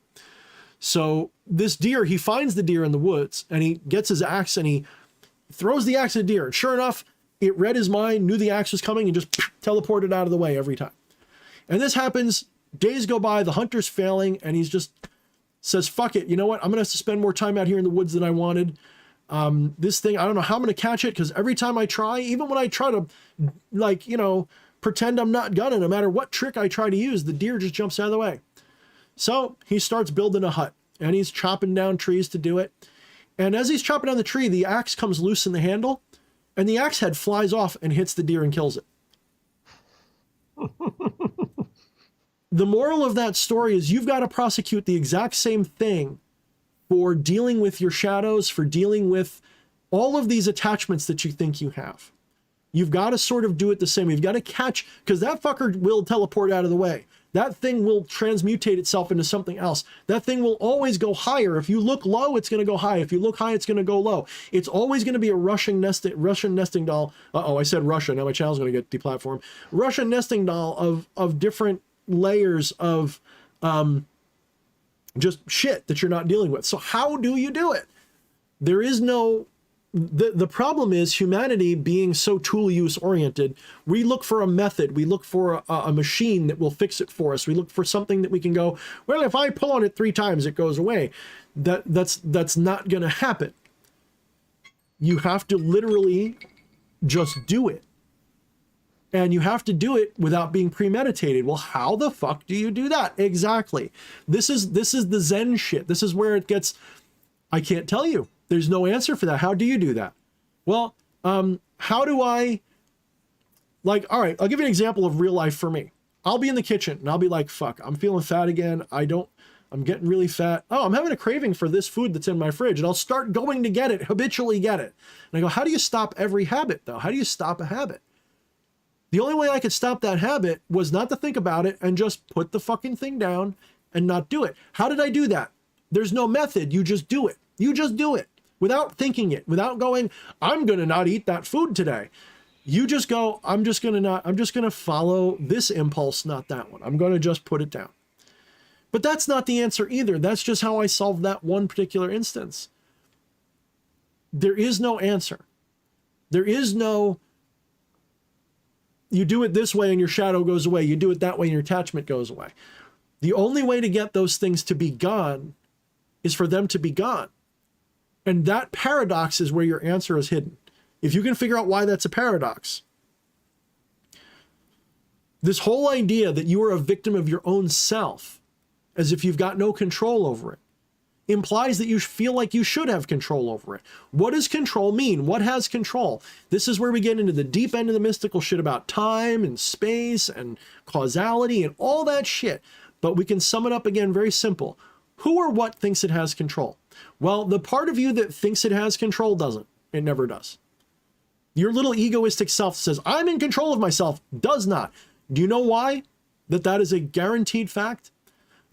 So this deer, he finds the deer in the woods, and he gets his axe and he throws the axe at the deer. And sure enough, it read his mind, knew the axe was coming, and just teleported out of the way every time. And this happens, days go by, the hunter's failing, and he's just says, fuck it, you know what? I'm going to have to spend more time out here in the woods than I wanted. This thing, I don't know how I'm going to catch it, because every time I try, even when I try to, pretend I'm not gonna, no matter what trick I try to use, the deer just jumps out of the way. So he starts building a hut, and he's chopping down trees to do it. And as he's chopping down the tree, the axe comes loose in the handle, and the axe head flies off and hits the deer and kills it. The moral of that story is you've got to prosecute the exact same thing for dealing with your shadows, for dealing with all of these attachments that you think you have. You've got to sort of do it the same. You've got to catch, because that fucker will teleport out of the way. That thing will transmutate itself into something else. That thing will always go higher. If you look low, it's going to go high. If you look high, it's going to go low. It's always going to be a Russian nesting doll. Uh-oh, I said Russia. Now my channel's going to get deplatformed. Russian nesting doll of different layers of just shit that you're not dealing with. So how do you do it? There is no... The problem is humanity being so tool use oriented. We look for a method. We look for a machine that will fix it for us. We look for something that we can go, well, if I pull on it 3 times, it goes away. That's not going to happen. You have to literally just do it. And you have to do it without being premeditated. Well, how the fuck do you do that? Exactly. This is the Zen shit. This is where it gets, I can't tell you. There's no answer for that. How do you do that? Well, how do I, all right, I'll give you an example of real life for me. I'll be in the kitchen and I'll be like, fuck, I'm feeling fat again. I'm getting really fat. Oh, I'm having a craving for this food that's in my fridge, and I'll start going to get it, habitually get it. And I go, how do you stop every habit though? How do you stop a habit? The only way I could stop that habit was not to think about it and just put the fucking thing down and not do it. How did I do that? There's no method. You just do it. You just do it. Without thinking it, without going, I'm going to not eat that food today. You just go, I'm just going to follow this impulse, not that one. I'm going to just put it down. But that's not the answer either. That's just how I solved that one particular instance. There is no answer. There is no, you do it this way and your shadow goes away. You do it that way and your attachment goes away. The only way to get those things to be gone is for them to be gone. And that paradox is where your answer is hidden. If you can figure out why that's a paradox, this whole idea that you are a victim of your own self, as if you've got no control over it, implies that you feel like you should have control over it. What does control mean? What has control? This is where we get into the deep end of the mystical shit about time and space and causality and all that shit. But we can sum it up again very simple. Who or what thinks it has control? Well, the part of you that thinks it has control doesn't. It never does. Your little egoistic self says, I'm in control of myself, does not. Do you know why? That is a guaranteed fact?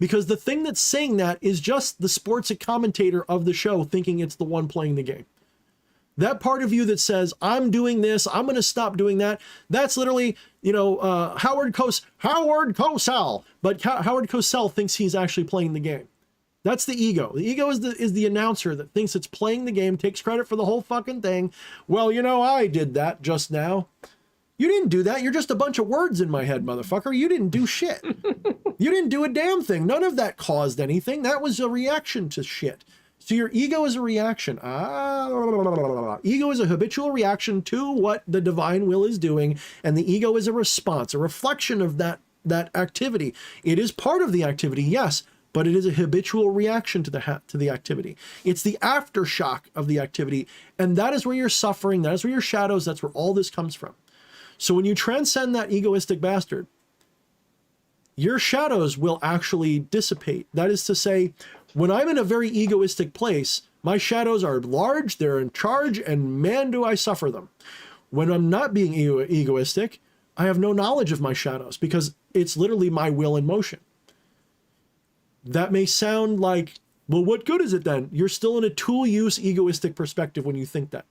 Because the thing that's saying that is just the sports commentator of the show thinking it's the one playing the game. That part of you that says, I'm doing this, I'm going to stop doing that, that's literally, Howard Cosell. But Howard Cosell thinks he's actually playing the game. That's the ego. The ego is the announcer that thinks it's playing the game, takes credit for the whole fucking thing. Well, I did that just now. You didn't do that. You're just a bunch of words in my head, motherfucker. You didn't do shit. You didn't do a damn thing. None of that caused anything. That was a reaction to shit. So your ego is a reaction. Ego is a habitual reaction to what the divine will is doing, and the ego is a response, a reflection of that activity. It is part of the activity, yes, but it is a habitual reaction to the activity. It's the aftershock of the activity, and that is where you're suffering, that is where your shadows, that's where all this comes from. So when you transcend that egoistic bastard, your shadows will actually dissipate. That is to say, when I'm in a very egoistic place, my shadows are large, they're in charge, and man, do I suffer them. When I'm not being egoistic, I have no knowledge of my shadows because it's literally my will in motion. That may sound like, well, what good is it then? You're still in a tool use egoistic perspective when you think that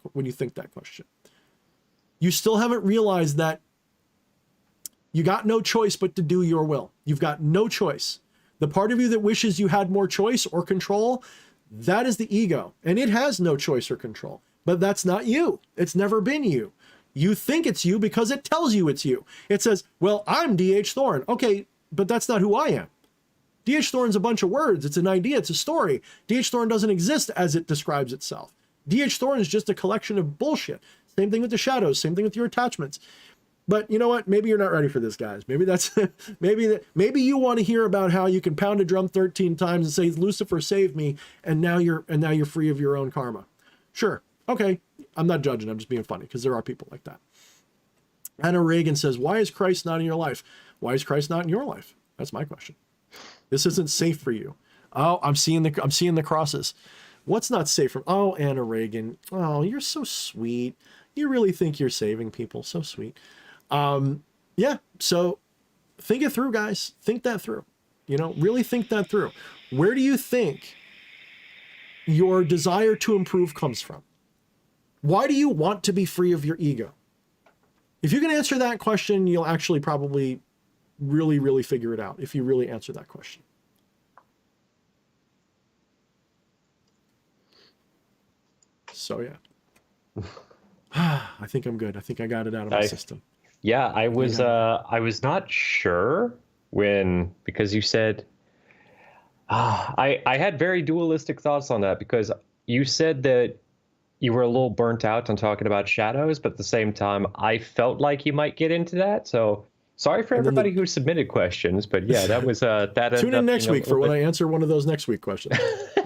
question. You still haven't realized that you got no choice but to do your will. You've got no choice. The part of you that wishes you had more choice or control, that is the ego. And it has no choice or control. But that's not you. It's never been you. You think it's you because it tells you it's you. It says, well, I'm D.H. Thorne. Okay, but that's not who I am. D.H. Thorne's a bunch of words. It's an idea. It's a story. D.H. Thorne doesn't exist as it describes itself. D.H. Thorne is just a collection of bullshit. Same thing with the shadows. Same thing with your attachments. But you know what? Maybe you're not ready for this, guys. Maybe that's maybe you want to hear about how you can pound a drum 13 times and say, Lucifer saved me, and now you're free of your own karma. Sure. Okay. I'm not judging. I'm just being funny because there are people like that. Anna Reagan says, why is Christ not in your life? Why is Christ not in your life? That's my question. This isn't safe for you. Oh, I'm seeing the crosses. What's not safe from? Oh, Anna Reagan. Oh, you're so sweet. You really think you're saving people. So sweet. Yeah. So think it through, guys. Think that through. Really think that through. Where do you think your desire to improve comes from? Why do you want to be free of your ego? If you can answer that question, you'll actually probably really, really figure it out if you really answer that question. So yeah. I think I'm good. I think I got it out of my system. Yeah, I was not sure because you said I had very dualistic thoughts on that, because you said that you were a little burnt out on talking about shadows, but at the same time I felt like you might get into that. So sorry for everybody who submitted questions, but yeah, that was that. Tune in next week for when I answer one of those next week questions. Yeah.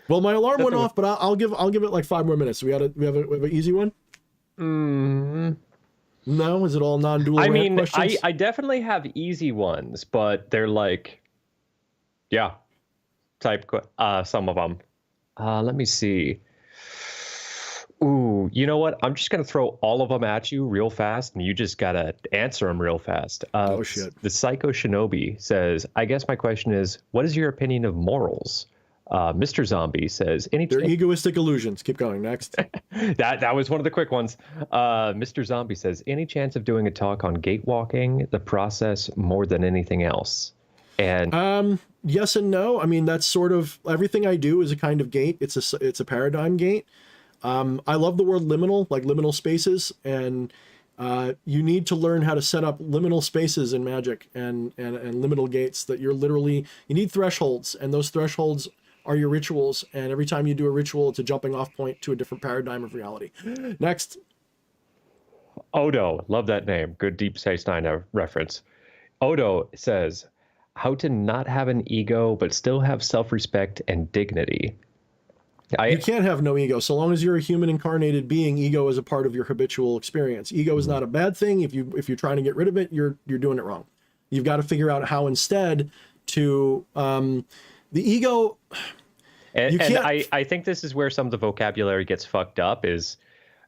Well, my alarm went off, but I'll give it like 5 more minutes. We have an easy one. No, is it all non-dual? I mean, questions? I definitely have easy ones, but they're like, yeah, type some of them. Let me see. Ooh, you know what? I'm just gonna throw all of them at you real fast, and you just gotta answer them real fast. Oh shit! The Psycho Shinobi says, "I guess my question is, what is your opinion of morals? Mr. Zombie says, They're egoistic illusions. Keep going. Next. that was one of the quick ones. Mr. Zombie says, any chance of doing a talk on gate walking, the process more than anything else? And yes and no. I mean, that's sort of everything I do is a kind of gate. It's a paradigm gate. I love the word liminal, like liminal spaces, and you need to learn how to set up liminal spaces in Magic and liminal gates that you need thresholds, and those thresholds are your rituals. And every time you do a ritual, it's a jumping off point to a different paradigm of reality. Next. Odo, love that name. Good Deep Space Nine reference. Odo says, how to not have an ego, but still have self-respect and dignity. You can't have no ego. So long as you're a human incarnated being, ego is a part of your habitual experience. Ego is not a bad thing. If you're trying to get rid of it, you're doing it wrong. You've got to figure out how instead to the ego. And I think this is where some of the vocabulary gets fucked up is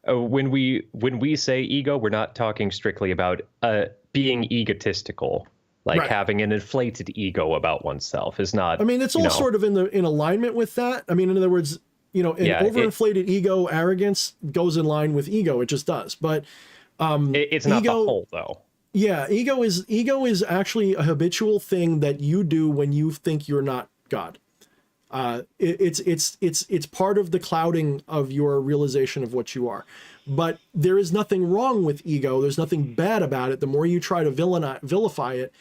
when we say ego, we're not talking strictly about being egotistical. Like having an inflated ego about oneself is not. I mean, it's all sort of in alignment with that. I mean, in other words, overinflated ego, arrogance goes in line with ego. It just does. But it's not the whole, though. Yeah, ego is actually a habitual thing that you do when you think you're not God. It's part of the clouding of your realization of what you are. But there is nothing wrong with ego. There's nothing bad about it. The more you try to vilify it,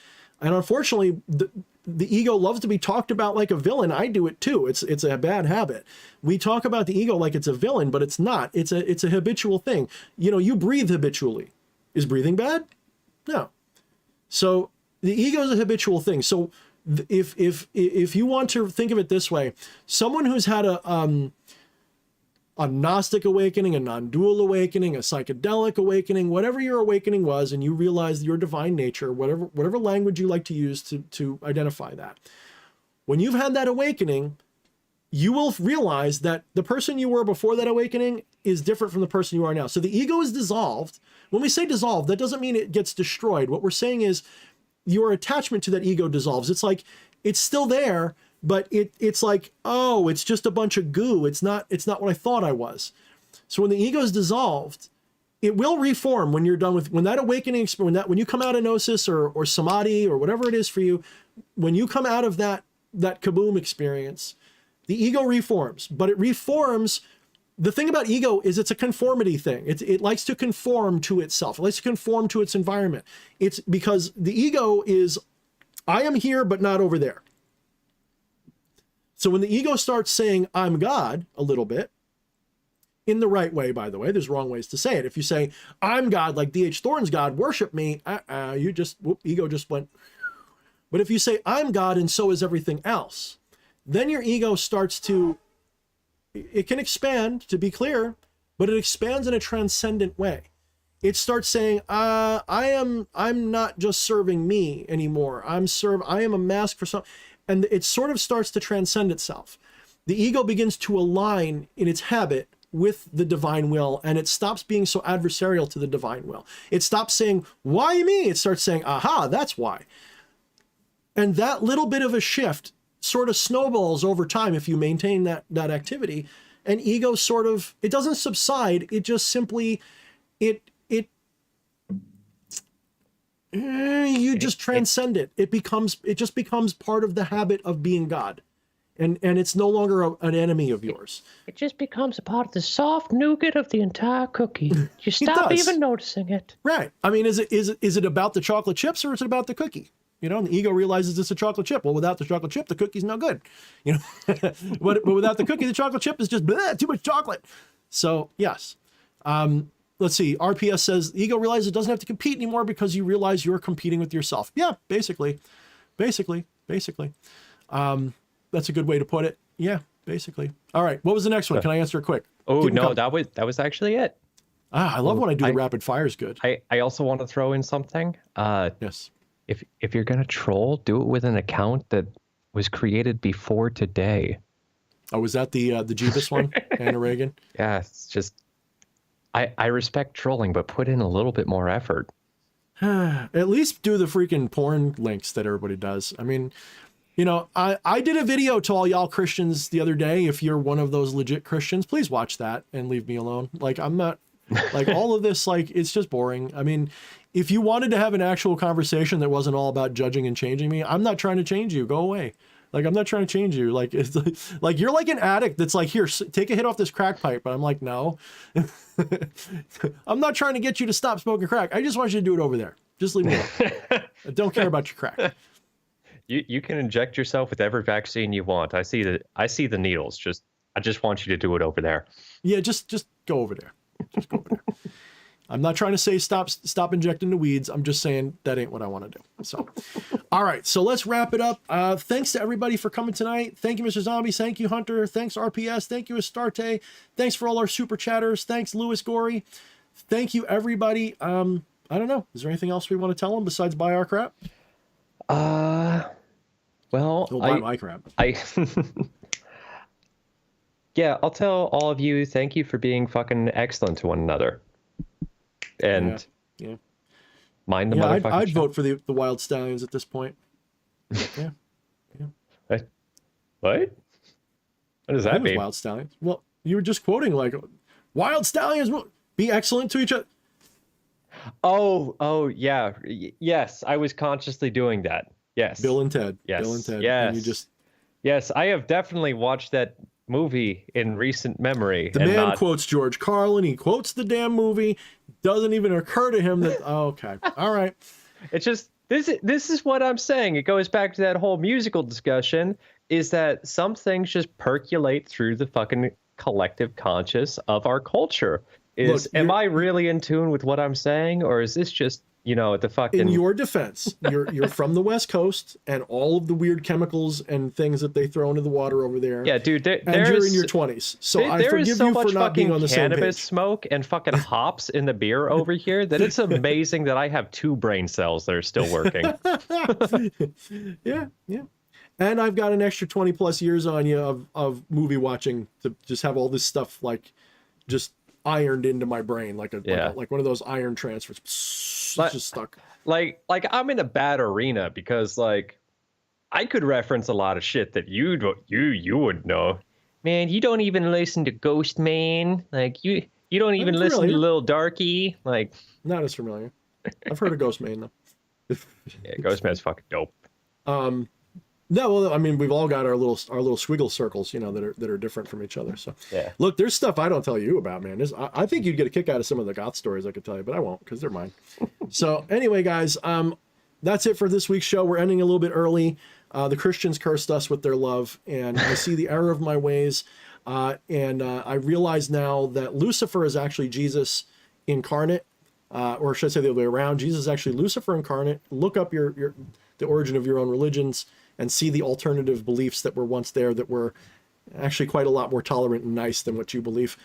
and unfortunately, the ego loves to be talked about like a villain. I do it too. It's a bad habit. We talk about the ego like it's a villain, but it's not. It's a habitual thing. You breathe habitually. Is breathing bad? No. So the ego is a habitual thing. So if you want to think of it this way, someone who's had a Gnostic awakening, a non-dual awakening, a psychedelic awakening, whatever your awakening was, and you realize your divine nature, whatever language you like to use to identify that. When you've had that awakening, you will realize that the person you were before that awakening is different from the person you are now. So the ego is dissolved. When we say dissolved, that doesn't mean it gets destroyed. What we're saying is your attachment to that ego dissolves. It's like, it's still there, but it's like, oh, it's just a bunch of goo. It's not what I thought I was. So when the ego is dissolved, it will reform when you're done when that awakening, when you come out of gnosis or samadhi or whatever it is for you, when you come out of that kaboom experience, the ego reforms, but it reforms. The thing about ego is it's a conformity thing. It likes to conform to itself. It likes to conform to its environment. It's because the ego is, I am here, but not over there. So when the ego starts saying, I'm God, a little bit, in the right way, by the way, there's wrong ways to say it. If you say, I'm God, like D.H. Thorne's God, worship me, ego just went. But if you say, I'm God, and so is everything else, then your ego starts to, it can expand, to be clear, but it expands in a transcendent way. It starts saying, I'm not just serving me anymore. I am a mask for some. And it sort of starts to transcend itself. The ego begins to align in its habit with the divine will, and it stops being so adversarial to the divine will. It stops saying, why me? It starts saying, aha, that's why. And that little bit of a shift sort of snowballs over time if you maintain that activity. And ego sort of, it doesn't subside, it just simply, you just transcend it. It just becomes part of the habit of being God. And it's no longer an enemy of yours. It just becomes a part of the soft nougat of the entire cookie. You stop even noticing it. Right. I mean, is it about the chocolate chips or is it about the cookie? And the ego realizes it's a chocolate chip. Well, without the chocolate chip, the cookie's no good. But without the cookie, the chocolate chip is just too much chocolate. So yes. Let's see. RPS says the ego realizes it doesn't have to compete anymore because you realize you're competing with yourself. Yeah, basically. That's a good way to put it. Yeah, basically. All right. What was the next one? Can I answer it quick? Oh, no, that was actually it. I love when I do the rapid fires good. I also want to throw in something. Yes. If you're going to troll, do it with an account that was created before today. Oh, was that the Jeebus one, Anna Reagan? Yeah, it's just, I respect trolling, but put in a little bit more effort. At least do the freaking porn links that everybody does. I mean, You know, I did a video to all y'all Christians the other day. If you're one of those legit Christians, please watch that and leave me alone. Like, I'm not, like, all of this, like, it's just boring. I mean, if you wanted to have an actual conversation that wasn't all about judging and changing me, I'm not trying to change you. Go away. Like, I'm not trying to change you. Like, it's like you're like an addict that's like, here, take a hit off this crack pipe. But I'm like, no. I'm not trying to get you to stop smoking crack. I just want you to do it over there. Just leave me alone. I don't care about your crack. You can inject yourself with every vaccine you want. I see the needles. I just want you to do it over there. Yeah, just go over there. Just go over there. I'm not trying to say stop injecting the weeds. I'm just saying that ain't what I want to do. So, all right. So let's wrap it up. Thanks to everybody for coming tonight. Thank you, Mr. Zombies. Thank you, Hunter. Thanks, RPS. Thank you, Astarte. Thanks for all our super chatters. Thanks, Louis Gory. Thank you, everybody. I don't know. Is there anything else we want to tell them besides buy our crap? Well, buy my crap. Yeah, I'll tell all of you, thank you for being fucking excellent to one another. And yeah. Mind the motherfucking I'd shit. vote for the Wild Stallions at this point. Yeah. What? What does that mean? Wild Stallions. Well, you were just quoting like Wild Stallions will be excellent to each other. Oh, yeah. Yes, I was consciously doing that. Yes. Bill and Ted. Yes. Bill and Ted. Yes. And you just... Yes, I have definitely watched that movie in recent memory. The man quotes George Carlin. He quotes the damn movie. Doesn't even occur to him that... Oh, okay. All right. It's just... This is what I'm saying. It goes back to that whole musical discussion, is that some things just percolate through the fucking collective conscious of our culture. Am I really in tune with what I'm saying, or is this just, the fucking... In your defense, you're from the West Coast, and all of the weird chemicals and things that they throw into the water over there. Yeah, dude, and you're in your 20s, so I forgive you for not being on the same page. Cannabis smoke and fucking hops in the beer over here that it's amazing that I have 2 brain cells that are still working. Yeah. And I've got an extra 20 plus years on you of movie watching to just have all this stuff like just ironed into my brain like one of those iron transfers. Just stuck. Like I'm in a bad arena because like I could reference a lot of shit that you would know. Man, you don't even listen to Ghost Man. Like you don't even listen to Lil Darky. Like not as familiar. I've heard of Ghost Man though. Yeah, Ghost Man's fucking dope. No, well, I mean, we've all got our little squiggle circles, that are different from each other. So, yeah. Look, there's stuff I don't tell you about, man. I think you'd get a kick out of some of the goth stories I could tell you, but I won't because they're mine. So, anyway, guys, that's it for this week's show. We're ending a little bit early. The Christians cursed us with their love, and I see the error of my ways. And I realize now that Lucifer is actually Jesus incarnate, or should I say the other way around? Jesus is actually Lucifer incarnate. Look up the origin of your own religions and see the alternative beliefs that were once there that were actually quite a lot more tolerant and nice than what you believe.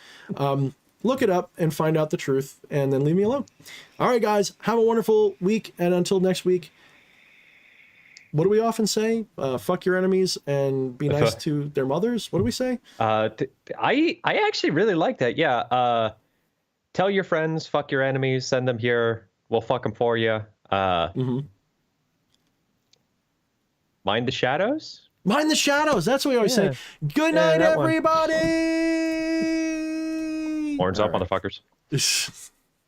Look it up and find out the truth, and then leave me alone. All right, guys, have a wonderful week, and until next week, what do we often say? Fuck your enemies and be nice to their mothers. What do we say? I actually really like that. Yeah. Tell your friends, fuck your enemies, send them here. We'll fuck them for you. Mind the shadows? Mind the shadows. That's what we always say. Good night, everybody. Horns up, motherfuckers.